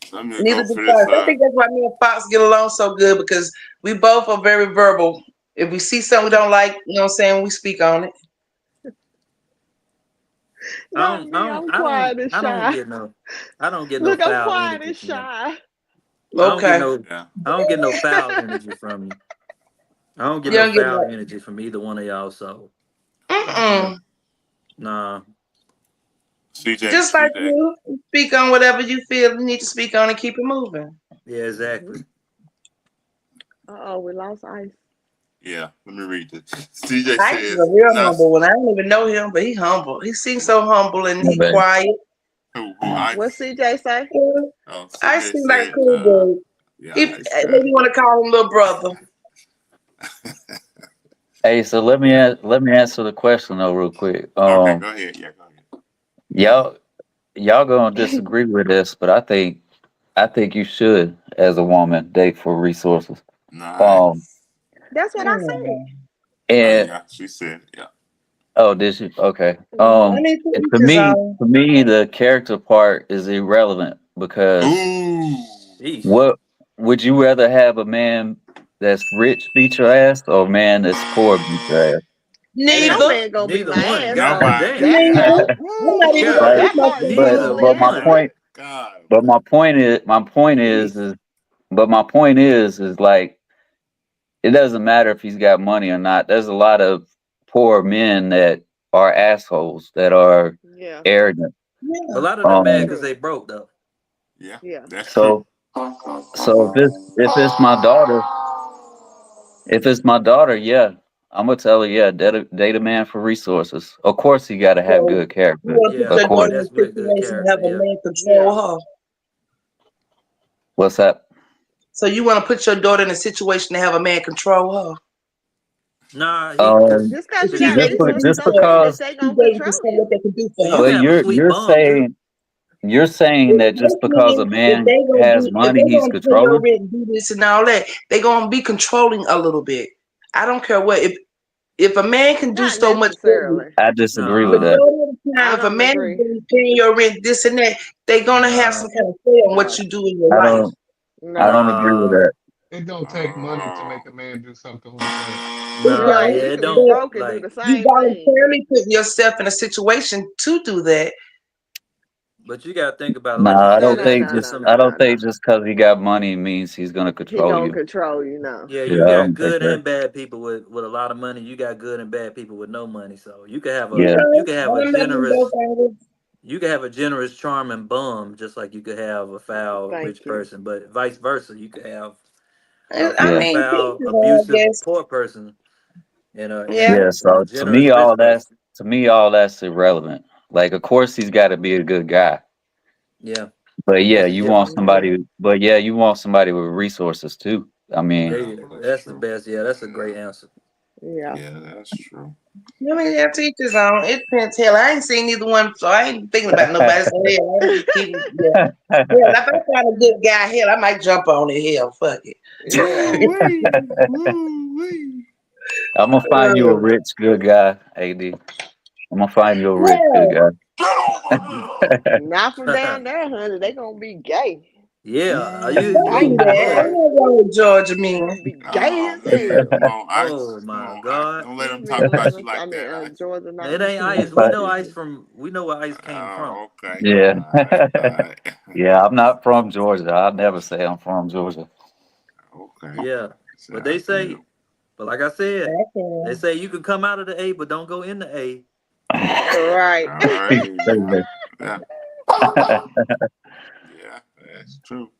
[SPEAKER 1] So I'm gonna
[SPEAKER 3] Neither
[SPEAKER 1] go
[SPEAKER 3] do
[SPEAKER 1] for this.
[SPEAKER 3] Fox. I think that's why me and Fox get along so good because we both are very verbal. If we see something we don't like, you know what I'm saying, we speak on it.
[SPEAKER 2] Not me. I'm quiet and
[SPEAKER 7] I don't
[SPEAKER 2] shy.
[SPEAKER 7] get no. I don't get no
[SPEAKER 2] Look, I'm
[SPEAKER 7] foul
[SPEAKER 2] quiet
[SPEAKER 7] energy
[SPEAKER 2] and
[SPEAKER 7] from you.
[SPEAKER 2] shy.
[SPEAKER 7] I don't get
[SPEAKER 3] Okay.
[SPEAKER 7] no.
[SPEAKER 1] Yeah.
[SPEAKER 7] I don't get no foul energy from you. I don't get
[SPEAKER 3] You
[SPEAKER 7] no
[SPEAKER 3] don't get
[SPEAKER 7] foul
[SPEAKER 3] that.
[SPEAKER 7] energy from either one of y'all. So you know,
[SPEAKER 3] Mm-mm.
[SPEAKER 7] nah.
[SPEAKER 1] CJ,
[SPEAKER 3] Just like
[SPEAKER 1] CJ.
[SPEAKER 3] you, speak on whatever you feel you need to speak on and keep it moving.
[SPEAKER 7] Yeah, exactly.
[SPEAKER 2] Uh-oh, we lost Ice.
[SPEAKER 1] Yeah, let me read this. CJ
[SPEAKER 3] I is a
[SPEAKER 1] says,
[SPEAKER 3] real
[SPEAKER 1] not
[SPEAKER 3] humble one. I don't even know him, but he humble. He seems so humble and he
[SPEAKER 4] Okay.
[SPEAKER 3] quiet.
[SPEAKER 1] who
[SPEAKER 2] What
[SPEAKER 1] Ice?
[SPEAKER 2] CJ say?
[SPEAKER 3] Yeah.
[SPEAKER 1] Oh,
[SPEAKER 3] I
[SPEAKER 1] CJ
[SPEAKER 3] seem like a
[SPEAKER 1] said,
[SPEAKER 3] cool dude.
[SPEAKER 1] yeah,
[SPEAKER 3] He
[SPEAKER 1] Ice
[SPEAKER 3] maybe
[SPEAKER 1] guy.
[SPEAKER 3] you want to call him little brother.
[SPEAKER 4] Hey, so let me answer the question though real quick.
[SPEAKER 1] Okay, go ahead. Yeah, go ahead.
[SPEAKER 4] Y'all gonna disagree with this, but I think you should, as a woman, date for resources. Um,
[SPEAKER 1] Nice.
[SPEAKER 2] That's what I said.
[SPEAKER 3] Mm.
[SPEAKER 1] Oh
[SPEAKER 4] and
[SPEAKER 1] yeah, she said, yeah.
[SPEAKER 4] oh, did you? Okay.
[SPEAKER 3] I
[SPEAKER 2] Mm-hmm.
[SPEAKER 3] need to
[SPEAKER 4] And
[SPEAKER 3] eat his own.
[SPEAKER 4] to me, the character part is irrelevant because
[SPEAKER 1] Ooh.
[SPEAKER 7] Sheesh.
[SPEAKER 4] what would you rather have a man that's rich beat your ass or a man that's poor beat your ass?
[SPEAKER 2] Ain't no
[SPEAKER 7] Damn.
[SPEAKER 3] Neither.
[SPEAKER 2] man gonna beat
[SPEAKER 7] Neither
[SPEAKER 2] my
[SPEAKER 7] one.
[SPEAKER 2] ass,
[SPEAKER 7] God
[SPEAKER 2] so
[SPEAKER 1] Nobody.
[SPEAKER 7] damn.
[SPEAKER 2] that
[SPEAKER 1] Yeah.
[SPEAKER 3] Neither.
[SPEAKER 2] part,
[SPEAKER 3] I'm not
[SPEAKER 1] Woo.
[SPEAKER 3] even
[SPEAKER 7] God.
[SPEAKER 3] gonna
[SPEAKER 4] Right.
[SPEAKER 3] put
[SPEAKER 2] that part
[SPEAKER 3] myself
[SPEAKER 2] is
[SPEAKER 3] in
[SPEAKER 7] Neither
[SPEAKER 3] no
[SPEAKER 4] But
[SPEAKER 3] ring.
[SPEAKER 7] one.
[SPEAKER 1] God.
[SPEAKER 4] my point
[SPEAKER 7] Jeez.
[SPEAKER 4] is like it doesn't matter if he's got money or not. There's a lot of poor men that are assholes that are
[SPEAKER 2] yeah,
[SPEAKER 4] arrogant.
[SPEAKER 7] A
[SPEAKER 3] Yeah.
[SPEAKER 7] lot of them
[SPEAKER 2] that's
[SPEAKER 7] mad
[SPEAKER 4] Um,
[SPEAKER 7] because
[SPEAKER 2] true.
[SPEAKER 7] they broke though.
[SPEAKER 1] Yeah,
[SPEAKER 2] Yeah.
[SPEAKER 1] that's true.
[SPEAKER 4] so if it's my daughter, yeah, I'm gonna tell her, yeah, date a man for resources. Of course, he got to have
[SPEAKER 3] So
[SPEAKER 4] good
[SPEAKER 3] you
[SPEAKER 4] character.
[SPEAKER 3] want to put
[SPEAKER 7] Yeah,
[SPEAKER 4] Of
[SPEAKER 3] your
[SPEAKER 7] yeah,
[SPEAKER 4] course.
[SPEAKER 3] daughter in
[SPEAKER 7] that's
[SPEAKER 3] a
[SPEAKER 7] with good
[SPEAKER 3] situation to have
[SPEAKER 7] character.
[SPEAKER 3] a
[SPEAKER 7] Yeah.
[SPEAKER 3] man
[SPEAKER 2] Yeah.
[SPEAKER 3] control her.
[SPEAKER 4] What's that?
[SPEAKER 3] So you want to put your daughter in a situation to have a man control her.
[SPEAKER 7] Nah, he because
[SPEAKER 4] Um,
[SPEAKER 2] Just because
[SPEAKER 3] If
[SPEAKER 2] you
[SPEAKER 3] she
[SPEAKER 2] got
[SPEAKER 3] dating for
[SPEAKER 2] resources
[SPEAKER 4] just
[SPEAKER 2] don't mean that
[SPEAKER 3] resources,
[SPEAKER 4] because,
[SPEAKER 2] they
[SPEAKER 3] she
[SPEAKER 2] gonna
[SPEAKER 3] dating for
[SPEAKER 2] control
[SPEAKER 3] something what
[SPEAKER 2] you.
[SPEAKER 3] they can do for
[SPEAKER 7] you
[SPEAKER 3] her.
[SPEAKER 7] can
[SPEAKER 4] but
[SPEAKER 7] have a sweet bum, Drew.
[SPEAKER 4] you're saying that just
[SPEAKER 3] This
[SPEAKER 4] because a
[SPEAKER 3] means
[SPEAKER 4] man has
[SPEAKER 3] if
[SPEAKER 4] money,
[SPEAKER 3] they
[SPEAKER 4] he's
[SPEAKER 3] gonna pay your
[SPEAKER 4] controlling.
[SPEAKER 3] rent and do this and all that, they gonna be controlling a little bit. I don't care what if a man can do
[SPEAKER 2] Not
[SPEAKER 3] so much for you,
[SPEAKER 2] necessarily.
[SPEAKER 4] I disagree with that.
[SPEAKER 3] majority of the
[SPEAKER 2] I
[SPEAKER 3] time, if a
[SPEAKER 2] don't
[SPEAKER 3] man is
[SPEAKER 2] agree.
[SPEAKER 3] really paying your rent, this and that, they gonna have
[SPEAKER 7] Nah,
[SPEAKER 3] some kind of say on what
[SPEAKER 2] No,
[SPEAKER 3] you do in your
[SPEAKER 4] I
[SPEAKER 3] life.
[SPEAKER 4] don't. I
[SPEAKER 2] no.
[SPEAKER 4] don't agree with
[SPEAKER 7] nah,
[SPEAKER 4] that.
[SPEAKER 6] It don't take money to make a man do something like that.
[SPEAKER 3] It
[SPEAKER 7] nah.
[SPEAKER 2] Right.
[SPEAKER 3] don't,
[SPEAKER 2] You
[SPEAKER 7] Yeah, it
[SPEAKER 2] could be
[SPEAKER 7] don't
[SPEAKER 3] but
[SPEAKER 2] broke and do
[SPEAKER 7] like.
[SPEAKER 2] the
[SPEAKER 3] you
[SPEAKER 2] same thing.
[SPEAKER 3] voluntarily put yourself in a situation to do that.
[SPEAKER 7] But you gotta think about it. Like you
[SPEAKER 4] Nah,
[SPEAKER 2] No,
[SPEAKER 7] said,
[SPEAKER 2] no,
[SPEAKER 7] it's
[SPEAKER 2] no,
[SPEAKER 7] it's
[SPEAKER 2] no,
[SPEAKER 7] some.
[SPEAKER 4] I
[SPEAKER 2] no, no,
[SPEAKER 4] don't think
[SPEAKER 2] no.
[SPEAKER 4] just because he got money means he's gonna
[SPEAKER 2] He
[SPEAKER 4] control
[SPEAKER 2] gonna
[SPEAKER 4] you.
[SPEAKER 2] control you now.
[SPEAKER 7] Yeah,
[SPEAKER 4] Yeah,
[SPEAKER 7] you
[SPEAKER 4] I
[SPEAKER 7] got
[SPEAKER 4] don't think
[SPEAKER 7] good
[SPEAKER 4] that.
[SPEAKER 7] and bad people with a lot of money. You got good and bad people with no money. So
[SPEAKER 4] Yeah,
[SPEAKER 7] you can have a
[SPEAKER 3] I'm not gonna go
[SPEAKER 7] generous
[SPEAKER 3] by this.
[SPEAKER 7] charming bum, just like you could have a foul
[SPEAKER 2] Thank
[SPEAKER 7] rich
[SPEAKER 2] you.
[SPEAKER 7] person. But vice versa, you could have
[SPEAKER 3] I
[SPEAKER 7] a
[SPEAKER 4] yeah,
[SPEAKER 3] mean,
[SPEAKER 7] foul
[SPEAKER 3] people, I
[SPEAKER 7] abusive
[SPEAKER 3] guess.
[SPEAKER 7] poor person and a and
[SPEAKER 3] Yeah.
[SPEAKER 7] a
[SPEAKER 4] yeah.
[SPEAKER 7] and a
[SPEAKER 4] So
[SPEAKER 7] generous rich person.
[SPEAKER 4] all that's irrelevant. Like, of course, he's got to be a good guy.
[SPEAKER 7] Yeah,
[SPEAKER 4] But yeah,
[SPEAKER 7] that's a
[SPEAKER 4] you want
[SPEAKER 7] difference.
[SPEAKER 2] Hmm.
[SPEAKER 4] somebody. But yeah, you want somebody with resources too. I mean,
[SPEAKER 1] Yeah,
[SPEAKER 7] There
[SPEAKER 1] that's
[SPEAKER 7] that's the
[SPEAKER 1] true.
[SPEAKER 7] best. Yeah, that's a great answer.
[SPEAKER 2] Yeah.
[SPEAKER 1] Yeah, that's true.
[SPEAKER 3] I mean, yeah, teachers on. It depends. Hell, I ain't seen neither one, so I ain't thinking about nobody. So hell, I'm just keeping. Yeah. Hell, if I find a good guy, hell, I might jump on it. Hell, fuck it.
[SPEAKER 2] Yeah.
[SPEAKER 1] Woo wee. Woo wee.
[SPEAKER 4] I'm gonna find you a rich, good guy, AD. I'm gonna find you a rich, good
[SPEAKER 3] Hell,
[SPEAKER 4] guy.
[SPEAKER 1] Get over here.
[SPEAKER 2] Not from down there, honey. They gonna be gay.
[SPEAKER 7] Yeah, are
[SPEAKER 3] don't
[SPEAKER 7] you
[SPEAKER 3] do
[SPEAKER 2] I
[SPEAKER 7] you
[SPEAKER 3] that. I'm
[SPEAKER 7] boy?
[SPEAKER 2] guarantee.
[SPEAKER 3] not going with Georgia
[SPEAKER 2] They
[SPEAKER 3] men.
[SPEAKER 2] gonna be gay
[SPEAKER 1] Oh
[SPEAKER 2] as
[SPEAKER 1] man,
[SPEAKER 2] hell.
[SPEAKER 1] come on,
[SPEAKER 7] Oh
[SPEAKER 1] Ice. Come
[SPEAKER 7] my
[SPEAKER 1] on, Ice.
[SPEAKER 7] God.
[SPEAKER 1] Don't let
[SPEAKER 2] Excuse
[SPEAKER 1] them
[SPEAKER 2] me,
[SPEAKER 1] talk about
[SPEAKER 2] Atlanta.
[SPEAKER 1] you
[SPEAKER 2] I
[SPEAKER 1] like
[SPEAKER 2] mean,
[SPEAKER 1] that, Ice.
[SPEAKER 2] Georgia, not
[SPEAKER 7] It ain't
[SPEAKER 2] Mississippi.
[SPEAKER 7] ice. We
[SPEAKER 4] But
[SPEAKER 7] know
[SPEAKER 2] Excuse
[SPEAKER 7] ice
[SPEAKER 2] me.
[SPEAKER 7] from. We know where ice came from.
[SPEAKER 1] Oh, okay.
[SPEAKER 4] yeah,
[SPEAKER 1] All right. All right.
[SPEAKER 4] yeah. I'm not from Georgia. I'll never say I'm from Georgia.
[SPEAKER 1] Okay.
[SPEAKER 7] Yeah, but they
[SPEAKER 1] Sound good.
[SPEAKER 7] say. But like I said, they
[SPEAKER 3] Okay.
[SPEAKER 7] say you can come out of the A, but don't go in the A.
[SPEAKER 2] Right.
[SPEAKER 1] All right. Yeah. Yeah. Yeah. That's true.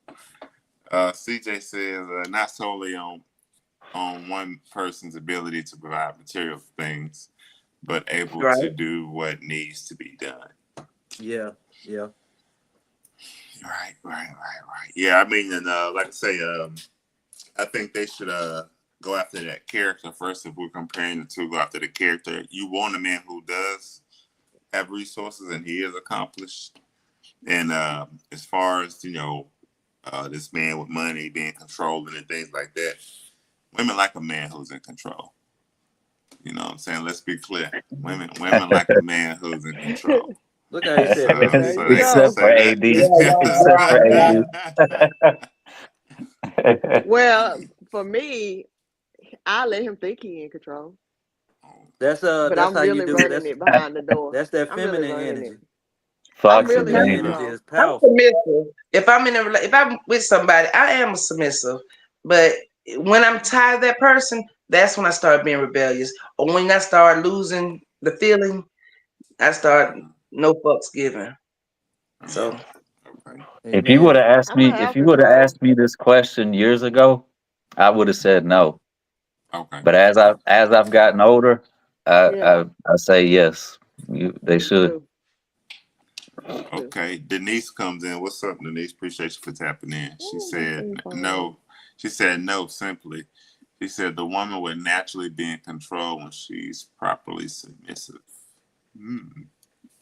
[SPEAKER 1] CJ says not solely on one person's ability to provide material things, but able
[SPEAKER 3] Right.
[SPEAKER 1] to do what needs to be done.
[SPEAKER 7] Yeah, yeah.
[SPEAKER 1] Right. Yeah, I mean, and like I say, I think they should go after that character first. If we're comparing the two, go after the character. You want a man who does have resources and he is accomplished. And as far as this man with money being controlling and things like that, women like a man who's in control. You know what I'm saying? Let's be clear. Women like a man who's in control.
[SPEAKER 7] Look how he said it,
[SPEAKER 2] There
[SPEAKER 7] Mr.
[SPEAKER 2] you
[SPEAKER 7] P.
[SPEAKER 4] Except
[SPEAKER 2] go.
[SPEAKER 4] for AD. Except for AD.
[SPEAKER 2] Well, for me, I let him think he in control, but
[SPEAKER 7] That's
[SPEAKER 2] I'm
[SPEAKER 7] how you
[SPEAKER 2] really
[SPEAKER 7] do it.
[SPEAKER 2] running it behind the door.
[SPEAKER 7] That's that
[SPEAKER 2] I'm really
[SPEAKER 7] feminine
[SPEAKER 2] running it.
[SPEAKER 7] energy.
[SPEAKER 2] I'm
[SPEAKER 4] Foxy
[SPEAKER 2] really in
[SPEAKER 7] Feminine
[SPEAKER 4] baby.
[SPEAKER 7] energy
[SPEAKER 2] control.
[SPEAKER 7] is
[SPEAKER 3] I'm
[SPEAKER 7] powerful.
[SPEAKER 3] submissive. If I'm with somebody, I am a submissive. But when I'm tired of that person, that's when I start being rebellious. Or when I start losing the feeling, I start no fucks given. So
[SPEAKER 1] Okay.
[SPEAKER 4] If you would
[SPEAKER 7] Amen.
[SPEAKER 4] have asked
[SPEAKER 2] I'm gonna
[SPEAKER 4] me, if
[SPEAKER 2] have
[SPEAKER 4] you would have
[SPEAKER 2] control.
[SPEAKER 4] asked me this question years ago, I would have said no.
[SPEAKER 1] Okay.
[SPEAKER 4] But as I've gotten older,
[SPEAKER 2] Yeah,
[SPEAKER 4] I say yes. They
[SPEAKER 2] me
[SPEAKER 4] should.
[SPEAKER 2] too. Me too.
[SPEAKER 1] Okay. Denise comes in. What's up, Denise? Appreciate you for tapping in. She
[SPEAKER 2] Ooh, my
[SPEAKER 1] said
[SPEAKER 2] thing falling
[SPEAKER 1] no. She said no simply. She said the woman would naturally be in control when she's properly submissive. Hmm.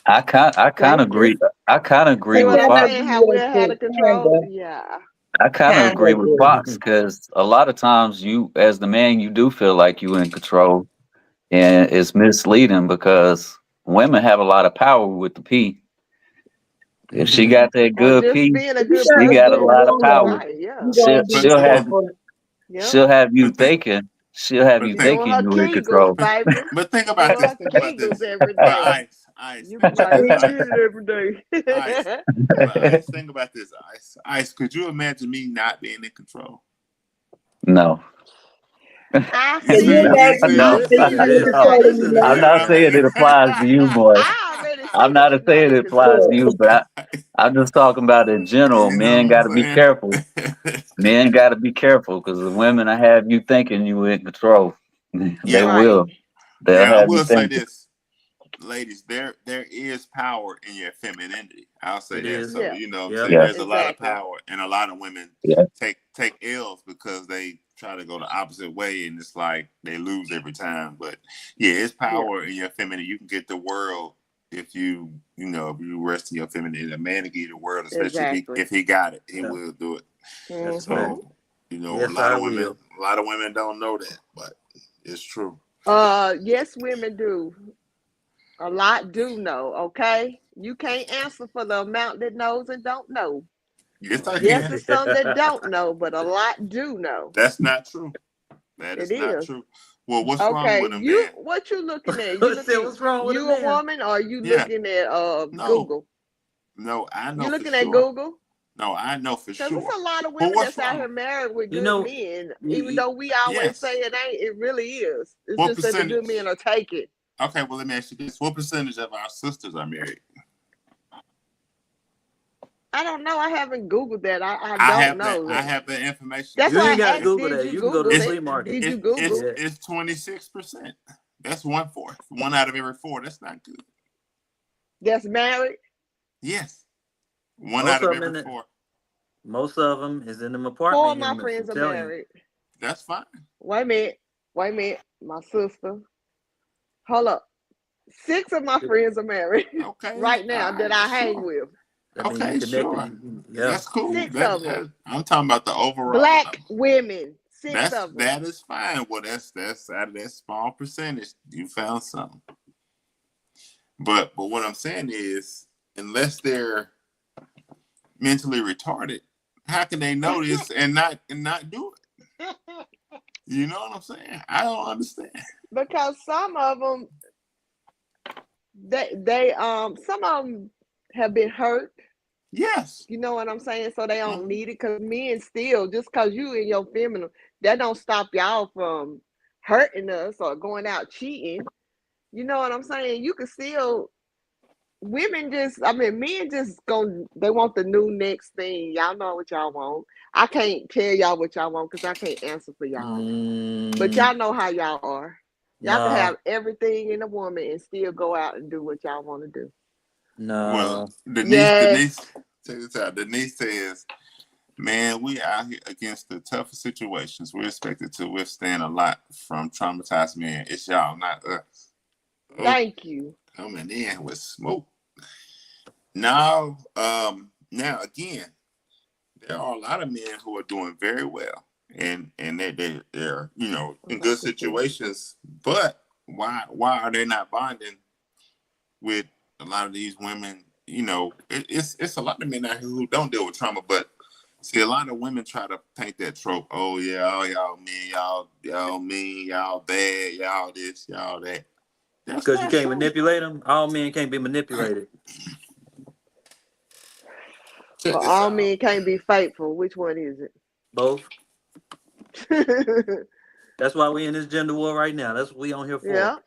[SPEAKER 4] I kind of
[SPEAKER 2] Thank you.
[SPEAKER 4] agree. I kind of agree
[SPEAKER 2] See what
[SPEAKER 4] with
[SPEAKER 2] I'm
[SPEAKER 3] kind of
[SPEAKER 4] Fox.
[SPEAKER 2] saying? How we'll have the
[SPEAKER 3] agree,
[SPEAKER 2] control? Yeah.
[SPEAKER 4] I kind of
[SPEAKER 3] kind
[SPEAKER 4] agree
[SPEAKER 3] of
[SPEAKER 4] with
[SPEAKER 3] agree.
[SPEAKER 4] Fox because a lot of times you, as the man, you do feel like you in control, and it's misleading because women have a lot of power with the P. If she got that
[SPEAKER 2] Or
[SPEAKER 4] good
[SPEAKER 2] just
[SPEAKER 4] P,
[SPEAKER 2] being a
[SPEAKER 3] If you
[SPEAKER 2] good
[SPEAKER 4] she
[SPEAKER 3] got a
[SPEAKER 4] got a
[SPEAKER 3] good
[SPEAKER 2] person.
[SPEAKER 4] lot of
[SPEAKER 2] That's
[SPEAKER 3] woman,
[SPEAKER 4] power.
[SPEAKER 2] right. Yeah.
[SPEAKER 3] you're
[SPEAKER 4] She'll
[SPEAKER 3] gonna be
[SPEAKER 1] But
[SPEAKER 4] she'll have
[SPEAKER 3] careful.
[SPEAKER 2] Yep.
[SPEAKER 4] she'll have you
[SPEAKER 1] but think
[SPEAKER 4] thinking she'll have
[SPEAKER 1] but
[SPEAKER 4] you
[SPEAKER 2] You're
[SPEAKER 1] think
[SPEAKER 2] doing
[SPEAKER 4] thinking
[SPEAKER 2] her
[SPEAKER 4] you in
[SPEAKER 2] kegels,
[SPEAKER 4] control.
[SPEAKER 2] baby.
[SPEAKER 1] but think about
[SPEAKER 2] Doing
[SPEAKER 1] this.
[SPEAKER 2] her
[SPEAKER 1] Think about
[SPEAKER 2] kegels
[SPEAKER 1] this.
[SPEAKER 2] every
[SPEAKER 1] But
[SPEAKER 2] day.
[SPEAKER 1] ice.
[SPEAKER 2] You
[SPEAKER 1] Think
[SPEAKER 2] be
[SPEAKER 1] about
[SPEAKER 2] like,
[SPEAKER 1] this.
[SPEAKER 2] who
[SPEAKER 1] Ice.
[SPEAKER 2] did it every
[SPEAKER 1] Ice.
[SPEAKER 2] day?
[SPEAKER 1] But ice. Think about this. Ice. Could you imagine me not being in control?
[SPEAKER 4] No.
[SPEAKER 2] I
[SPEAKER 1] You
[SPEAKER 3] Can
[SPEAKER 2] see
[SPEAKER 3] you
[SPEAKER 1] see?
[SPEAKER 2] you.
[SPEAKER 1] You
[SPEAKER 3] imagine
[SPEAKER 1] see?
[SPEAKER 7] No,
[SPEAKER 3] not
[SPEAKER 2] You
[SPEAKER 7] he
[SPEAKER 3] being
[SPEAKER 2] see
[SPEAKER 7] said
[SPEAKER 2] you
[SPEAKER 3] in
[SPEAKER 7] hell.
[SPEAKER 2] tonight.
[SPEAKER 3] control
[SPEAKER 7] He
[SPEAKER 3] of
[SPEAKER 7] said
[SPEAKER 3] me
[SPEAKER 7] hell
[SPEAKER 4] I'm
[SPEAKER 3] now?
[SPEAKER 1] You know
[SPEAKER 4] not
[SPEAKER 1] what
[SPEAKER 4] saying it applies to you, boy.
[SPEAKER 2] I already
[SPEAKER 4] I'm
[SPEAKER 2] see that
[SPEAKER 4] not
[SPEAKER 2] you're
[SPEAKER 4] saying
[SPEAKER 2] not
[SPEAKER 4] it
[SPEAKER 2] in
[SPEAKER 4] applies to
[SPEAKER 2] control.
[SPEAKER 4] you, but I'm just talking about in general.
[SPEAKER 1] you know
[SPEAKER 4] Men
[SPEAKER 1] what
[SPEAKER 4] got to be
[SPEAKER 1] I'm
[SPEAKER 4] careful.
[SPEAKER 1] saying?
[SPEAKER 4] Men got to be careful because the women I have you thinking you in control. They
[SPEAKER 1] Yeah.
[SPEAKER 2] Right.
[SPEAKER 4] will. They'll
[SPEAKER 1] Yeah, I
[SPEAKER 4] have you
[SPEAKER 1] will say
[SPEAKER 4] thinking.
[SPEAKER 1] this. Ladies, there is power in your femininity. I'll say
[SPEAKER 7] It
[SPEAKER 1] that.
[SPEAKER 7] is.
[SPEAKER 1] So
[SPEAKER 2] Yeah.
[SPEAKER 1] you know what I'm
[SPEAKER 7] Yep.
[SPEAKER 1] saying?
[SPEAKER 4] Yeah,
[SPEAKER 1] There's a lot of
[SPEAKER 2] Exactly.
[SPEAKER 1] power and a lot of women
[SPEAKER 4] yeah.
[SPEAKER 1] take L's because they try to go the opposite way and it's like they lose every time. But yeah, it's
[SPEAKER 2] Yeah.
[SPEAKER 1] power in your femininity. You can get the world if if you rest in your femininity. A man to give you the world, especially
[SPEAKER 2] Exactly.
[SPEAKER 1] if he got it, he
[SPEAKER 7] Yeah.
[SPEAKER 1] will do it.
[SPEAKER 7] That's a fact.
[SPEAKER 2] Mm-hmm.
[SPEAKER 1] So, a
[SPEAKER 7] Yes,
[SPEAKER 1] lot
[SPEAKER 7] I
[SPEAKER 1] of
[SPEAKER 7] will.
[SPEAKER 1] women don't know that, but it's true.
[SPEAKER 2] Yes, women do. A lot do know, okay? You can't answer for the amount that knows and don't know.
[SPEAKER 1] Yes, I
[SPEAKER 2] Yes,
[SPEAKER 1] can.
[SPEAKER 2] it's some that don't know, but a lot do know.
[SPEAKER 1] That's not true. That
[SPEAKER 2] It
[SPEAKER 1] is not
[SPEAKER 2] is.
[SPEAKER 1] true. Well, what's wrong
[SPEAKER 2] Okay,
[SPEAKER 1] with them
[SPEAKER 2] you
[SPEAKER 1] then?
[SPEAKER 2] what you looking at?
[SPEAKER 7] He said, "What's wrong with a
[SPEAKER 2] You a
[SPEAKER 7] man?"
[SPEAKER 2] woman or you
[SPEAKER 1] Yeah,
[SPEAKER 2] looking at
[SPEAKER 1] no,
[SPEAKER 2] Google?
[SPEAKER 1] no, I
[SPEAKER 2] You
[SPEAKER 1] know for
[SPEAKER 2] looking at
[SPEAKER 1] sure.
[SPEAKER 2] Google?
[SPEAKER 1] No, I know for
[SPEAKER 2] Because
[SPEAKER 1] sure.
[SPEAKER 2] there's a lot of
[SPEAKER 1] Well,
[SPEAKER 2] women
[SPEAKER 1] what's
[SPEAKER 2] that's out here
[SPEAKER 1] wrong?
[SPEAKER 2] married with
[SPEAKER 7] You
[SPEAKER 2] good
[SPEAKER 7] know,
[SPEAKER 2] men. Even
[SPEAKER 7] you,
[SPEAKER 2] though we always
[SPEAKER 1] Yes.
[SPEAKER 2] say it ain't, it really is. It's
[SPEAKER 1] What
[SPEAKER 2] just that the good men
[SPEAKER 1] percentage?
[SPEAKER 2] are taken.
[SPEAKER 1] Okay, well, let me ask you this: what percentage of our sisters are married?
[SPEAKER 2] I don't know. I haven't Googled that. I
[SPEAKER 1] I
[SPEAKER 2] don't
[SPEAKER 1] have that.
[SPEAKER 2] know
[SPEAKER 1] I
[SPEAKER 2] that.
[SPEAKER 1] have the information.
[SPEAKER 2] That's
[SPEAKER 7] you
[SPEAKER 2] why
[SPEAKER 7] ain't got
[SPEAKER 2] I
[SPEAKER 7] to
[SPEAKER 1] It,
[SPEAKER 2] asked,
[SPEAKER 7] Google
[SPEAKER 2] did
[SPEAKER 7] that.
[SPEAKER 2] you
[SPEAKER 7] You can go to the
[SPEAKER 2] Google
[SPEAKER 1] it's
[SPEAKER 2] it?
[SPEAKER 7] flea market.
[SPEAKER 2] Did you
[SPEAKER 1] it's
[SPEAKER 2] Google?
[SPEAKER 7] Yeah.
[SPEAKER 1] it's 26%. That's 1/4. One out of every four. That's not good.
[SPEAKER 2] That's married?
[SPEAKER 1] Yes, one
[SPEAKER 7] Most
[SPEAKER 1] out of
[SPEAKER 7] of them
[SPEAKER 1] every
[SPEAKER 7] in the,
[SPEAKER 1] four.
[SPEAKER 7] most of them is in them
[SPEAKER 2] Four
[SPEAKER 7] apartment
[SPEAKER 2] of my
[SPEAKER 7] units. I'm
[SPEAKER 2] friends are
[SPEAKER 7] telling you.
[SPEAKER 2] married.
[SPEAKER 1] That's fine.
[SPEAKER 2] Wait a minute. Wait a minute. My sister. Hold up. Six of my friends are married
[SPEAKER 1] Okay,
[SPEAKER 2] right
[SPEAKER 1] all
[SPEAKER 2] now that
[SPEAKER 1] right,
[SPEAKER 2] I hang
[SPEAKER 1] sure.
[SPEAKER 2] with.
[SPEAKER 7] I mean, you
[SPEAKER 1] Okay,
[SPEAKER 7] connected.
[SPEAKER 1] sure.
[SPEAKER 7] Yeah.
[SPEAKER 1] That's cool.
[SPEAKER 2] Six of them.
[SPEAKER 1] I'm talking about the overall
[SPEAKER 2] Black
[SPEAKER 1] number.
[SPEAKER 2] women. Six
[SPEAKER 1] That's
[SPEAKER 2] of them.
[SPEAKER 1] that is fine. Well, that's out of that small percentage. You found something. But what I'm saying is, unless they're mentally retarded, how can they know this and not do it? You know what I'm saying? I don't understand.
[SPEAKER 2] Because some of them, they some of them have been hurt.
[SPEAKER 1] Yes.
[SPEAKER 2] You know what I'm saying? So they don't
[SPEAKER 1] Mhm.
[SPEAKER 2] need it. Because men still, just because you in your feminine, that don't stop y'all from hurting us or going out cheating. You know what I'm saying? You can still women just I mean men just going they want the new next thing. Y'all know what y'all want. I can't tell y'all what y'all want because I can't answer for y'all. But
[SPEAKER 7] Mm,
[SPEAKER 2] y'all know how y'all are. Y'all can
[SPEAKER 7] nah,
[SPEAKER 2] have everything in a woman and still go out and do what y'all want to do.
[SPEAKER 1] Well,
[SPEAKER 7] nah.
[SPEAKER 1] Denise,
[SPEAKER 2] Yes.
[SPEAKER 1] Denise, Check this out. Denise says, man, we out here against the toughest situations. We're expected to withstand a lot from traumatized men. It's y'all, not us. Oh,
[SPEAKER 2] Thank you.
[SPEAKER 1] coming in with smoke. Now, now again, there are a lot of men who are doing very well, and they're in good situations. But why are they not bonding with a lot of these women? It's a lot of men out here who don't deal with trauma, but see, a lot of women try to paint that trope. Oh yeah, all y'all men, y'all mean, y'all bad, y'all this, y'all that. That's
[SPEAKER 7] Because you
[SPEAKER 1] not
[SPEAKER 7] can't
[SPEAKER 1] true.
[SPEAKER 7] manipulate them. All men can't be manipulated.
[SPEAKER 1] Check
[SPEAKER 2] Well,
[SPEAKER 1] this
[SPEAKER 2] all
[SPEAKER 1] out.
[SPEAKER 2] men can't be faithful. Which one is
[SPEAKER 7] Both.
[SPEAKER 2] it?
[SPEAKER 7] That's why we in this gender war right now. That's what we on here for.
[SPEAKER 2] Yeah,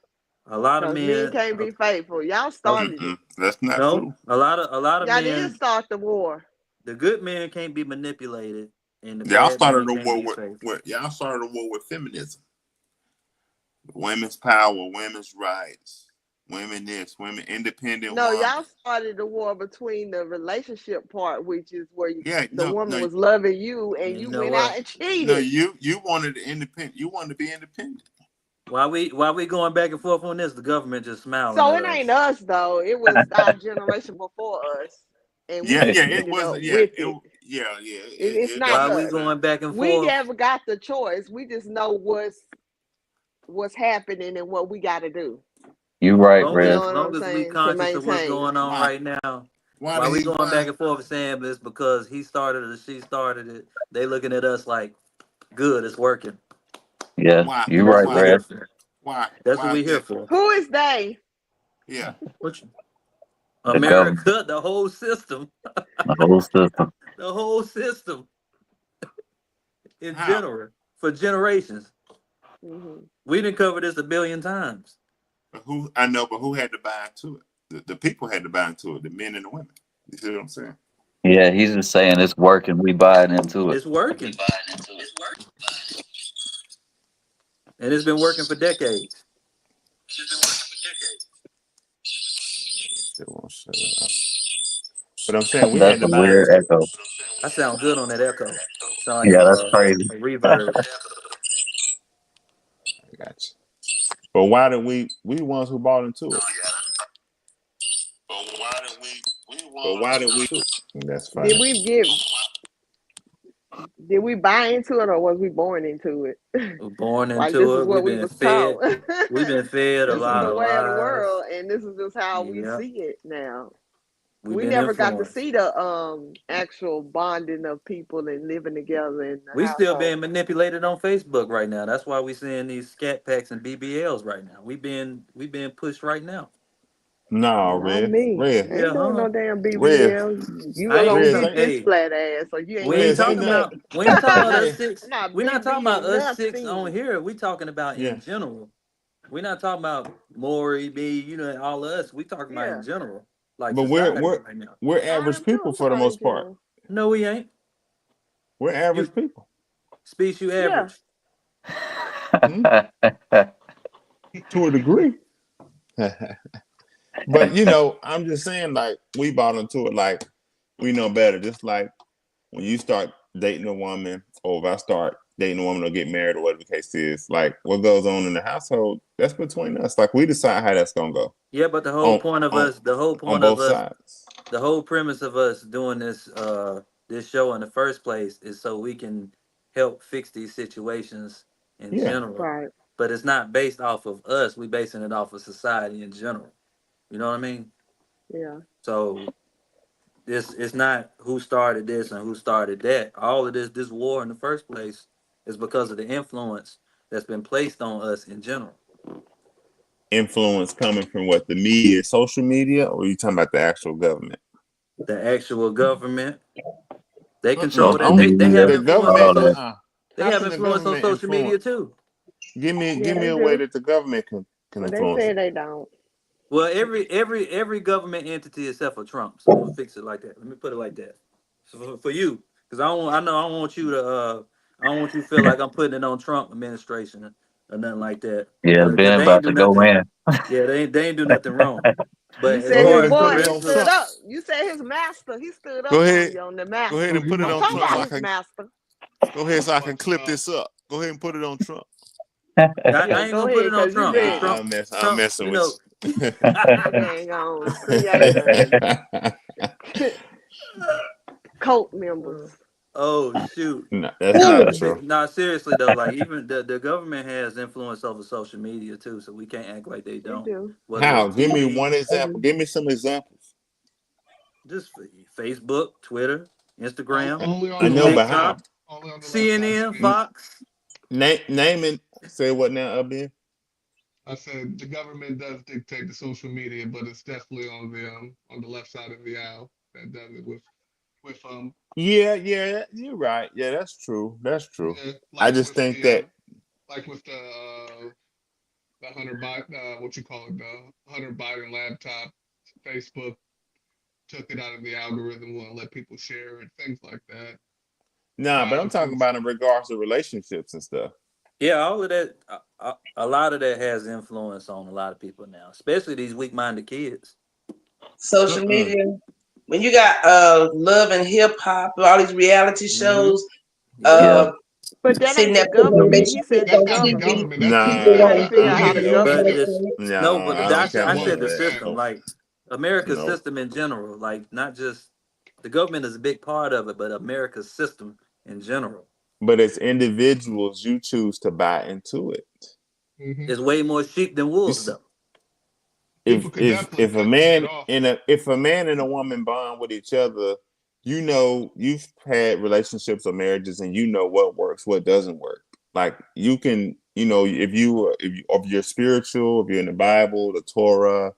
[SPEAKER 7] A lot of
[SPEAKER 2] because men
[SPEAKER 7] men.
[SPEAKER 2] can't be faithful. Y'all started it.
[SPEAKER 1] That's not
[SPEAKER 7] No,
[SPEAKER 1] true.
[SPEAKER 7] a lot of
[SPEAKER 2] Y'all did
[SPEAKER 7] men.
[SPEAKER 2] start the war.
[SPEAKER 7] The good men can't be manipulated, and the
[SPEAKER 1] Y'all
[SPEAKER 7] bad
[SPEAKER 1] started
[SPEAKER 7] men
[SPEAKER 1] a
[SPEAKER 7] can't
[SPEAKER 1] war
[SPEAKER 7] be faithful.
[SPEAKER 1] y'all started a war with feminism, women's power, women's rights, women this, women independent
[SPEAKER 2] No,
[SPEAKER 1] woman.
[SPEAKER 2] y'all started the war between the relationship part, which is where
[SPEAKER 1] Yeah,
[SPEAKER 2] the
[SPEAKER 1] no,
[SPEAKER 2] woman was loving you and
[SPEAKER 7] And
[SPEAKER 2] you
[SPEAKER 7] you know
[SPEAKER 2] went out
[SPEAKER 7] what?
[SPEAKER 2] and
[SPEAKER 1] no.
[SPEAKER 2] cheated.
[SPEAKER 1] You wanted to independent. You wanted to be independent.
[SPEAKER 7] While we going back and forth on this, the government just smiling
[SPEAKER 2] So
[SPEAKER 7] at
[SPEAKER 2] it ain't
[SPEAKER 7] us.
[SPEAKER 2] us though. It was our generation before us, and we
[SPEAKER 1] Yeah,
[SPEAKER 2] just
[SPEAKER 1] yeah. It
[SPEAKER 2] ended up
[SPEAKER 1] wasn't. Yeah,
[SPEAKER 2] with
[SPEAKER 1] it.
[SPEAKER 2] it.
[SPEAKER 1] Yeah, yeah.
[SPEAKER 2] It's
[SPEAKER 1] It
[SPEAKER 2] not
[SPEAKER 7] While
[SPEAKER 1] definitely
[SPEAKER 7] we
[SPEAKER 2] us.
[SPEAKER 1] wasn't.
[SPEAKER 7] going back and
[SPEAKER 2] We
[SPEAKER 7] forth,
[SPEAKER 2] never got the choice. We just know what's happening and what we got to do.
[SPEAKER 4] You right,
[SPEAKER 2] You
[SPEAKER 4] Red.
[SPEAKER 2] know what I'm
[SPEAKER 7] long as we
[SPEAKER 2] saying? To
[SPEAKER 7] conscious of what's
[SPEAKER 2] maintain.
[SPEAKER 7] going on
[SPEAKER 1] Why?
[SPEAKER 7] right now,
[SPEAKER 1] Why
[SPEAKER 7] while
[SPEAKER 1] did
[SPEAKER 7] we
[SPEAKER 1] he?
[SPEAKER 7] going back
[SPEAKER 1] Why?
[SPEAKER 7] and forth saying this because he started it or she started it, they looking at us like, good, it's working.
[SPEAKER 4] Yeah,
[SPEAKER 1] Why?
[SPEAKER 4] you
[SPEAKER 7] That's
[SPEAKER 4] right,
[SPEAKER 7] what we
[SPEAKER 1] Why?
[SPEAKER 7] here
[SPEAKER 4] Red.
[SPEAKER 7] for.
[SPEAKER 1] Why?
[SPEAKER 7] That's what
[SPEAKER 1] Why is
[SPEAKER 7] we here
[SPEAKER 1] that?
[SPEAKER 7] for.
[SPEAKER 2] Who is they?
[SPEAKER 1] Yeah.
[SPEAKER 7] What
[SPEAKER 4] The government,
[SPEAKER 7] America, the whole system,
[SPEAKER 4] the whole system.
[SPEAKER 7] the whole system in
[SPEAKER 1] How?
[SPEAKER 7] general for generations.
[SPEAKER 2] Hmm.
[SPEAKER 7] We didn't cover this a billion times.
[SPEAKER 1] But who? I know, but who had to buy into it? The people had to buy into it. The men and the women. You see what I'm saying?
[SPEAKER 4] Yeah, he's just saying it's working. We buying into it.
[SPEAKER 7] It's working, and it's been working for decades.
[SPEAKER 1] Still won't shut it up. But I'm saying we
[SPEAKER 4] That's
[SPEAKER 1] had to
[SPEAKER 4] a
[SPEAKER 1] buy
[SPEAKER 4] weird
[SPEAKER 1] into it.
[SPEAKER 4] echo.
[SPEAKER 7] I sound good on that echo. Sound like
[SPEAKER 4] Yeah, that's crazy.
[SPEAKER 7] a reverb.
[SPEAKER 1] I got you. But why did we the ones who bought into it? But why did we? That's
[SPEAKER 2] Did
[SPEAKER 1] funny.
[SPEAKER 2] we give? Did we buy into it or was we born into it?
[SPEAKER 7] We're born
[SPEAKER 2] Like this
[SPEAKER 7] into
[SPEAKER 2] is
[SPEAKER 7] it.
[SPEAKER 2] what
[SPEAKER 7] We've
[SPEAKER 2] we
[SPEAKER 7] been
[SPEAKER 2] was
[SPEAKER 7] fed.
[SPEAKER 2] taught.
[SPEAKER 7] We've been fed a
[SPEAKER 2] This is
[SPEAKER 7] lot
[SPEAKER 2] the
[SPEAKER 7] of
[SPEAKER 2] way of the
[SPEAKER 7] lies.
[SPEAKER 2] world, and this is just how we
[SPEAKER 7] Yeah,
[SPEAKER 2] see it now.
[SPEAKER 7] we've
[SPEAKER 2] We
[SPEAKER 7] been
[SPEAKER 2] never got to
[SPEAKER 7] influenced.
[SPEAKER 2] see the actual bonding of people and living together in the
[SPEAKER 7] We still
[SPEAKER 2] household.
[SPEAKER 7] being manipulated on Facebook right now. That's why we seeing these scat packs and BBLs right now. We being pushed right now.
[SPEAKER 1] No,
[SPEAKER 2] Not
[SPEAKER 1] Red.
[SPEAKER 2] me.
[SPEAKER 1] Red.
[SPEAKER 2] I ain't
[SPEAKER 7] Yeah,
[SPEAKER 2] doing
[SPEAKER 7] huh?
[SPEAKER 2] no damn
[SPEAKER 1] Red.
[SPEAKER 2] BBL. You
[SPEAKER 7] I ain't
[SPEAKER 2] alone
[SPEAKER 1] Red.
[SPEAKER 2] get
[SPEAKER 1] Say,
[SPEAKER 2] this
[SPEAKER 7] hey,
[SPEAKER 2] flat ass, so you ain't
[SPEAKER 7] we
[SPEAKER 2] gonna
[SPEAKER 7] ain't
[SPEAKER 1] Red.
[SPEAKER 2] see
[SPEAKER 1] Say
[SPEAKER 7] talking
[SPEAKER 1] nothing.
[SPEAKER 7] about
[SPEAKER 2] nothing.
[SPEAKER 7] we ain't talking about us
[SPEAKER 1] Red.
[SPEAKER 7] six.
[SPEAKER 2] I'm not
[SPEAKER 7] We're not
[SPEAKER 2] big
[SPEAKER 7] talking
[SPEAKER 2] B
[SPEAKER 7] about us six on
[SPEAKER 2] nothing.
[SPEAKER 7] here. We talking about
[SPEAKER 1] Yeah.
[SPEAKER 7] in general. We're not talking about Maury, me, and all of us. We talking about in
[SPEAKER 2] Yeah,
[SPEAKER 7] general, like
[SPEAKER 1] But we're
[SPEAKER 7] society
[SPEAKER 1] we're
[SPEAKER 7] right now.
[SPEAKER 1] we're
[SPEAKER 2] I
[SPEAKER 1] average
[SPEAKER 2] am too.
[SPEAKER 1] people
[SPEAKER 2] I'm talking
[SPEAKER 1] for the
[SPEAKER 2] about in
[SPEAKER 1] most part.
[SPEAKER 2] general.
[SPEAKER 7] No, we ain't.
[SPEAKER 1] We're
[SPEAKER 7] You
[SPEAKER 1] average people.
[SPEAKER 7] speech you
[SPEAKER 2] Yeah.
[SPEAKER 7] average.
[SPEAKER 1] Hmm? To a degree. But I'm just saying, like, we bought into it like we know better. Just like when you start dating a woman, or if I start dating a woman or get married or whatever the case is, like what goes on in the household, that's between us. Like we decide how that's gonna go
[SPEAKER 7] Yeah, but the whole
[SPEAKER 1] on
[SPEAKER 7] point of
[SPEAKER 1] on
[SPEAKER 7] us, the whole
[SPEAKER 1] on
[SPEAKER 7] point of
[SPEAKER 1] both
[SPEAKER 7] us,
[SPEAKER 1] sides.
[SPEAKER 7] the whole premise of us doing this show in the first place is so we can help fix these situations in
[SPEAKER 1] Yeah.
[SPEAKER 7] general.
[SPEAKER 2] Right.
[SPEAKER 7] But it's not based off of us. We basing it off of society in general. You know what I mean?
[SPEAKER 2] Yeah.
[SPEAKER 7] So this it's not who started this and who started that. All of this war in the first place is because of the influence that's been placed on us in general.
[SPEAKER 1] Influence coming from what, the media, social media, or are you talking about the actual government?
[SPEAKER 7] The actual government, they control
[SPEAKER 1] I
[SPEAKER 7] that.
[SPEAKER 4] Social
[SPEAKER 1] don't,
[SPEAKER 7] They have
[SPEAKER 4] media,
[SPEAKER 1] the
[SPEAKER 7] influence on
[SPEAKER 4] all
[SPEAKER 1] government.
[SPEAKER 4] that.
[SPEAKER 7] they
[SPEAKER 1] How
[SPEAKER 7] have
[SPEAKER 1] can the
[SPEAKER 7] influence on
[SPEAKER 1] government
[SPEAKER 7] social media
[SPEAKER 1] influence?
[SPEAKER 7] too.
[SPEAKER 2] Yeah,
[SPEAKER 1] Give me
[SPEAKER 2] they
[SPEAKER 1] a way
[SPEAKER 2] do.
[SPEAKER 1] that the government can
[SPEAKER 2] But they
[SPEAKER 1] influence
[SPEAKER 2] say
[SPEAKER 1] it.
[SPEAKER 2] they don't.
[SPEAKER 7] Well, every government entity except for Trump. So I'm gonna fix it like that. Let me put it like that. So for you, because I know I don't want you to I don't want you to feel like I'm putting it on Trump administration or nothing like that.
[SPEAKER 4] Yeah,
[SPEAKER 7] Because
[SPEAKER 4] Ben
[SPEAKER 7] they ain't
[SPEAKER 4] about
[SPEAKER 7] do
[SPEAKER 4] to go
[SPEAKER 7] nothing.
[SPEAKER 4] in.
[SPEAKER 7] Yeah, they ain't do nothing wrong. But
[SPEAKER 2] You
[SPEAKER 7] as
[SPEAKER 2] said
[SPEAKER 1] Go
[SPEAKER 2] his
[SPEAKER 1] ahead
[SPEAKER 7] far
[SPEAKER 1] and
[SPEAKER 7] as
[SPEAKER 1] put
[SPEAKER 2] boy,
[SPEAKER 1] it
[SPEAKER 2] he
[SPEAKER 1] on
[SPEAKER 7] parental,
[SPEAKER 2] stood
[SPEAKER 1] Trump.
[SPEAKER 2] up. You said his master, he stood
[SPEAKER 1] Go
[SPEAKER 2] up on
[SPEAKER 1] ahead.
[SPEAKER 2] you on the
[SPEAKER 1] Go ahead
[SPEAKER 2] master.
[SPEAKER 1] and
[SPEAKER 6] You
[SPEAKER 1] put it
[SPEAKER 2] Don't
[SPEAKER 1] on
[SPEAKER 6] might
[SPEAKER 2] talk
[SPEAKER 1] Trump
[SPEAKER 6] you
[SPEAKER 1] so
[SPEAKER 2] about
[SPEAKER 1] I
[SPEAKER 6] might
[SPEAKER 2] his
[SPEAKER 1] can
[SPEAKER 2] master.
[SPEAKER 1] go ahead so I can
[SPEAKER 6] watch
[SPEAKER 1] clip this up. Go ahead and put it on Trump.
[SPEAKER 2] Yeah,
[SPEAKER 7] I ain't
[SPEAKER 2] go
[SPEAKER 7] gonna put
[SPEAKER 2] ahead,
[SPEAKER 7] it on
[SPEAKER 2] cause you
[SPEAKER 7] Trump because
[SPEAKER 2] ready.
[SPEAKER 1] Nah,
[SPEAKER 7] Trump,
[SPEAKER 1] I'm
[SPEAKER 7] Trump,
[SPEAKER 1] messing
[SPEAKER 7] you
[SPEAKER 1] with
[SPEAKER 7] know.
[SPEAKER 1] you.
[SPEAKER 2] You dang on creator and cult members.
[SPEAKER 7] Oh shoot.
[SPEAKER 1] No, that's not
[SPEAKER 3] Ooh,
[SPEAKER 1] true.
[SPEAKER 7] No, seriously though, like even the government has influence over social media too, so we can't act like they
[SPEAKER 2] They
[SPEAKER 7] don't.
[SPEAKER 2] do.
[SPEAKER 7] Whether it's
[SPEAKER 1] How? Give me
[SPEAKER 7] TV,
[SPEAKER 1] one example. Give me some examples.
[SPEAKER 7] just Facebook, Twitter, Instagram,
[SPEAKER 6] only on
[SPEAKER 1] I
[SPEAKER 6] the
[SPEAKER 1] know,
[SPEAKER 6] left
[SPEAKER 1] but
[SPEAKER 6] side.
[SPEAKER 1] how?
[SPEAKER 7] TikTok,
[SPEAKER 6] Only on the left side of
[SPEAKER 7] CNN,
[SPEAKER 6] the scale.
[SPEAKER 7] Fox.
[SPEAKER 1] Name and say what now, Ben?
[SPEAKER 6] I said the government does dictate the social media, but it's definitely on the left side of the aisle that does it with
[SPEAKER 1] Yeah, you're right. Yeah, that's true. That's true.
[SPEAKER 6] yeah,
[SPEAKER 1] I just think that
[SPEAKER 6] like with the Hunter Biden what you call it, the Hunter Biden laptop. Facebook took it out of the algorithm, won't let people share it, things like that.
[SPEAKER 1] nah, but I'm talking
[SPEAKER 6] Viruses.
[SPEAKER 1] about in regards to relationships and stuff.
[SPEAKER 7] Yeah, all of that. A lot of that has influence on a lot of people now, especially these weak-minded kids.
[SPEAKER 3] social
[SPEAKER 1] Mm-mm.
[SPEAKER 3] media. When you got love and hip hop, all these reality
[SPEAKER 1] Mm-hmm.
[SPEAKER 3] shows,
[SPEAKER 7] Yeah.
[SPEAKER 4] Yeah.
[SPEAKER 3] uh,
[SPEAKER 2] But that
[SPEAKER 3] sitting
[SPEAKER 2] ain't the
[SPEAKER 3] there putting
[SPEAKER 2] government. He
[SPEAKER 3] relationships
[SPEAKER 2] said the
[SPEAKER 6] That's
[SPEAKER 3] on
[SPEAKER 6] not the
[SPEAKER 3] TV,
[SPEAKER 2] government.
[SPEAKER 6] government. That's
[SPEAKER 3] people
[SPEAKER 2] He
[SPEAKER 1] Nah,
[SPEAKER 2] trying to
[SPEAKER 3] want to
[SPEAKER 2] figure
[SPEAKER 3] see
[SPEAKER 2] out how the
[SPEAKER 3] these
[SPEAKER 7] But
[SPEAKER 2] government.
[SPEAKER 3] influencers.
[SPEAKER 7] it's no,
[SPEAKER 1] no,
[SPEAKER 7] but
[SPEAKER 1] I don't
[SPEAKER 7] I
[SPEAKER 1] count
[SPEAKER 6] one
[SPEAKER 7] said the
[SPEAKER 1] none of that.
[SPEAKER 7] system,
[SPEAKER 6] percent.
[SPEAKER 1] Nope.
[SPEAKER 7] like America's
[SPEAKER 1] Nope.
[SPEAKER 7] system in general, like not just the government is a big part of it, but America's system in general
[SPEAKER 1] But as individuals, you choose to buy into it.
[SPEAKER 6] Hmm.
[SPEAKER 7] is way more sheep than
[SPEAKER 1] You
[SPEAKER 7] wolves,
[SPEAKER 1] see,
[SPEAKER 7] though.
[SPEAKER 6] People
[SPEAKER 1] if
[SPEAKER 6] could
[SPEAKER 1] if
[SPEAKER 6] definitely
[SPEAKER 1] if a
[SPEAKER 6] cut the shit
[SPEAKER 1] man
[SPEAKER 6] off.
[SPEAKER 1] if a man and a woman bond with each other, you know you've had relationships or marriages, and you know what works, what doesn't work. Like you can, if you're spiritual, if you're in the Bible, the Torah,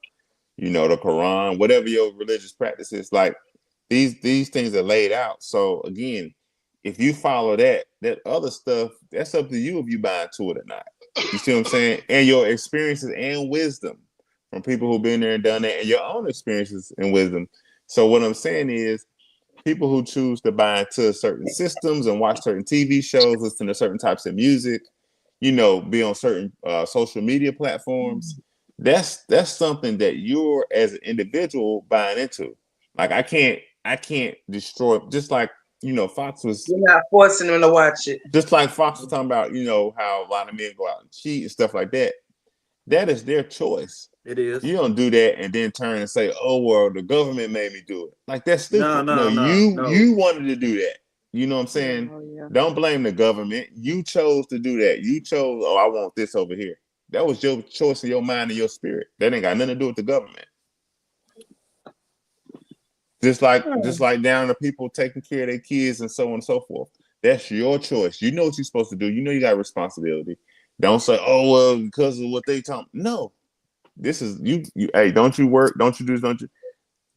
[SPEAKER 1] the Quran, whatever your religious practice is, like these things are laid out. So again, if you follow that other stuff, that's up to you if you buy into it or not. You see what I'm saying? And your experiences and wisdom from people who've been there and done that, and your own experiences and wisdom. So what I'm saying is, people who choose to buy into certain systems and watch certain TV shows, listen to certain types of music, be on certain social media platforms. That's something that you're as an individual buying into. Like I can't destroy. Just like Fox was
[SPEAKER 3] You're not forcing them to watch it.
[SPEAKER 1] just like Fox was talking about. How a lot of men go out and cheat and stuff like that. That is their choice.
[SPEAKER 7] It is.
[SPEAKER 1] You don't do that and then turn and say, "Oh well, the government made me do it." Like that's
[SPEAKER 7] No,
[SPEAKER 1] stupid. No,
[SPEAKER 7] no, no, no.
[SPEAKER 1] you wanted to do that. You know what I'm
[SPEAKER 2] Yeah,
[SPEAKER 1] saying?
[SPEAKER 2] oh yeah.
[SPEAKER 1] Don't blame the government. You chose to do that. You chose, "Oh, I want this over here." That was your choice of your mind and your spirit. That ain't got nothing to do with the government. Just like down to people taking care of their kids and so on and so forth. That's your choice. You know what you're supposed to do. You know you got a responsibility. Don't say, "Oh well," because of what they tell me. No, this is you. Hey, don't you work? Don't you do this? Don't you?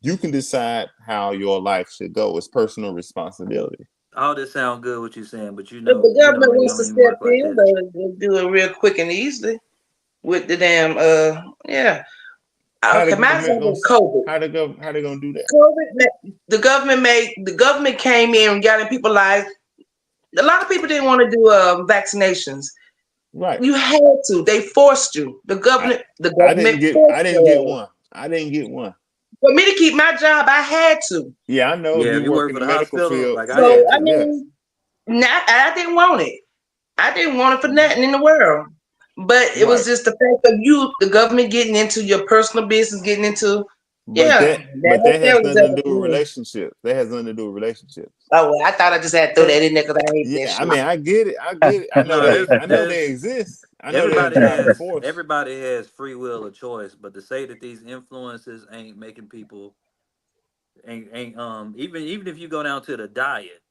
[SPEAKER 1] You can decide how your life should go. It's personal responsibility.
[SPEAKER 7] All this sound good what you're saying, but
[SPEAKER 3] If the
[SPEAKER 7] you know
[SPEAKER 3] government
[SPEAKER 7] it
[SPEAKER 3] wants
[SPEAKER 7] don't
[SPEAKER 3] to
[SPEAKER 7] even
[SPEAKER 3] step
[SPEAKER 7] work like
[SPEAKER 3] in,
[SPEAKER 7] that.
[SPEAKER 3] they'll do it real quick and easily with the damn yeah.
[SPEAKER 1] How the
[SPEAKER 3] Okay, my
[SPEAKER 1] government
[SPEAKER 3] example
[SPEAKER 1] gonna
[SPEAKER 3] is COVID.
[SPEAKER 1] how they gonna do that?
[SPEAKER 3] The government came in and got in people's lives. A lot of people didn't want to do vaccinations.
[SPEAKER 1] Right.
[SPEAKER 3] You had to. They forced you. The
[SPEAKER 1] I
[SPEAKER 3] government. The
[SPEAKER 1] I didn't
[SPEAKER 3] government
[SPEAKER 1] get I
[SPEAKER 3] forced
[SPEAKER 1] didn't get
[SPEAKER 3] you.
[SPEAKER 1] one. I didn't get one.
[SPEAKER 3] For me to keep my job, I had to.
[SPEAKER 1] Yeah, I know if
[SPEAKER 7] Yeah, if
[SPEAKER 1] you
[SPEAKER 7] you
[SPEAKER 1] work
[SPEAKER 7] work
[SPEAKER 1] in
[SPEAKER 7] for
[SPEAKER 1] the
[SPEAKER 7] the
[SPEAKER 1] medical
[SPEAKER 7] hospital,
[SPEAKER 1] field,
[SPEAKER 7] like I
[SPEAKER 3] So
[SPEAKER 7] had
[SPEAKER 1] yeah,
[SPEAKER 3] I
[SPEAKER 7] to.
[SPEAKER 1] yeah.
[SPEAKER 3] mean, not I didn't want it. I didn't want it for nothing in the world. But it was
[SPEAKER 1] Right.
[SPEAKER 3] just the fact of you, the government getting into your personal business, getting into
[SPEAKER 1] But
[SPEAKER 3] yeah.
[SPEAKER 1] that
[SPEAKER 3] That
[SPEAKER 1] but
[SPEAKER 3] right
[SPEAKER 1] that
[SPEAKER 3] there
[SPEAKER 1] has
[SPEAKER 3] was
[SPEAKER 1] nothing to
[SPEAKER 3] up
[SPEAKER 1] do
[SPEAKER 3] for
[SPEAKER 1] with
[SPEAKER 3] me.
[SPEAKER 1] relationships. That has nothing to do with relationships.
[SPEAKER 3] Oh well, I thought I just had to throw that in there because I hate that
[SPEAKER 1] Yeah, I
[SPEAKER 3] shit.
[SPEAKER 1] mean, I get it. I get it. I know
[SPEAKER 7] No,
[SPEAKER 1] they.
[SPEAKER 7] there's
[SPEAKER 1] I know they
[SPEAKER 7] there's
[SPEAKER 1] exist. I know they're
[SPEAKER 7] everybody
[SPEAKER 1] driving
[SPEAKER 7] has
[SPEAKER 1] force.
[SPEAKER 7] everybody has free will or choice, but to say that these influences ain't making people ain't even if you go down to the diet,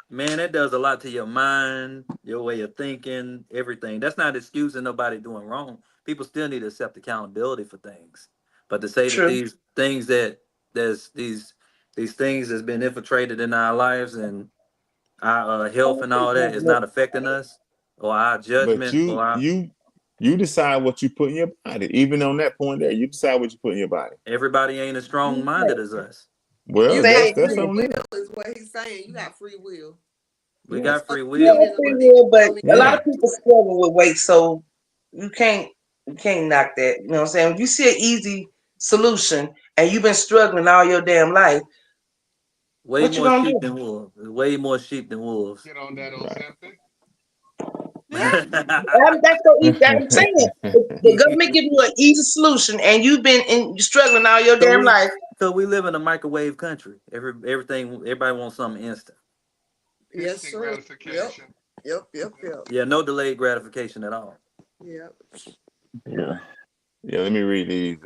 [SPEAKER 7] man, it does a lot to your mind, your way of thinking, everything. That's not excusing nobody doing wrong. People still need to accept accountability for things. But to say that
[SPEAKER 3] True.
[SPEAKER 7] these things that there's these things that's been infiltrated in our lives and our health and all that is not affecting us or our
[SPEAKER 1] But
[SPEAKER 7] judgment
[SPEAKER 1] you
[SPEAKER 7] or our
[SPEAKER 1] you you decide what you put in your body. Even on that point there, you decide what you put in your body.
[SPEAKER 7] everybody ain't as strong minded as us.
[SPEAKER 1] Well,
[SPEAKER 2] You
[SPEAKER 1] that's
[SPEAKER 2] got
[SPEAKER 3] Say
[SPEAKER 1] that's
[SPEAKER 2] free
[SPEAKER 1] on
[SPEAKER 2] will,
[SPEAKER 1] them.
[SPEAKER 2] is what he's saying. You got free will.
[SPEAKER 7] We
[SPEAKER 1] Yeah,
[SPEAKER 7] got free
[SPEAKER 3] you
[SPEAKER 7] will,
[SPEAKER 3] have
[SPEAKER 2] Independent of
[SPEAKER 3] free
[SPEAKER 2] the
[SPEAKER 7] but
[SPEAKER 3] will, but a lot
[SPEAKER 1] yeah.
[SPEAKER 3] of people struggle with weight, so you can't knock that. You know what I'm saying? If you see an easy solution and you've been struggling all your damn life,
[SPEAKER 7] Way
[SPEAKER 3] what you
[SPEAKER 7] more
[SPEAKER 3] gonna
[SPEAKER 7] sheep
[SPEAKER 3] do?
[SPEAKER 7] than wolves. Way more sheep than wolves.
[SPEAKER 6] Get on that
[SPEAKER 1] Right.
[SPEAKER 6] Ozempic.
[SPEAKER 3] That's so easy. I'm saying the government give you an easy solution, and you've been struggling all your damn life.
[SPEAKER 7] So we live in a microwave country. Everybody wants something instant.
[SPEAKER 2] Yes,
[SPEAKER 6] Instant
[SPEAKER 2] sir.
[SPEAKER 6] gratification.
[SPEAKER 2] Yep.
[SPEAKER 7] Yeah, no delayed gratification at all.
[SPEAKER 2] Yep.
[SPEAKER 4] Yeah.
[SPEAKER 1] Yeah, let me read these.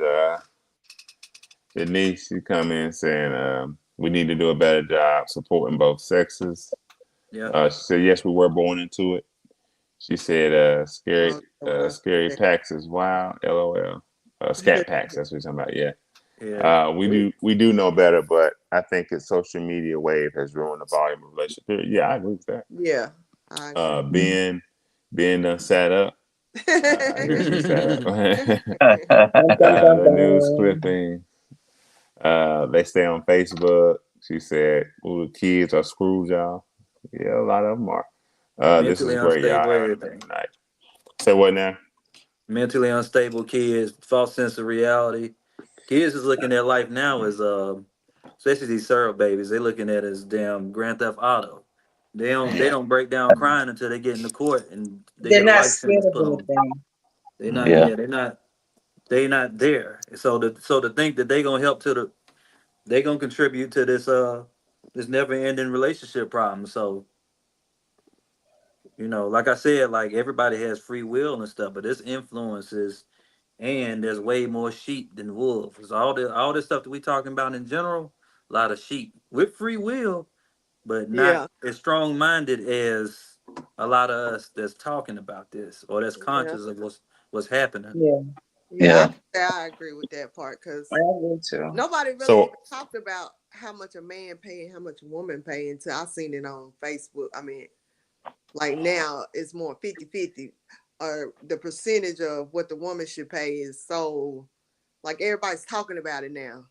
[SPEAKER 1] Denise, she come in saying we need to do a better job supporting both sexes.
[SPEAKER 7] Yeah.
[SPEAKER 1] She said, yes, we were born into it. She said,
[SPEAKER 2] Oh, wow.
[SPEAKER 1] scary packs is wild, LOL. Scat packs, that's what you're talking about, yeah.
[SPEAKER 7] Yeah.
[SPEAKER 1] We do know better, but I think its social media wave has ruined the volume of relationship. Yeah, I agree with that.
[SPEAKER 2] Yeah, I agree.
[SPEAKER 1] Ben done sat up. I guess we sat up.
[SPEAKER 3] Dun, dun, dun,
[SPEAKER 1] The news
[SPEAKER 3] dun.
[SPEAKER 1] clipping. They stay on Facebook. She said, "Ooh, the kids are screwed, y'all." Yeah, a lot of them are. This is
[SPEAKER 7] Mentally
[SPEAKER 1] great, y'all.
[SPEAKER 7] unstable,
[SPEAKER 1] Having a
[SPEAKER 7] everything.
[SPEAKER 1] amazing night. Say what now?
[SPEAKER 7] Mentally unstable kids, false sense of reality. Kids is looking at life now as especially these syrup babies, they looking at it as damn Grand Theft Auto. They don't break down crying until they get into court and they
[SPEAKER 3] They're
[SPEAKER 7] get a
[SPEAKER 3] not
[SPEAKER 7] life
[SPEAKER 3] scared
[SPEAKER 7] sentence
[SPEAKER 3] of
[SPEAKER 7] put on them.
[SPEAKER 3] anything.
[SPEAKER 7] They not
[SPEAKER 1] Mm-hmm.
[SPEAKER 4] Yeah.
[SPEAKER 7] yeah, they not there. So to think that they gonna help they gonna contribute to this never ending relationship problem. So, like I said, like everybody has free will and stuff, but this influences and there's way more sheep than wolves. All this stuff that we talking about in general, a lot of sheep with free will, but not
[SPEAKER 2] Yeah,
[SPEAKER 7] as strong minded as a lot of us that's talking about this or that's
[SPEAKER 2] yeah,
[SPEAKER 7] conscious of what's happening.
[SPEAKER 3] Yeah,
[SPEAKER 2] yeah.
[SPEAKER 4] Yeah.
[SPEAKER 2] I agree with that part
[SPEAKER 3] I
[SPEAKER 2] because
[SPEAKER 3] agree too.
[SPEAKER 2] nobody really even
[SPEAKER 1] So
[SPEAKER 2] talked about how much a man pay and how much a woman pay until I seen it on Facebook. I mean, like now it's more 50-50, or the percentage of what the woman should pay is so, like, everybody's talking about it now.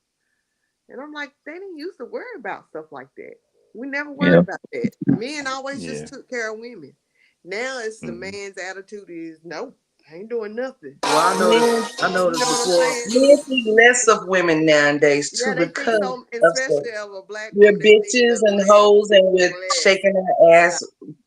[SPEAKER 2] And I'm like, they didn't used to worry about stuff like that. We never worried
[SPEAKER 4] Yeah.
[SPEAKER 2] about that. Men always just
[SPEAKER 1] yeah.
[SPEAKER 2] took care of women. Now it's the
[SPEAKER 1] Mm-hmm.
[SPEAKER 2] man's attitude is, nope, I ain't doing nothing.
[SPEAKER 7] Well, I noticed
[SPEAKER 3] Men,
[SPEAKER 7] I
[SPEAKER 2] You
[SPEAKER 7] noticed
[SPEAKER 2] know what I'm
[SPEAKER 7] before.
[SPEAKER 2] saying?
[SPEAKER 3] men think less of women nowadays
[SPEAKER 2] Yeah,
[SPEAKER 3] too
[SPEAKER 2] they think
[SPEAKER 3] because
[SPEAKER 2] so,
[SPEAKER 3] of stuff.
[SPEAKER 2] especially of a black
[SPEAKER 3] We're
[SPEAKER 2] woman. They think
[SPEAKER 3] bitches
[SPEAKER 2] the
[SPEAKER 3] and
[SPEAKER 2] less
[SPEAKER 3] hoes, and we're
[SPEAKER 2] the less.
[SPEAKER 3] shaking our
[SPEAKER 2] Yeah,
[SPEAKER 3] ass,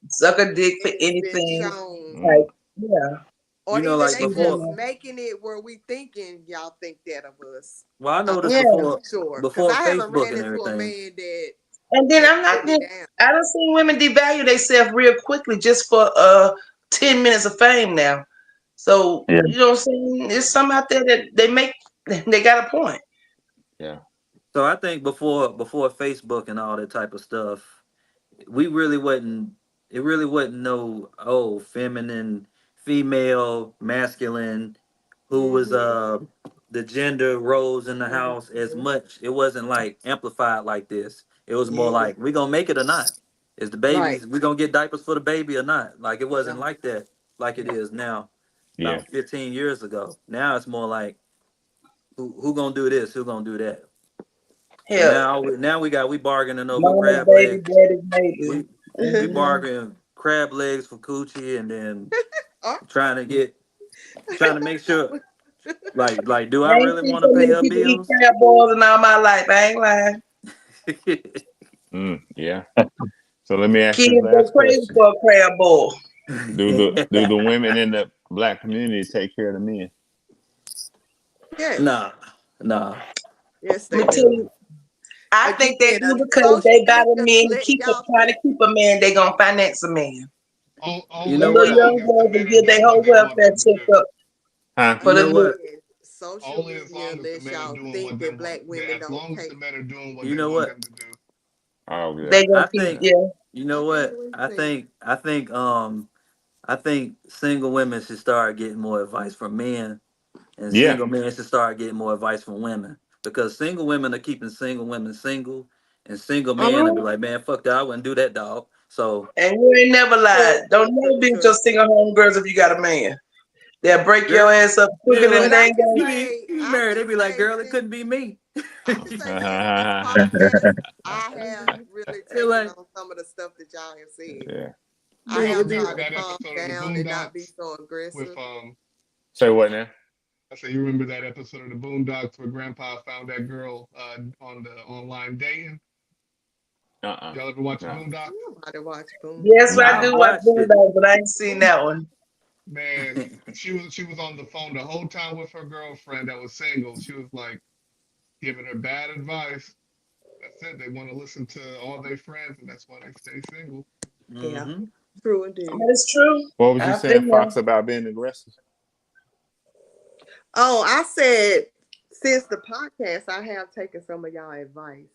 [SPEAKER 3] suck a dick for
[SPEAKER 2] and it's been
[SPEAKER 3] anything.
[SPEAKER 2] shown,
[SPEAKER 1] Mm.
[SPEAKER 3] Like, yeah,
[SPEAKER 2] or either
[SPEAKER 7] Like
[SPEAKER 2] they
[SPEAKER 3] excuse me,
[SPEAKER 7] before.
[SPEAKER 2] just
[SPEAKER 3] man.
[SPEAKER 2] making it where we thinking y'all think that of us.
[SPEAKER 7] Well, I
[SPEAKER 2] I'm
[SPEAKER 7] noticed
[SPEAKER 2] not
[SPEAKER 3] Yeah.
[SPEAKER 7] before
[SPEAKER 2] sure because
[SPEAKER 7] before
[SPEAKER 2] I haven't
[SPEAKER 7] Facebook
[SPEAKER 2] ran
[SPEAKER 7] and
[SPEAKER 2] into a
[SPEAKER 7] everything.
[SPEAKER 2] man that
[SPEAKER 3] And then
[SPEAKER 2] that
[SPEAKER 3] I'm not.
[SPEAKER 2] put me down.
[SPEAKER 3] I don't see women devalue themselves real quickly just for 10 minutes of fame now. So
[SPEAKER 4] Yeah.
[SPEAKER 3] you know what I'm saying? There's some out there that they got a point.
[SPEAKER 1] Yeah.
[SPEAKER 7] So I think before Facebook and all that type of stuff, we really wasn't it really wasn't no feminine, female, masculine, who was
[SPEAKER 2] Mm-hmm.
[SPEAKER 7] the gender roles in the house as
[SPEAKER 2] Mm-hmm.
[SPEAKER 7] much. It wasn't like amplified like this. It was more
[SPEAKER 2] Yeah.
[SPEAKER 7] like we gonna make it or not. Is the
[SPEAKER 2] Right.
[SPEAKER 7] babies we gonna get diapers for the baby or not? Like it wasn't
[SPEAKER 2] No.
[SPEAKER 7] like that like it is now.
[SPEAKER 1] Yeah.
[SPEAKER 7] About 15 years ago. Now it's more like who gonna do this? Who gonna do that? So
[SPEAKER 3] Hell,
[SPEAKER 7] now we bargaining over
[SPEAKER 3] mama's
[SPEAKER 7] crab
[SPEAKER 3] baby,
[SPEAKER 7] legs.
[SPEAKER 3] daddy's maybe.
[SPEAKER 7] We we
[SPEAKER 3] Mm-hmm.
[SPEAKER 7] bargaining crab legs for coochie, and then
[SPEAKER 2] Oh.
[SPEAKER 7] trying to get trying to make sure like do I
[SPEAKER 3] I ain't
[SPEAKER 7] really
[SPEAKER 3] seen
[SPEAKER 7] want to
[SPEAKER 3] so
[SPEAKER 7] pay
[SPEAKER 3] many
[SPEAKER 7] her
[SPEAKER 3] people eat
[SPEAKER 7] bills?
[SPEAKER 3] crab balls in all my life. I ain't lying.
[SPEAKER 1] Yeah. So let me ask this
[SPEAKER 3] Kids go
[SPEAKER 1] last
[SPEAKER 3] crazy
[SPEAKER 1] question:
[SPEAKER 3] for a crab ball.
[SPEAKER 1] Do the women in the black community take care of the men?
[SPEAKER 2] Yes.
[SPEAKER 7] nah, nah.
[SPEAKER 2] Yes,
[SPEAKER 3] Let
[SPEAKER 2] they
[SPEAKER 3] me tell
[SPEAKER 2] do.
[SPEAKER 3] you, I think they
[SPEAKER 2] Again,
[SPEAKER 3] do because
[SPEAKER 2] social
[SPEAKER 3] they buy
[SPEAKER 2] media
[SPEAKER 3] the men to
[SPEAKER 2] let
[SPEAKER 3] keep it,
[SPEAKER 2] y'all
[SPEAKER 3] trying to
[SPEAKER 2] think.
[SPEAKER 3] keep a man. They gonna finance a man.
[SPEAKER 7] You
[SPEAKER 3] The
[SPEAKER 7] know
[SPEAKER 6] Only
[SPEAKER 3] little
[SPEAKER 7] what?
[SPEAKER 3] young
[SPEAKER 6] as long as the
[SPEAKER 3] girls and
[SPEAKER 6] men are
[SPEAKER 3] give their
[SPEAKER 6] doing what
[SPEAKER 3] whole
[SPEAKER 6] they want
[SPEAKER 3] welfare
[SPEAKER 6] them to
[SPEAKER 3] check
[SPEAKER 6] do.
[SPEAKER 3] up
[SPEAKER 1] Huh?
[SPEAKER 7] You
[SPEAKER 3] for the
[SPEAKER 7] know
[SPEAKER 3] little.
[SPEAKER 7] what?
[SPEAKER 2] Again, social
[SPEAKER 6] Only as
[SPEAKER 2] media
[SPEAKER 6] long as the
[SPEAKER 2] lets
[SPEAKER 6] men are
[SPEAKER 2] y'all
[SPEAKER 6] doing
[SPEAKER 2] think
[SPEAKER 6] what they
[SPEAKER 2] that
[SPEAKER 6] want.
[SPEAKER 2] black women
[SPEAKER 6] As
[SPEAKER 2] don't
[SPEAKER 6] long as the
[SPEAKER 2] take.
[SPEAKER 6] men are doing what
[SPEAKER 7] You
[SPEAKER 6] they
[SPEAKER 7] know
[SPEAKER 6] want
[SPEAKER 7] what?
[SPEAKER 6] them to do.
[SPEAKER 1] Oh yeah.
[SPEAKER 3] They gonna
[SPEAKER 7] I
[SPEAKER 3] keep,
[SPEAKER 7] think
[SPEAKER 3] yeah.
[SPEAKER 7] you know
[SPEAKER 2] Okay,
[SPEAKER 7] what?
[SPEAKER 2] what you
[SPEAKER 7] I
[SPEAKER 2] think?
[SPEAKER 7] think I think I think single women should start getting more advice from men, and
[SPEAKER 1] Yeah.
[SPEAKER 7] single men should start getting more advice from women. Because single women are keeping single women single, and single men will be
[SPEAKER 3] Mhm.
[SPEAKER 7] like, man, fuck that, I wouldn't do that, dog. So,
[SPEAKER 3] And you ain't never
[SPEAKER 2] True,
[SPEAKER 3] lied. Don't never
[SPEAKER 2] true,
[SPEAKER 3] be with your
[SPEAKER 2] true.
[SPEAKER 3] single home girls if you got a man. They'll break your
[SPEAKER 7] girl,
[SPEAKER 3] ass up
[SPEAKER 7] they
[SPEAKER 3] quicker
[SPEAKER 7] be
[SPEAKER 3] than
[SPEAKER 2] But
[SPEAKER 7] like,
[SPEAKER 3] they ain't going.
[SPEAKER 7] you married. They be like, girl, it
[SPEAKER 2] since
[SPEAKER 7] couldn't be me.
[SPEAKER 2] I'm gonna say since this podcast, I have really
[SPEAKER 7] They're
[SPEAKER 2] taken
[SPEAKER 7] like,
[SPEAKER 2] on some of the stuff that y'all have said.
[SPEAKER 1] Yeah.
[SPEAKER 2] I
[SPEAKER 7] they,
[SPEAKER 6] Y'all
[SPEAKER 2] have
[SPEAKER 7] it be
[SPEAKER 6] remember
[SPEAKER 2] tried to
[SPEAKER 6] that
[SPEAKER 2] calm
[SPEAKER 6] episode of the
[SPEAKER 2] down and not be
[SPEAKER 6] Boondocks
[SPEAKER 2] so
[SPEAKER 6] with
[SPEAKER 2] aggressive.
[SPEAKER 1] Say what now?
[SPEAKER 6] I said, you remember that episode of the Boondocks where Grandpa found that girl on the online dating? Y'all ever watch the
[SPEAKER 1] No.
[SPEAKER 6] Boondocks?
[SPEAKER 2] Nobody watch
[SPEAKER 3] Yes,
[SPEAKER 2] Boondocks.
[SPEAKER 3] I
[SPEAKER 7] I
[SPEAKER 1] No.
[SPEAKER 3] do watch
[SPEAKER 7] watched it.
[SPEAKER 3] Boondocks, but I ain't seen that one.
[SPEAKER 6] Man, she was on the phone the whole time with her girlfriend that was single. She was like giving her bad advice. That's it. They want to listen to all their friends, and that's why they stay single.
[SPEAKER 2] Yeah,
[SPEAKER 7] Mm-hmm.
[SPEAKER 2] true indeed.
[SPEAKER 3] That's true.
[SPEAKER 1] What was you
[SPEAKER 3] I've
[SPEAKER 1] saying,
[SPEAKER 3] been there.
[SPEAKER 1] Fox, about being aggressive?
[SPEAKER 2] Oh, I said since the podcast, I have taken some of y'all advice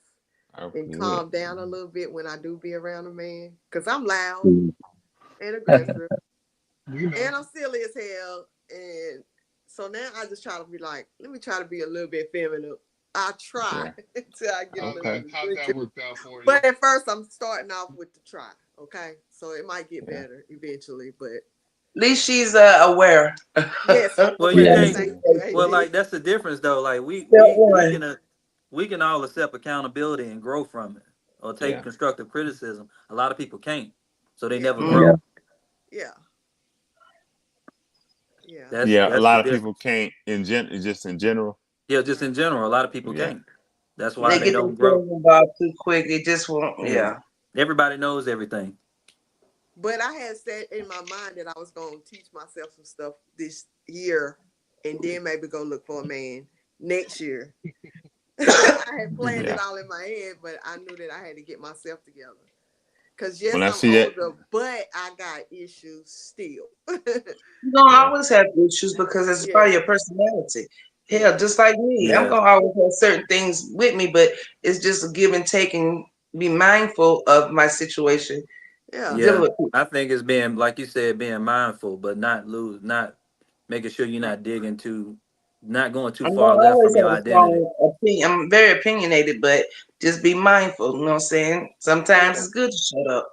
[SPEAKER 1] Oh,
[SPEAKER 2] and
[SPEAKER 1] good.
[SPEAKER 2] calmed down a little bit when I do be around a man, cause I'm loud
[SPEAKER 4] Mhm.
[SPEAKER 2] and aggressive
[SPEAKER 6] We know.
[SPEAKER 2] and I'm silly as hell, and so now I just try to be like, let me try to be a little bit feminine. I try
[SPEAKER 1] Yeah.
[SPEAKER 2] until I get a little
[SPEAKER 1] Okay.
[SPEAKER 6] How's that
[SPEAKER 2] aggressive.
[SPEAKER 6] worked out for you?
[SPEAKER 2] But at first, I'm starting off with the try. Okay, so it might get
[SPEAKER 1] Yeah.
[SPEAKER 2] better eventually, but
[SPEAKER 3] At least she's aware.
[SPEAKER 2] yes, I'm
[SPEAKER 7] Well, you
[SPEAKER 2] aware.
[SPEAKER 4] Yeah.
[SPEAKER 7] can't.
[SPEAKER 2] Thank you,
[SPEAKER 7] Well,
[SPEAKER 2] Amen.
[SPEAKER 7] like that's the difference, though. Like
[SPEAKER 3] Step one.
[SPEAKER 7] we can all accept accountability and grow from it, or take
[SPEAKER 1] Yeah.
[SPEAKER 7] constructive criticism. A lot of people can't, so they
[SPEAKER 2] Yeah,
[SPEAKER 7] never
[SPEAKER 3] Mm.
[SPEAKER 4] Yeah.
[SPEAKER 7] grow.
[SPEAKER 2] yeah, yeah,
[SPEAKER 1] Yeah. A
[SPEAKER 7] That's the
[SPEAKER 1] lot of people
[SPEAKER 7] difference.
[SPEAKER 1] can't just in general.
[SPEAKER 7] Yeah, just in general, a lot of people
[SPEAKER 1] Yeah.
[SPEAKER 7] can't. That's why
[SPEAKER 3] They
[SPEAKER 7] they
[SPEAKER 3] get their
[SPEAKER 7] don't grow.
[SPEAKER 3] feelings involved too quick. They just won't.
[SPEAKER 7] Yeah,
[SPEAKER 3] Yeah.
[SPEAKER 7] everybody knows everything.
[SPEAKER 2] But I had said in my mind that I was going to teach myself some stuff this year, and then maybe go look for a man next year. I had planned
[SPEAKER 1] Yeah.
[SPEAKER 2] it all in my head, but I knew that I had to get myself together. Cause yes,
[SPEAKER 1] When I
[SPEAKER 2] I'm
[SPEAKER 1] see that,
[SPEAKER 2] older, but I got issues still.
[SPEAKER 3] You don't
[SPEAKER 1] yeah.
[SPEAKER 3] always have issues because it's part of
[SPEAKER 2] Yeah,
[SPEAKER 3] your personality. Hell,
[SPEAKER 2] yeah,
[SPEAKER 3] just like me, I'm
[SPEAKER 7] Yeah,
[SPEAKER 3] gonna always have certain things with me, but it's just a give and take and be mindful of my situation.
[SPEAKER 2] yeah,
[SPEAKER 3] Dealing
[SPEAKER 7] yeah.
[SPEAKER 3] with people.
[SPEAKER 7] I think it's being, like you said, being mindful, but not making sure you're not digging too, not going too
[SPEAKER 3] I
[SPEAKER 7] far
[SPEAKER 3] don't
[SPEAKER 7] left
[SPEAKER 3] always
[SPEAKER 7] from your
[SPEAKER 3] have a
[SPEAKER 7] identity.
[SPEAKER 3] strong opinion. I'm very opinionated, but just be mindful. You know what I'm saying? Sometimes
[SPEAKER 2] yeah.
[SPEAKER 3] it's good to shut up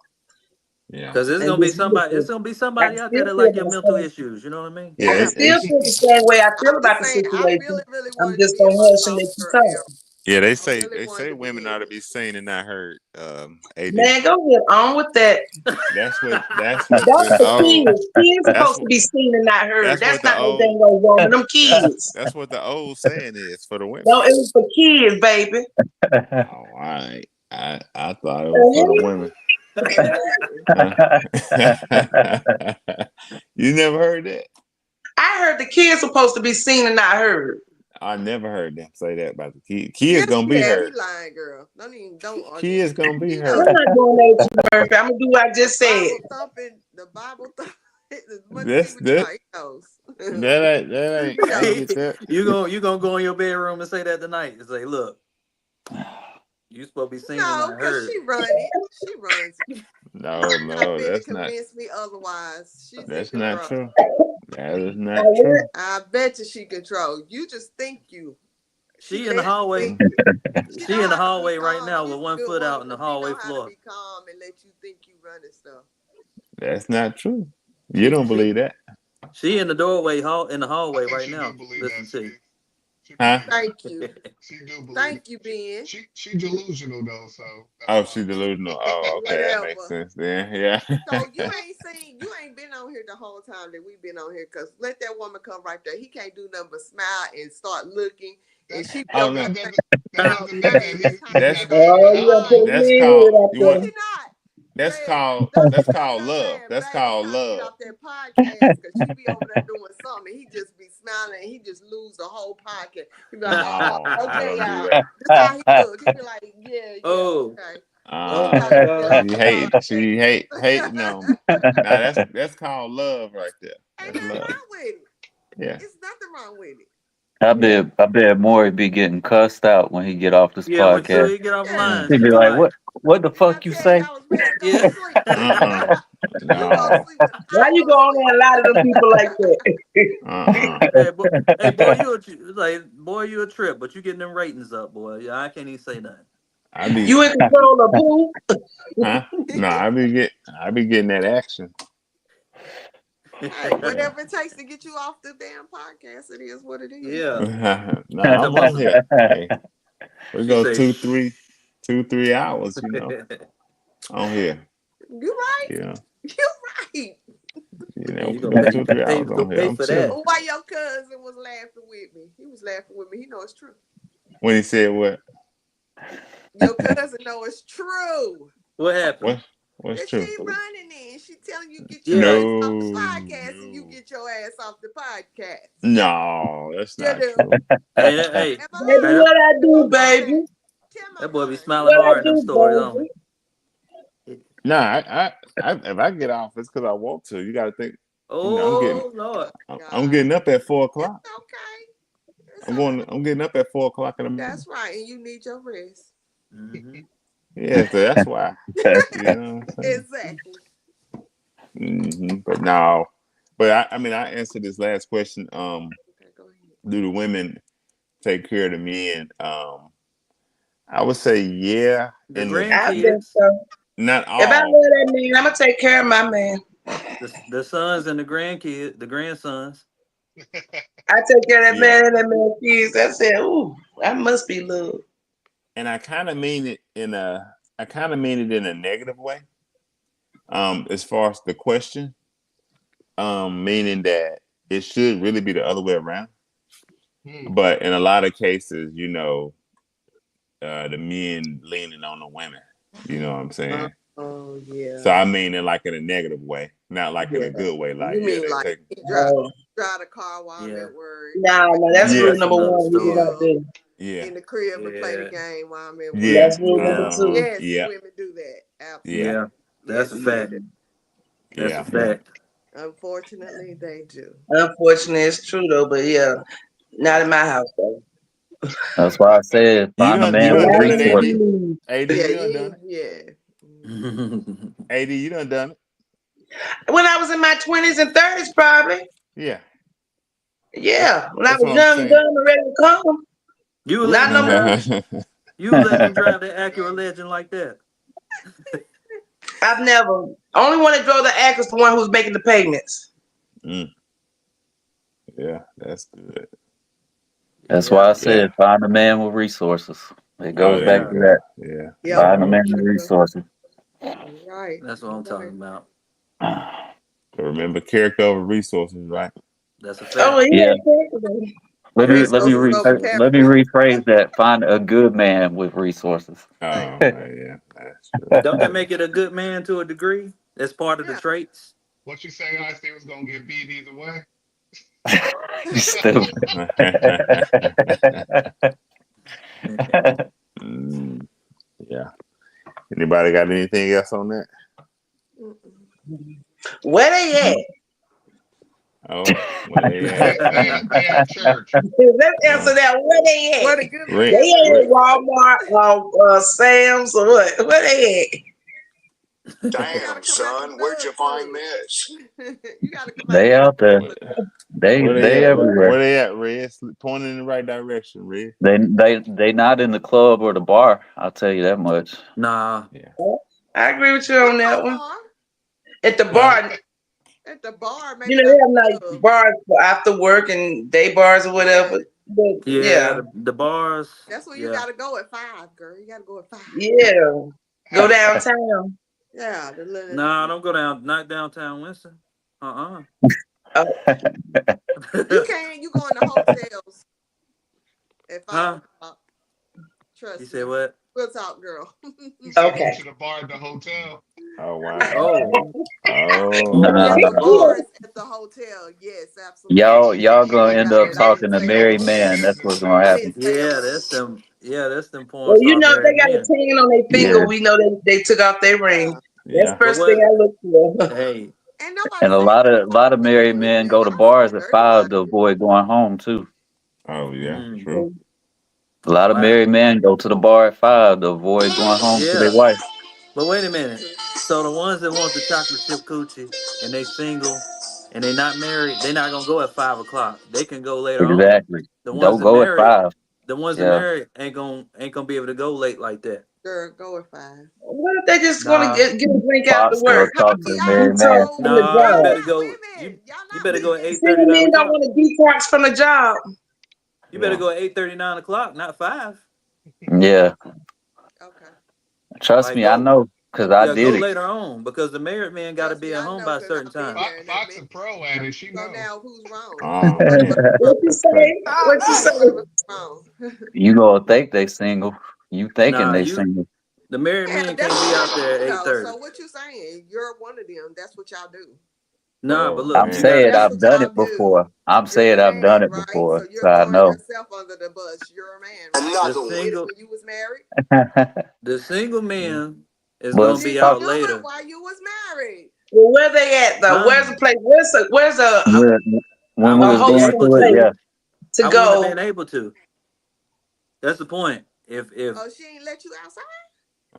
[SPEAKER 1] Yeah.
[SPEAKER 7] Cause it's
[SPEAKER 3] and
[SPEAKER 7] gonna be
[SPEAKER 3] just
[SPEAKER 7] somebody, it's
[SPEAKER 3] listen.
[SPEAKER 7] gonna be
[SPEAKER 3] I can
[SPEAKER 7] somebody out there
[SPEAKER 3] still
[SPEAKER 7] that
[SPEAKER 3] feel
[SPEAKER 7] like your
[SPEAKER 3] my
[SPEAKER 7] mental
[SPEAKER 3] same.
[SPEAKER 7] issues. You know what I mean?
[SPEAKER 3] I
[SPEAKER 1] Yeah.
[SPEAKER 3] can
[SPEAKER 2] Yeah.
[SPEAKER 3] still feel the same way I
[SPEAKER 2] I'm
[SPEAKER 3] feel about
[SPEAKER 2] just
[SPEAKER 3] the
[SPEAKER 2] saying, I
[SPEAKER 3] situation.
[SPEAKER 2] really, really
[SPEAKER 3] I'm
[SPEAKER 2] wanted to
[SPEAKER 3] just
[SPEAKER 2] be in
[SPEAKER 3] gonna
[SPEAKER 2] my
[SPEAKER 3] hush and let
[SPEAKER 2] soft
[SPEAKER 3] you
[SPEAKER 2] girl
[SPEAKER 3] talk.
[SPEAKER 2] era.
[SPEAKER 1] Yeah. They
[SPEAKER 2] I
[SPEAKER 1] say
[SPEAKER 2] really wanted to be
[SPEAKER 1] women
[SPEAKER 2] in
[SPEAKER 1] ought to
[SPEAKER 2] it.
[SPEAKER 1] be seen and not heard. AD.
[SPEAKER 3] Man, go get on with that.
[SPEAKER 1] That's what
[SPEAKER 3] That's
[SPEAKER 1] the
[SPEAKER 3] for
[SPEAKER 1] old
[SPEAKER 3] kids. Kids
[SPEAKER 1] that's
[SPEAKER 3] supposed to
[SPEAKER 1] what
[SPEAKER 3] be seen and not heard.
[SPEAKER 1] that's
[SPEAKER 3] That's
[SPEAKER 1] what the
[SPEAKER 3] not no
[SPEAKER 1] old
[SPEAKER 3] dang old woman. Them
[SPEAKER 1] that's
[SPEAKER 3] kids.
[SPEAKER 1] that's what the old saying is for the women.
[SPEAKER 3] No, it was for kids, baby.
[SPEAKER 1] Oh, all right. I thought it was for the
[SPEAKER 3] Uh-huh.
[SPEAKER 1] women.
[SPEAKER 2] Mm-mm.
[SPEAKER 1] Huh? You never heard that?
[SPEAKER 3] I heard the kids supposed to be seen and not heard.
[SPEAKER 1] I never heard them say that about the kids. Kids
[SPEAKER 2] Yes,
[SPEAKER 1] gonna
[SPEAKER 2] he
[SPEAKER 1] be
[SPEAKER 2] have. He
[SPEAKER 1] heard.
[SPEAKER 2] lying, girl. Don't argue with
[SPEAKER 1] Kids
[SPEAKER 2] him.
[SPEAKER 1] gonna be
[SPEAKER 2] He
[SPEAKER 3] I'm
[SPEAKER 2] knows
[SPEAKER 1] heard.
[SPEAKER 3] not doing that with you, Murphy. I'm gonna do what I
[SPEAKER 2] the
[SPEAKER 3] just said.
[SPEAKER 2] Bible thumping, the money
[SPEAKER 1] That's
[SPEAKER 2] secret
[SPEAKER 1] that
[SPEAKER 2] child. He knows.
[SPEAKER 1] that ain't.
[SPEAKER 2] He
[SPEAKER 1] I ain't
[SPEAKER 2] knows.
[SPEAKER 1] get that.
[SPEAKER 7] You gonna go in your bedroom and say that tonight and say, look, you supposed to be seen and
[SPEAKER 2] No,
[SPEAKER 7] not
[SPEAKER 2] cause
[SPEAKER 7] heard.
[SPEAKER 2] she run it. She runs it.
[SPEAKER 1] No,
[SPEAKER 2] Not
[SPEAKER 1] no,
[SPEAKER 2] finna
[SPEAKER 1] that's not.
[SPEAKER 2] convince me otherwise. She's in
[SPEAKER 1] That's not
[SPEAKER 2] control.
[SPEAKER 1] true. That is
[SPEAKER 3] I
[SPEAKER 1] not
[SPEAKER 3] went,
[SPEAKER 1] true.
[SPEAKER 2] I bet you she control. You just think you. She
[SPEAKER 7] She in the
[SPEAKER 2] let you
[SPEAKER 7] hallway.
[SPEAKER 2] think
[SPEAKER 1] Mm.
[SPEAKER 2] you. She know
[SPEAKER 7] She in the
[SPEAKER 2] how to be
[SPEAKER 7] hallway right
[SPEAKER 2] calm.
[SPEAKER 7] now
[SPEAKER 2] She's
[SPEAKER 7] with
[SPEAKER 2] a
[SPEAKER 7] one
[SPEAKER 2] good
[SPEAKER 7] foot out
[SPEAKER 2] woman,
[SPEAKER 7] in the
[SPEAKER 2] but she
[SPEAKER 7] hallway
[SPEAKER 2] know how to
[SPEAKER 7] floor.
[SPEAKER 2] be calm and let you think you running stuff.
[SPEAKER 1] That's not true. You don't believe that,
[SPEAKER 7] She in the doorway hall in the
[SPEAKER 6] I
[SPEAKER 7] hallway
[SPEAKER 6] think
[SPEAKER 7] right
[SPEAKER 6] she do
[SPEAKER 7] now.
[SPEAKER 6] believe
[SPEAKER 7] Listen
[SPEAKER 6] that,
[SPEAKER 7] to
[SPEAKER 6] Steve. She
[SPEAKER 1] huh?
[SPEAKER 6] believe that.
[SPEAKER 2] Thank you.
[SPEAKER 6] She do believe it.
[SPEAKER 2] Thank you, Ben.
[SPEAKER 6] She delusional though, so that's
[SPEAKER 1] Oh, she delusional.
[SPEAKER 6] why.
[SPEAKER 1] Oh, okay, that makes
[SPEAKER 2] Whatever.
[SPEAKER 1] sense then. Yeah.
[SPEAKER 2] So you ain't been on here the whole time that we've been on here. Cause let that woman come right there. He can't do nothing but smile and start looking,
[SPEAKER 6] that
[SPEAKER 2] and she be
[SPEAKER 1] Oh
[SPEAKER 2] over
[SPEAKER 1] no,
[SPEAKER 2] there
[SPEAKER 6] that
[SPEAKER 2] thinking,
[SPEAKER 6] doesn't mean
[SPEAKER 2] "Okay,
[SPEAKER 6] that
[SPEAKER 2] this how
[SPEAKER 6] he's
[SPEAKER 2] she
[SPEAKER 1] that's
[SPEAKER 6] not doing
[SPEAKER 2] feel."
[SPEAKER 6] it
[SPEAKER 3] oh,
[SPEAKER 6] in
[SPEAKER 3] you
[SPEAKER 6] her
[SPEAKER 3] gonna
[SPEAKER 2] No,
[SPEAKER 3] put
[SPEAKER 6] mind.
[SPEAKER 1] that's
[SPEAKER 3] me in
[SPEAKER 1] called.
[SPEAKER 3] here up
[SPEAKER 1] You
[SPEAKER 2] is
[SPEAKER 1] want
[SPEAKER 3] there.
[SPEAKER 2] he not?
[SPEAKER 1] that's
[SPEAKER 2] Baby,
[SPEAKER 1] called
[SPEAKER 2] that's
[SPEAKER 1] that's
[SPEAKER 2] what I'm
[SPEAKER 1] called
[SPEAKER 2] just
[SPEAKER 1] love.
[SPEAKER 2] saying.
[SPEAKER 1] That's
[SPEAKER 2] Baby, it's
[SPEAKER 1] called
[SPEAKER 2] time to get
[SPEAKER 1] love.
[SPEAKER 2] off that podcast because she be over there doing something. And he just be smiling and he just lose the whole podcast. He be like, "Oh,
[SPEAKER 1] No, I
[SPEAKER 2] okay,
[SPEAKER 1] don't do
[SPEAKER 2] y'all."
[SPEAKER 1] that.
[SPEAKER 2] This how he look. He be like, "Yeah, yeah,
[SPEAKER 7] oh,
[SPEAKER 2] okay." Well,
[SPEAKER 7] oh
[SPEAKER 2] she
[SPEAKER 7] my
[SPEAKER 2] about to get
[SPEAKER 7] God.
[SPEAKER 2] off the
[SPEAKER 1] She
[SPEAKER 2] podcast.
[SPEAKER 1] hating on me. Now that's called love right there.
[SPEAKER 2] Ain't
[SPEAKER 1] That's
[SPEAKER 2] nothing
[SPEAKER 1] love.
[SPEAKER 2] wrong with it.
[SPEAKER 1] Yeah.
[SPEAKER 2] It's nothing wrong with it.
[SPEAKER 3] Yeah.
[SPEAKER 4] I bet Maury be getting cussed out when he get off this
[SPEAKER 7] Yeah, when soon
[SPEAKER 4] podcast.
[SPEAKER 7] you get off the
[SPEAKER 2] Yeah.
[SPEAKER 7] line,
[SPEAKER 1] Mm.
[SPEAKER 4] He
[SPEAKER 7] she
[SPEAKER 4] be
[SPEAKER 7] be
[SPEAKER 4] like,
[SPEAKER 7] like,
[SPEAKER 4] what the
[SPEAKER 2] When I
[SPEAKER 4] fuck you
[SPEAKER 2] tell you
[SPEAKER 4] say?
[SPEAKER 2] I was ready to go to
[SPEAKER 7] yeah.
[SPEAKER 2] sleep, you go to
[SPEAKER 1] No.
[SPEAKER 2] sleep when
[SPEAKER 3] Why
[SPEAKER 2] I
[SPEAKER 3] you
[SPEAKER 2] go
[SPEAKER 3] go
[SPEAKER 2] to
[SPEAKER 3] on
[SPEAKER 2] sleep.
[SPEAKER 3] there and lie to them people like that?
[SPEAKER 7] Hey boy, you a trip, but you getting them ratings up, boy. Yeah, I can't even say nothing.
[SPEAKER 1] I be
[SPEAKER 3] You in control of who?
[SPEAKER 1] huh? No, I be getting that action.
[SPEAKER 2] Hey,
[SPEAKER 1] Yeah.
[SPEAKER 2] whatever it takes to get you off the damn podcast, it is what it is.
[SPEAKER 7] Yeah.
[SPEAKER 1] No,
[SPEAKER 7] Tell
[SPEAKER 1] I'm
[SPEAKER 7] my
[SPEAKER 1] on
[SPEAKER 7] son.
[SPEAKER 1] here. Hey, we
[SPEAKER 7] She
[SPEAKER 1] go
[SPEAKER 7] say,
[SPEAKER 1] 3 hours, on here.
[SPEAKER 2] You right.
[SPEAKER 1] Yeah.
[SPEAKER 2] You right.
[SPEAKER 1] You
[SPEAKER 7] And
[SPEAKER 1] know,
[SPEAKER 7] you
[SPEAKER 1] put
[SPEAKER 7] gonna
[SPEAKER 1] them
[SPEAKER 7] pay,
[SPEAKER 1] 2 or 3 hours
[SPEAKER 7] go
[SPEAKER 1] on here.
[SPEAKER 7] pay
[SPEAKER 1] I'm
[SPEAKER 7] for
[SPEAKER 1] telling.
[SPEAKER 7] that.
[SPEAKER 2] Oh, why your cousin was laughing with me? He was laughing with me. He know it's true.
[SPEAKER 1] When he said what?
[SPEAKER 2] Your cousin know it's true.
[SPEAKER 7] What happened?
[SPEAKER 1] What's
[SPEAKER 2] That
[SPEAKER 1] true?
[SPEAKER 2] she running in. She telling you get your
[SPEAKER 7] Yeah.
[SPEAKER 2] ass off the
[SPEAKER 1] No,
[SPEAKER 2] podcast and you
[SPEAKER 1] no,
[SPEAKER 2] get your ass off the podcast.
[SPEAKER 1] no, that's
[SPEAKER 2] You
[SPEAKER 1] not
[SPEAKER 2] do.
[SPEAKER 1] true.
[SPEAKER 7] Hey,
[SPEAKER 2] Am I
[SPEAKER 3] Baby,
[SPEAKER 7] hey,
[SPEAKER 2] lying?
[SPEAKER 3] what I
[SPEAKER 2] Am I
[SPEAKER 3] do, baby?
[SPEAKER 2] lying? Tell my
[SPEAKER 7] that boy be
[SPEAKER 2] mind.
[SPEAKER 7] smiling
[SPEAKER 3] What I
[SPEAKER 7] hard in them
[SPEAKER 3] do,
[SPEAKER 7] stories, don't
[SPEAKER 3] baby?
[SPEAKER 7] he?
[SPEAKER 1] Nah, if I get off, it's because I want to. You got to think. You know,
[SPEAKER 7] Oh Lord.
[SPEAKER 1] I'm
[SPEAKER 2] God.
[SPEAKER 1] getting up at four
[SPEAKER 2] It's
[SPEAKER 1] o'clock.
[SPEAKER 2] okay. It's okay.
[SPEAKER 1] I'm getting up at 4 o'clock in the morning.
[SPEAKER 2] That's right. And you need your rest.
[SPEAKER 7] Mm-hmm.
[SPEAKER 1] Yeah, so that's why. You know what I'm saying?
[SPEAKER 2] Exactly.
[SPEAKER 1] But no, but I mean, I answered this last question.
[SPEAKER 2] Okay, go ahead.
[SPEAKER 1] Do the women take care of the men? I would say yeah,
[SPEAKER 7] The
[SPEAKER 1] in the
[SPEAKER 3] I bet
[SPEAKER 7] grandkids,
[SPEAKER 3] so.
[SPEAKER 1] not
[SPEAKER 3] If I love
[SPEAKER 1] all.
[SPEAKER 3] that man, I'm gonna take care of my man.
[SPEAKER 7] the sons and the grandkids, the grandsons.
[SPEAKER 3] I take care of that
[SPEAKER 1] Yeah,
[SPEAKER 3] man and that man kids. I said, ooh, I must be loved.
[SPEAKER 1] and I kind of mean it in a negative way. As far as the question, meaning that it should really be the other way around.
[SPEAKER 6] Hmm.
[SPEAKER 1] But in a lot of cases, the men leaning on the women. You know what I'm saying?
[SPEAKER 2] Oh
[SPEAKER 1] So
[SPEAKER 2] yeah.
[SPEAKER 1] I mean it like in a negative way, not like in
[SPEAKER 2] Yeah.
[SPEAKER 1] a good way. Like,
[SPEAKER 2] You
[SPEAKER 1] yeah,
[SPEAKER 2] mean
[SPEAKER 1] they
[SPEAKER 2] like
[SPEAKER 1] take.
[SPEAKER 2] he
[SPEAKER 3] Oh,
[SPEAKER 2] drive the car while I'm
[SPEAKER 7] Yeah,
[SPEAKER 2] at work.
[SPEAKER 3] no, no, that's
[SPEAKER 7] now
[SPEAKER 1] Yeah,
[SPEAKER 3] rule
[SPEAKER 7] that's
[SPEAKER 3] number
[SPEAKER 7] another
[SPEAKER 3] one. We do
[SPEAKER 7] story.
[SPEAKER 3] not
[SPEAKER 2] Chill
[SPEAKER 3] do.
[SPEAKER 1] yeah,
[SPEAKER 2] in the crib and play the
[SPEAKER 7] Yeah,
[SPEAKER 2] game while I'm at work.
[SPEAKER 1] yeah,
[SPEAKER 3] That's rule number two.
[SPEAKER 2] Yes,
[SPEAKER 1] yeah,
[SPEAKER 2] women do that.
[SPEAKER 1] yeah,
[SPEAKER 2] Absolutely.
[SPEAKER 7] yeah. That's
[SPEAKER 2] Yes,
[SPEAKER 7] a
[SPEAKER 2] they
[SPEAKER 7] fact.
[SPEAKER 2] do.
[SPEAKER 7] That's a
[SPEAKER 1] yeah.
[SPEAKER 7] fact.
[SPEAKER 2] Unfortunately, they do.
[SPEAKER 3] Unfortunately, it's true though, but yeah, not in my house though.
[SPEAKER 4] That's why I said find a
[SPEAKER 1] You
[SPEAKER 4] man
[SPEAKER 1] done
[SPEAKER 4] with
[SPEAKER 3] Not
[SPEAKER 1] done it,
[SPEAKER 3] with
[SPEAKER 1] AD.
[SPEAKER 4] resources.
[SPEAKER 3] me.
[SPEAKER 1] AD,
[SPEAKER 2] Yeah,
[SPEAKER 1] you done done it.
[SPEAKER 2] yeah. Mhm.
[SPEAKER 1] AD, you done it.
[SPEAKER 3] When I was in my 20s and 30s, probably.
[SPEAKER 1] Yeah, that's
[SPEAKER 3] Yeah, when I
[SPEAKER 1] that's
[SPEAKER 3] was
[SPEAKER 1] what I'm
[SPEAKER 3] young,
[SPEAKER 1] saying.
[SPEAKER 3] dumb, and ready to come.
[SPEAKER 7] you letting
[SPEAKER 3] Not no
[SPEAKER 7] them
[SPEAKER 3] more.
[SPEAKER 7] drive? You letting them drive that Acura Legend like that?
[SPEAKER 3] I've never. Only one that drove the act is the one who was making the payments.
[SPEAKER 1] Mm, yeah, that's good.
[SPEAKER 4] That's
[SPEAKER 7] Yeah,
[SPEAKER 4] why I
[SPEAKER 1] Yeah.
[SPEAKER 4] said find a man with resources. It
[SPEAKER 1] Oh,
[SPEAKER 4] goes
[SPEAKER 1] there
[SPEAKER 4] back
[SPEAKER 1] you
[SPEAKER 7] yeah.
[SPEAKER 4] to
[SPEAKER 1] go.
[SPEAKER 4] that.
[SPEAKER 1] Yeah,
[SPEAKER 2] Yep,
[SPEAKER 1] yeah.
[SPEAKER 4] Find a man with
[SPEAKER 2] sure do.
[SPEAKER 4] resources.
[SPEAKER 2] Right.
[SPEAKER 7] That's what I'm
[SPEAKER 2] Boy.
[SPEAKER 7] talking about.
[SPEAKER 1] But remember, character over resources, right?
[SPEAKER 7] That's a
[SPEAKER 3] Oh,
[SPEAKER 7] fact.
[SPEAKER 3] he
[SPEAKER 4] Yeah.
[SPEAKER 3] had paper.
[SPEAKER 2] Resources over
[SPEAKER 4] Let me
[SPEAKER 2] character.
[SPEAKER 4] rephrase that. Find a good man with resources.
[SPEAKER 1] Oh, yeah, that's true.
[SPEAKER 7] Don't that make it a good man to a degree? That's part of the
[SPEAKER 2] Yeah.
[SPEAKER 7] traits.
[SPEAKER 6] What you say? I was gonna get beat either way.
[SPEAKER 4] You stupid.
[SPEAKER 1] Mm, yeah. Anybody got anything else on that?
[SPEAKER 2] Mm-mm.
[SPEAKER 3] Where they at?
[SPEAKER 1] Oh, where they
[SPEAKER 6] They
[SPEAKER 1] at?
[SPEAKER 6] they they at church.
[SPEAKER 3] Let's
[SPEAKER 1] Oh,
[SPEAKER 3] answer that. Where they
[SPEAKER 2] Where the
[SPEAKER 3] at?
[SPEAKER 2] good
[SPEAKER 3] They
[SPEAKER 1] Ray,
[SPEAKER 2] man
[SPEAKER 3] ain't
[SPEAKER 2] at?
[SPEAKER 1] Ray,
[SPEAKER 3] at Walmart, Sam's, or what? Where they at?
[SPEAKER 2] You gotta
[SPEAKER 5] Damn,
[SPEAKER 2] come out the
[SPEAKER 5] son, where'd you find
[SPEAKER 2] hood.
[SPEAKER 5] this?
[SPEAKER 2] You gotta come out
[SPEAKER 4] They
[SPEAKER 2] the
[SPEAKER 4] out there.
[SPEAKER 1] where,
[SPEAKER 4] They
[SPEAKER 1] Where
[SPEAKER 4] everywhere.
[SPEAKER 1] they at, Red? Pointing in the right direction, Red.
[SPEAKER 4] They not in the club or the bar. I'll tell you that much.
[SPEAKER 7] Nah.
[SPEAKER 1] Yeah.
[SPEAKER 3] I agree with you on
[SPEAKER 2] Some
[SPEAKER 3] that
[SPEAKER 2] of them
[SPEAKER 3] one.
[SPEAKER 2] are.
[SPEAKER 3] At the
[SPEAKER 1] Huh?
[SPEAKER 3] bar,
[SPEAKER 2] At the bar,
[SPEAKER 3] you
[SPEAKER 2] maybe
[SPEAKER 3] know,
[SPEAKER 2] not
[SPEAKER 3] they have
[SPEAKER 2] the
[SPEAKER 3] like
[SPEAKER 2] club.
[SPEAKER 3] bars for after work and day bars or
[SPEAKER 2] Yeah.
[SPEAKER 3] whatever. But
[SPEAKER 7] Yeah,
[SPEAKER 3] yeah,
[SPEAKER 7] the bars.
[SPEAKER 2] That's where you
[SPEAKER 7] Yeah.
[SPEAKER 2] gotta go at 5, girl. You gotta go at 5.
[SPEAKER 3] yeah. Go downtown.
[SPEAKER 2] Yeah, the little
[SPEAKER 7] Nah, don't go down. Not downtown Winston. Uh
[SPEAKER 3] Oh,
[SPEAKER 2] you
[SPEAKER 7] uh
[SPEAKER 2] can you go in the hotels at 5
[SPEAKER 7] Huh?
[SPEAKER 2] o'clock.
[SPEAKER 7] You
[SPEAKER 2] Trust
[SPEAKER 7] said
[SPEAKER 2] me.
[SPEAKER 7] what?
[SPEAKER 2] We'll talk, girl.
[SPEAKER 6] He said go
[SPEAKER 3] okay.
[SPEAKER 6] to the bar at the hotel.
[SPEAKER 1] Oh, wow.
[SPEAKER 7] Oh.
[SPEAKER 1] Oh,
[SPEAKER 7] Oh,
[SPEAKER 2] Yeah,
[SPEAKER 4] Nah,
[SPEAKER 7] the
[SPEAKER 2] the
[SPEAKER 7] bar.
[SPEAKER 2] bars at the hotel. Yes, absolutely.
[SPEAKER 4] y'all gonna
[SPEAKER 2] They
[SPEAKER 4] end
[SPEAKER 2] got
[SPEAKER 4] up
[SPEAKER 2] it. They
[SPEAKER 4] talking to
[SPEAKER 2] enslaved
[SPEAKER 4] married
[SPEAKER 2] them.
[SPEAKER 4] men. That's
[SPEAKER 6] Business
[SPEAKER 4] what's gonna
[SPEAKER 6] stuff.
[SPEAKER 2] They
[SPEAKER 4] happen.
[SPEAKER 2] enslaved
[SPEAKER 7] Yeah,
[SPEAKER 2] them.
[SPEAKER 7] that's them. Yeah, that's them porn
[SPEAKER 3] Well, you
[SPEAKER 7] star
[SPEAKER 3] know, if they
[SPEAKER 7] married
[SPEAKER 3] got a
[SPEAKER 7] men.
[SPEAKER 3] chain on their finger,
[SPEAKER 4] Yeah,
[SPEAKER 3] we know they took off their ring.
[SPEAKER 2] Yeah.
[SPEAKER 3] That's the
[SPEAKER 1] yeah.
[SPEAKER 7] But
[SPEAKER 3] first thing
[SPEAKER 7] what?
[SPEAKER 3] I look for.
[SPEAKER 7] Hey,
[SPEAKER 2] Ain't nobody
[SPEAKER 4] and a
[SPEAKER 2] saying
[SPEAKER 4] lot
[SPEAKER 2] no
[SPEAKER 4] of married
[SPEAKER 2] married
[SPEAKER 4] men
[SPEAKER 2] men.
[SPEAKER 4] go to
[SPEAKER 2] Y'all some
[SPEAKER 4] bars at
[SPEAKER 2] dirty
[SPEAKER 4] 5 to
[SPEAKER 2] bodies.
[SPEAKER 4] avoid going home too.
[SPEAKER 1] Oh, yeah.
[SPEAKER 7] mm,
[SPEAKER 1] True.
[SPEAKER 4] A lot of
[SPEAKER 7] wow.
[SPEAKER 4] married men go to the bar at 5 to avoid going home to their
[SPEAKER 7] Yeah.
[SPEAKER 4] wife.
[SPEAKER 7] But wait a minute. So the ones that want the chocolate chip coochie and they single and they not married, they not gonna go at 5 o'clock. They can go later on.
[SPEAKER 4] Exactly.
[SPEAKER 7] The ones
[SPEAKER 4] Don't
[SPEAKER 7] that
[SPEAKER 4] go at
[SPEAKER 7] married,
[SPEAKER 4] 5.
[SPEAKER 7] the ones that
[SPEAKER 4] Yeah,
[SPEAKER 7] married ain't gonna be able to go late like that.
[SPEAKER 2] Girl, go at 5.
[SPEAKER 3] What if they just want to
[SPEAKER 7] Nah,
[SPEAKER 3] get a drink after
[SPEAKER 4] Pop's gonna
[SPEAKER 3] work?
[SPEAKER 4] talk to a
[SPEAKER 2] Y'all
[SPEAKER 4] married man.
[SPEAKER 3] Detox
[SPEAKER 2] know
[SPEAKER 3] from the
[SPEAKER 7] nah. You
[SPEAKER 2] y'all
[SPEAKER 3] job.
[SPEAKER 7] better
[SPEAKER 2] not
[SPEAKER 7] go.
[SPEAKER 2] women. Y'all
[SPEAKER 7] You
[SPEAKER 2] not
[SPEAKER 7] better go at
[SPEAKER 2] women.
[SPEAKER 7] 8:30,
[SPEAKER 3] Single
[SPEAKER 7] 9
[SPEAKER 3] men don't
[SPEAKER 7] o'clock.
[SPEAKER 3] want to detox from the job.
[SPEAKER 7] You better
[SPEAKER 1] Yeah.
[SPEAKER 7] go at 8:30, 9 o'clock, not 5.
[SPEAKER 4] Yeah,
[SPEAKER 2] Okay.
[SPEAKER 4] trust
[SPEAKER 7] Like
[SPEAKER 4] me, I
[SPEAKER 7] go.
[SPEAKER 4] know. because I
[SPEAKER 7] Yeah, go
[SPEAKER 4] did it.
[SPEAKER 7] later on because the married man got to
[SPEAKER 2] Trust
[SPEAKER 7] be
[SPEAKER 2] me,
[SPEAKER 7] at
[SPEAKER 2] I
[SPEAKER 7] home
[SPEAKER 2] know
[SPEAKER 7] by a
[SPEAKER 2] because
[SPEAKER 7] certain
[SPEAKER 2] I've been
[SPEAKER 7] time.
[SPEAKER 2] there and that
[SPEAKER 6] Fox
[SPEAKER 2] man.
[SPEAKER 6] a pro at it. She
[SPEAKER 2] So
[SPEAKER 6] know.
[SPEAKER 2] now who's wrong?
[SPEAKER 1] Oh
[SPEAKER 2] One of
[SPEAKER 1] man.
[SPEAKER 2] us is
[SPEAKER 3] What you
[SPEAKER 2] wrong.
[SPEAKER 3] say? What you say?
[SPEAKER 2] One of us is wrong.
[SPEAKER 4] You gonna think they single. You thinking
[SPEAKER 7] Nah,
[SPEAKER 4] they single.
[SPEAKER 7] the married
[SPEAKER 2] Yeah,
[SPEAKER 7] man
[SPEAKER 2] that's
[SPEAKER 7] can't be
[SPEAKER 2] what
[SPEAKER 7] out
[SPEAKER 2] y'all
[SPEAKER 7] there
[SPEAKER 2] do
[SPEAKER 7] at
[SPEAKER 2] though.
[SPEAKER 7] 8:30.
[SPEAKER 2] So what you saying? You're one of them. That's what y'all do.
[SPEAKER 7] Nah, but
[SPEAKER 1] Oh
[SPEAKER 7] look,
[SPEAKER 4] I'm
[SPEAKER 7] you
[SPEAKER 1] man.
[SPEAKER 7] got
[SPEAKER 4] saying
[SPEAKER 2] That's
[SPEAKER 4] I've
[SPEAKER 2] what
[SPEAKER 4] done
[SPEAKER 2] y'all
[SPEAKER 4] it
[SPEAKER 2] do.
[SPEAKER 4] before. I'm
[SPEAKER 2] You're
[SPEAKER 4] saying
[SPEAKER 2] a
[SPEAKER 4] I've done
[SPEAKER 2] man,
[SPEAKER 4] it
[SPEAKER 2] right? So
[SPEAKER 4] before,
[SPEAKER 2] you're
[SPEAKER 4] so I
[SPEAKER 2] throwing
[SPEAKER 4] know.
[SPEAKER 2] yourself under the bus. You're a man, right?
[SPEAKER 7] the
[SPEAKER 5] Another
[SPEAKER 2] You
[SPEAKER 5] one.
[SPEAKER 2] did it
[SPEAKER 7] single
[SPEAKER 2] when you was married.
[SPEAKER 7] the single man is
[SPEAKER 4] But
[SPEAKER 7] gonna
[SPEAKER 2] Did
[SPEAKER 7] be
[SPEAKER 2] you
[SPEAKER 7] out
[SPEAKER 4] stop
[SPEAKER 2] do it
[SPEAKER 7] later,
[SPEAKER 2] while you was married?
[SPEAKER 3] Well, where they at though?
[SPEAKER 7] huh?
[SPEAKER 3] Where's the place? Where's
[SPEAKER 4] when
[SPEAKER 7] I
[SPEAKER 4] we
[SPEAKER 3] a
[SPEAKER 4] was
[SPEAKER 7] wouldn't be
[SPEAKER 4] going
[SPEAKER 3] wholesome
[SPEAKER 7] able
[SPEAKER 4] through it,
[SPEAKER 7] to.
[SPEAKER 3] place
[SPEAKER 4] yeah.
[SPEAKER 3] to
[SPEAKER 7] I wouldn't have
[SPEAKER 3] go?
[SPEAKER 7] been able to. That's the point. If
[SPEAKER 2] Oh, she ain't let you outside?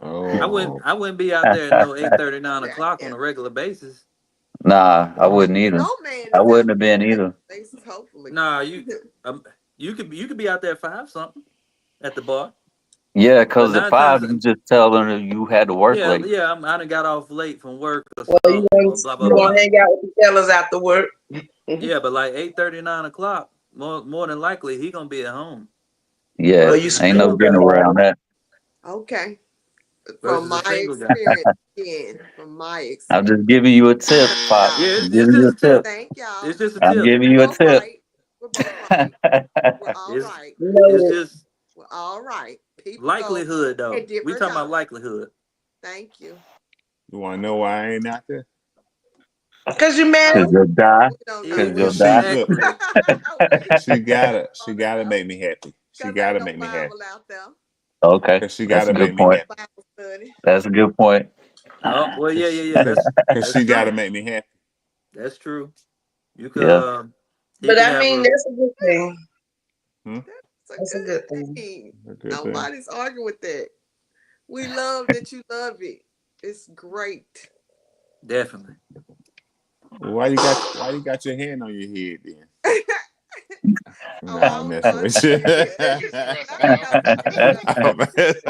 [SPEAKER 1] Oh.
[SPEAKER 7] I wouldn't be out there at no 8:30, 9 o'clock on
[SPEAKER 2] Yeah.
[SPEAKER 7] a regular basis.
[SPEAKER 4] Nah, I wouldn't either.
[SPEAKER 2] No man
[SPEAKER 4] I
[SPEAKER 2] is out
[SPEAKER 4] wouldn't have
[SPEAKER 2] there
[SPEAKER 4] been
[SPEAKER 2] on a regular
[SPEAKER 4] either.
[SPEAKER 2] basis, hopefully.
[SPEAKER 7] Nah, um, you could be out there at 5 something at the bar,
[SPEAKER 4] Yeah,
[SPEAKER 7] but
[SPEAKER 4] because at
[SPEAKER 7] nine times,
[SPEAKER 4] 5 you just tell them that you had to work late.
[SPEAKER 7] I done got off late from work or
[SPEAKER 3] Well,
[SPEAKER 7] something or blah blah
[SPEAKER 3] you
[SPEAKER 4] Yeah,
[SPEAKER 3] gonna
[SPEAKER 7] blah.
[SPEAKER 3] hang out with the fellas after work?
[SPEAKER 7] Yeah, but like 8:30, 9 o'clock, more than likely he gonna be at home
[SPEAKER 4] yeah,
[SPEAKER 3] Well, you
[SPEAKER 7] versus a
[SPEAKER 4] ain't no
[SPEAKER 3] still
[SPEAKER 7] single
[SPEAKER 4] getting
[SPEAKER 7] guy.
[SPEAKER 3] go
[SPEAKER 4] around that.
[SPEAKER 2] Okay. From
[SPEAKER 7] Versus a
[SPEAKER 2] my
[SPEAKER 7] single guy.
[SPEAKER 2] experience, again, from my
[SPEAKER 4] I'm
[SPEAKER 2] experience.
[SPEAKER 4] just giving you a tip,
[SPEAKER 2] Thank
[SPEAKER 4] Pop.
[SPEAKER 7] Yeah,
[SPEAKER 2] y'all.
[SPEAKER 4] I'm
[SPEAKER 7] it's
[SPEAKER 4] giving
[SPEAKER 7] just
[SPEAKER 4] you
[SPEAKER 7] a
[SPEAKER 4] a tip.
[SPEAKER 7] tip.
[SPEAKER 2] Thank
[SPEAKER 7] It's
[SPEAKER 2] y'all.
[SPEAKER 7] just a
[SPEAKER 4] I'm
[SPEAKER 7] tip.
[SPEAKER 4] giving
[SPEAKER 2] We're
[SPEAKER 4] you a
[SPEAKER 2] both
[SPEAKER 4] tip.
[SPEAKER 2] right. We're both right. We're all
[SPEAKER 7] It's
[SPEAKER 2] right.
[SPEAKER 7] it's
[SPEAKER 3] noted.
[SPEAKER 7] just
[SPEAKER 2] We're all right. People go
[SPEAKER 7] likelihood though.
[SPEAKER 2] at
[SPEAKER 7] We
[SPEAKER 2] different
[SPEAKER 7] talking about
[SPEAKER 2] times.
[SPEAKER 7] likelihood.
[SPEAKER 2] Thank you.
[SPEAKER 1] You wanna know why I ain't out there?
[SPEAKER 3] Cause you
[SPEAKER 2] No,
[SPEAKER 4] Cause
[SPEAKER 3] married.
[SPEAKER 4] you'll die.
[SPEAKER 2] we don't
[SPEAKER 4] Cause
[SPEAKER 2] know.
[SPEAKER 4] you'll
[SPEAKER 1] Cause
[SPEAKER 4] die.
[SPEAKER 1] she look,
[SPEAKER 7] Exactly.
[SPEAKER 1] she
[SPEAKER 2] We
[SPEAKER 1] gotta
[SPEAKER 2] don't
[SPEAKER 1] she gotta
[SPEAKER 2] know.
[SPEAKER 1] make me happy. She
[SPEAKER 2] Because ain't
[SPEAKER 1] gotta
[SPEAKER 2] no
[SPEAKER 1] make me happy.
[SPEAKER 2] Bible out there.
[SPEAKER 4] Okay,
[SPEAKER 1] Cause she
[SPEAKER 4] that's a
[SPEAKER 1] gotta make
[SPEAKER 4] good
[SPEAKER 1] me
[SPEAKER 2] No
[SPEAKER 4] point.
[SPEAKER 1] happy.
[SPEAKER 2] Bible study.
[SPEAKER 4] That's a good point.
[SPEAKER 7] Oh well, yeah,
[SPEAKER 1] Cause,
[SPEAKER 7] yeah, yeah.
[SPEAKER 1] cause
[SPEAKER 7] That's
[SPEAKER 1] she gotta
[SPEAKER 7] true.
[SPEAKER 1] make me happy.
[SPEAKER 7] That's true. You could
[SPEAKER 4] Yeah,
[SPEAKER 7] he
[SPEAKER 3] But
[SPEAKER 7] could
[SPEAKER 3] I
[SPEAKER 7] have
[SPEAKER 3] mean,
[SPEAKER 7] a
[SPEAKER 3] that's a good thing.
[SPEAKER 1] Hmm?
[SPEAKER 2] That's a
[SPEAKER 3] That's a good
[SPEAKER 2] good
[SPEAKER 3] thing.
[SPEAKER 2] thing.
[SPEAKER 1] A good thing.
[SPEAKER 2] Nobody's arguing with that. We love that you love it. It's great.
[SPEAKER 7] definitely.
[SPEAKER 1] Well, why you got your hand on your head then?
[SPEAKER 2] Oh, I
[SPEAKER 1] Nah, I'm
[SPEAKER 2] don't
[SPEAKER 1] messing
[SPEAKER 2] know.
[SPEAKER 1] with you.
[SPEAKER 6] He's
[SPEAKER 2] No,
[SPEAKER 6] stressed
[SPEAKER 2] no,
[SPEAKER 6] out.
[SPEAKER 2] no. Finish up.
[SPEAKER 1] I'm messing-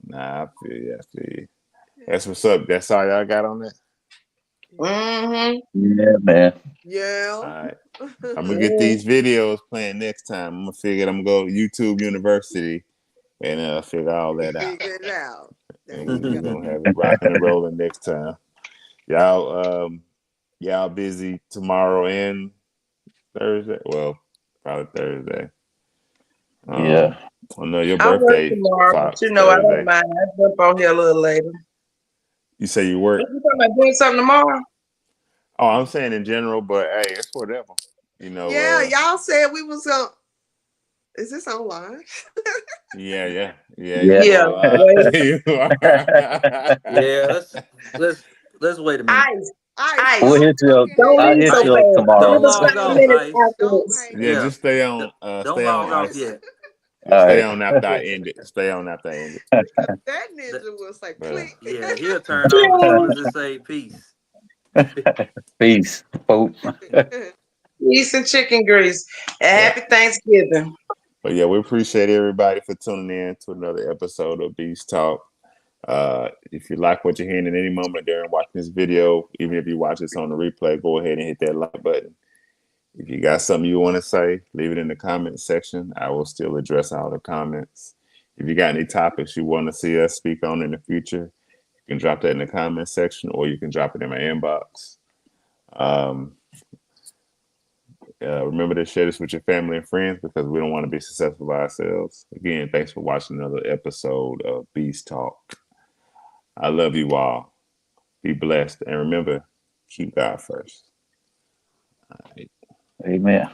[SPEAKER 1] Nah, I feel you. I feel you. That's what's up. That's all y'all got on that?
[SPEAKER 3] Mm-hmm.
[SPEAKER 4] yeah, man.
[SPEAKER 1] All
[SPEAKER 2] Yeah.
[SPEAKER 1] right. I'm gonna get these videos playing next time. I'm gonna go to YouTube University and figure all that out.
[SPEAKER 2] Figure it out. There
[SPEAKER 1] And
[SPEAKER 2] you
[SPEAKER 1] we're
[SPEAKER 2] go.
[SPEAKER 1] gonna have it rocking and rolling next time. Y'all busy tomorrow and Thursday? Well, probably Thursday.
[SPEAKER 4] Yeah.
[SPEAKER 1] I know your
[SPEAKER 3] I work
[SPEAKER 1] birthday
[SPEAKER 3] tomorrow, but
[SPEAKER 1] Fox
[SPEAKER 3] you know I don't
[SPEAKER 1] Thursday.
[SPEAKER 3] mind. I jump on here a little later.
[SPEAKER 1] You say you work?
[SPEAKER 3] What you talking about doing something tomorrow?
[SPEAKER 1] Oh, I'm saying in general, but hey, it's whatever. You know,
[SPEAKER 2] Yeah, y'all said we was going. Is this online?
[SPEAKER 1] yeah, you
[SPEAKER 4] Yeah.
[SPEAKER 3] Yeah.
[SPEAKER 1] are live.
[SPEAKER 3] Wait.
[SPEAKER 1] You are.
[SPEAKER 7] Yeah, let's wait a minute.
[SPEAKER 3] Ice.
[SPEAKER 2] Ice,
[SPEAKER 4] We'll
[SPEAKER 3] Ice.
[SPEAKER 2] don't
[SPEAKER 4] hit you up.
[SPEAKER 2] fucking
[SPEAKER 3] Don't
[SPEAKER 2] hang
[SPEAKER 4] I'll
[SPEAKER 3] leave
[SPEAKER 4] hit
[SPEAKER 3] so
[SPEAKER 2] up.
[SPEAKER 4] you
[SPEAKER 7] Ice,
[SPEAKER 4] up
[SPEAKER 3] fast.
[SPEAKER 4] tomorrow.
[SPEAKER 3] Give
[SPEAKER 7] don't
[SPEAKER 3] us
[SPEAKER 7] log
[SPEAKER 3] 5
[SPEAKER 7] off,
[SPEAKER 3] minutes
[SPEAKER 7] Ice.
[SPEAKER 2] Don't
[SPEAKER 3] afterwards.
[SPEAKER 2] hang
[SPEAKER 1] Yeah,
[SPEAKER 2] up.
[SPEAKER 7] Yeah,
[SPEAKER 1] just stay on.
[SPEAKER 7] don't
[SPEAKER 1] Stay on
[SPEAKER 7] log off
[SPEAKER 1] ice.
[SPEAKER 7] yet.
[SPEAKER 1] Just
[SPEAKER 4] All
[SPEAKER 1] stay
[SPEAKER 4] right.
[SPEAKER 1] on after I end it. Stay on after I end it.
[SPEAKER 2] Because that
[SPEAKER 7] That-
[SPEAKER 2] ninja will say
[SPEAKER 1] But
[SPEAKER 2] click.
[SPEAKER 7] yeah, he'll turn off as soon as it say peace.
[SPEAKER 4] Peace, folks.
[SPEAKER 3] Eat some chicken grease. And
[SPEAKER 1] yeah.
[SPEAKER 3] happy Thanksgiving.
[SPEAKER 1] But yeah, we appreciate everybody for tuning in to another episode of Beast Talk. If you like what you're hearing at any moment during watching this video, even if you watch this on the replay, go ahead and hit that like button. If you got something you want to say, leave it in the comment section. I will still address all the comments. If you got any topics you want to see us speak on in the future, you can drop that in the comment section or you can drop it in my inbox. Um, remember to share this with your family and friends because we don't want to be successful by ourselves. Again, thanks for watching another episode of Beast Talk. I love you all. Be blessed. And remember, keep God first. All right.
[SPEAKER 4] Amen.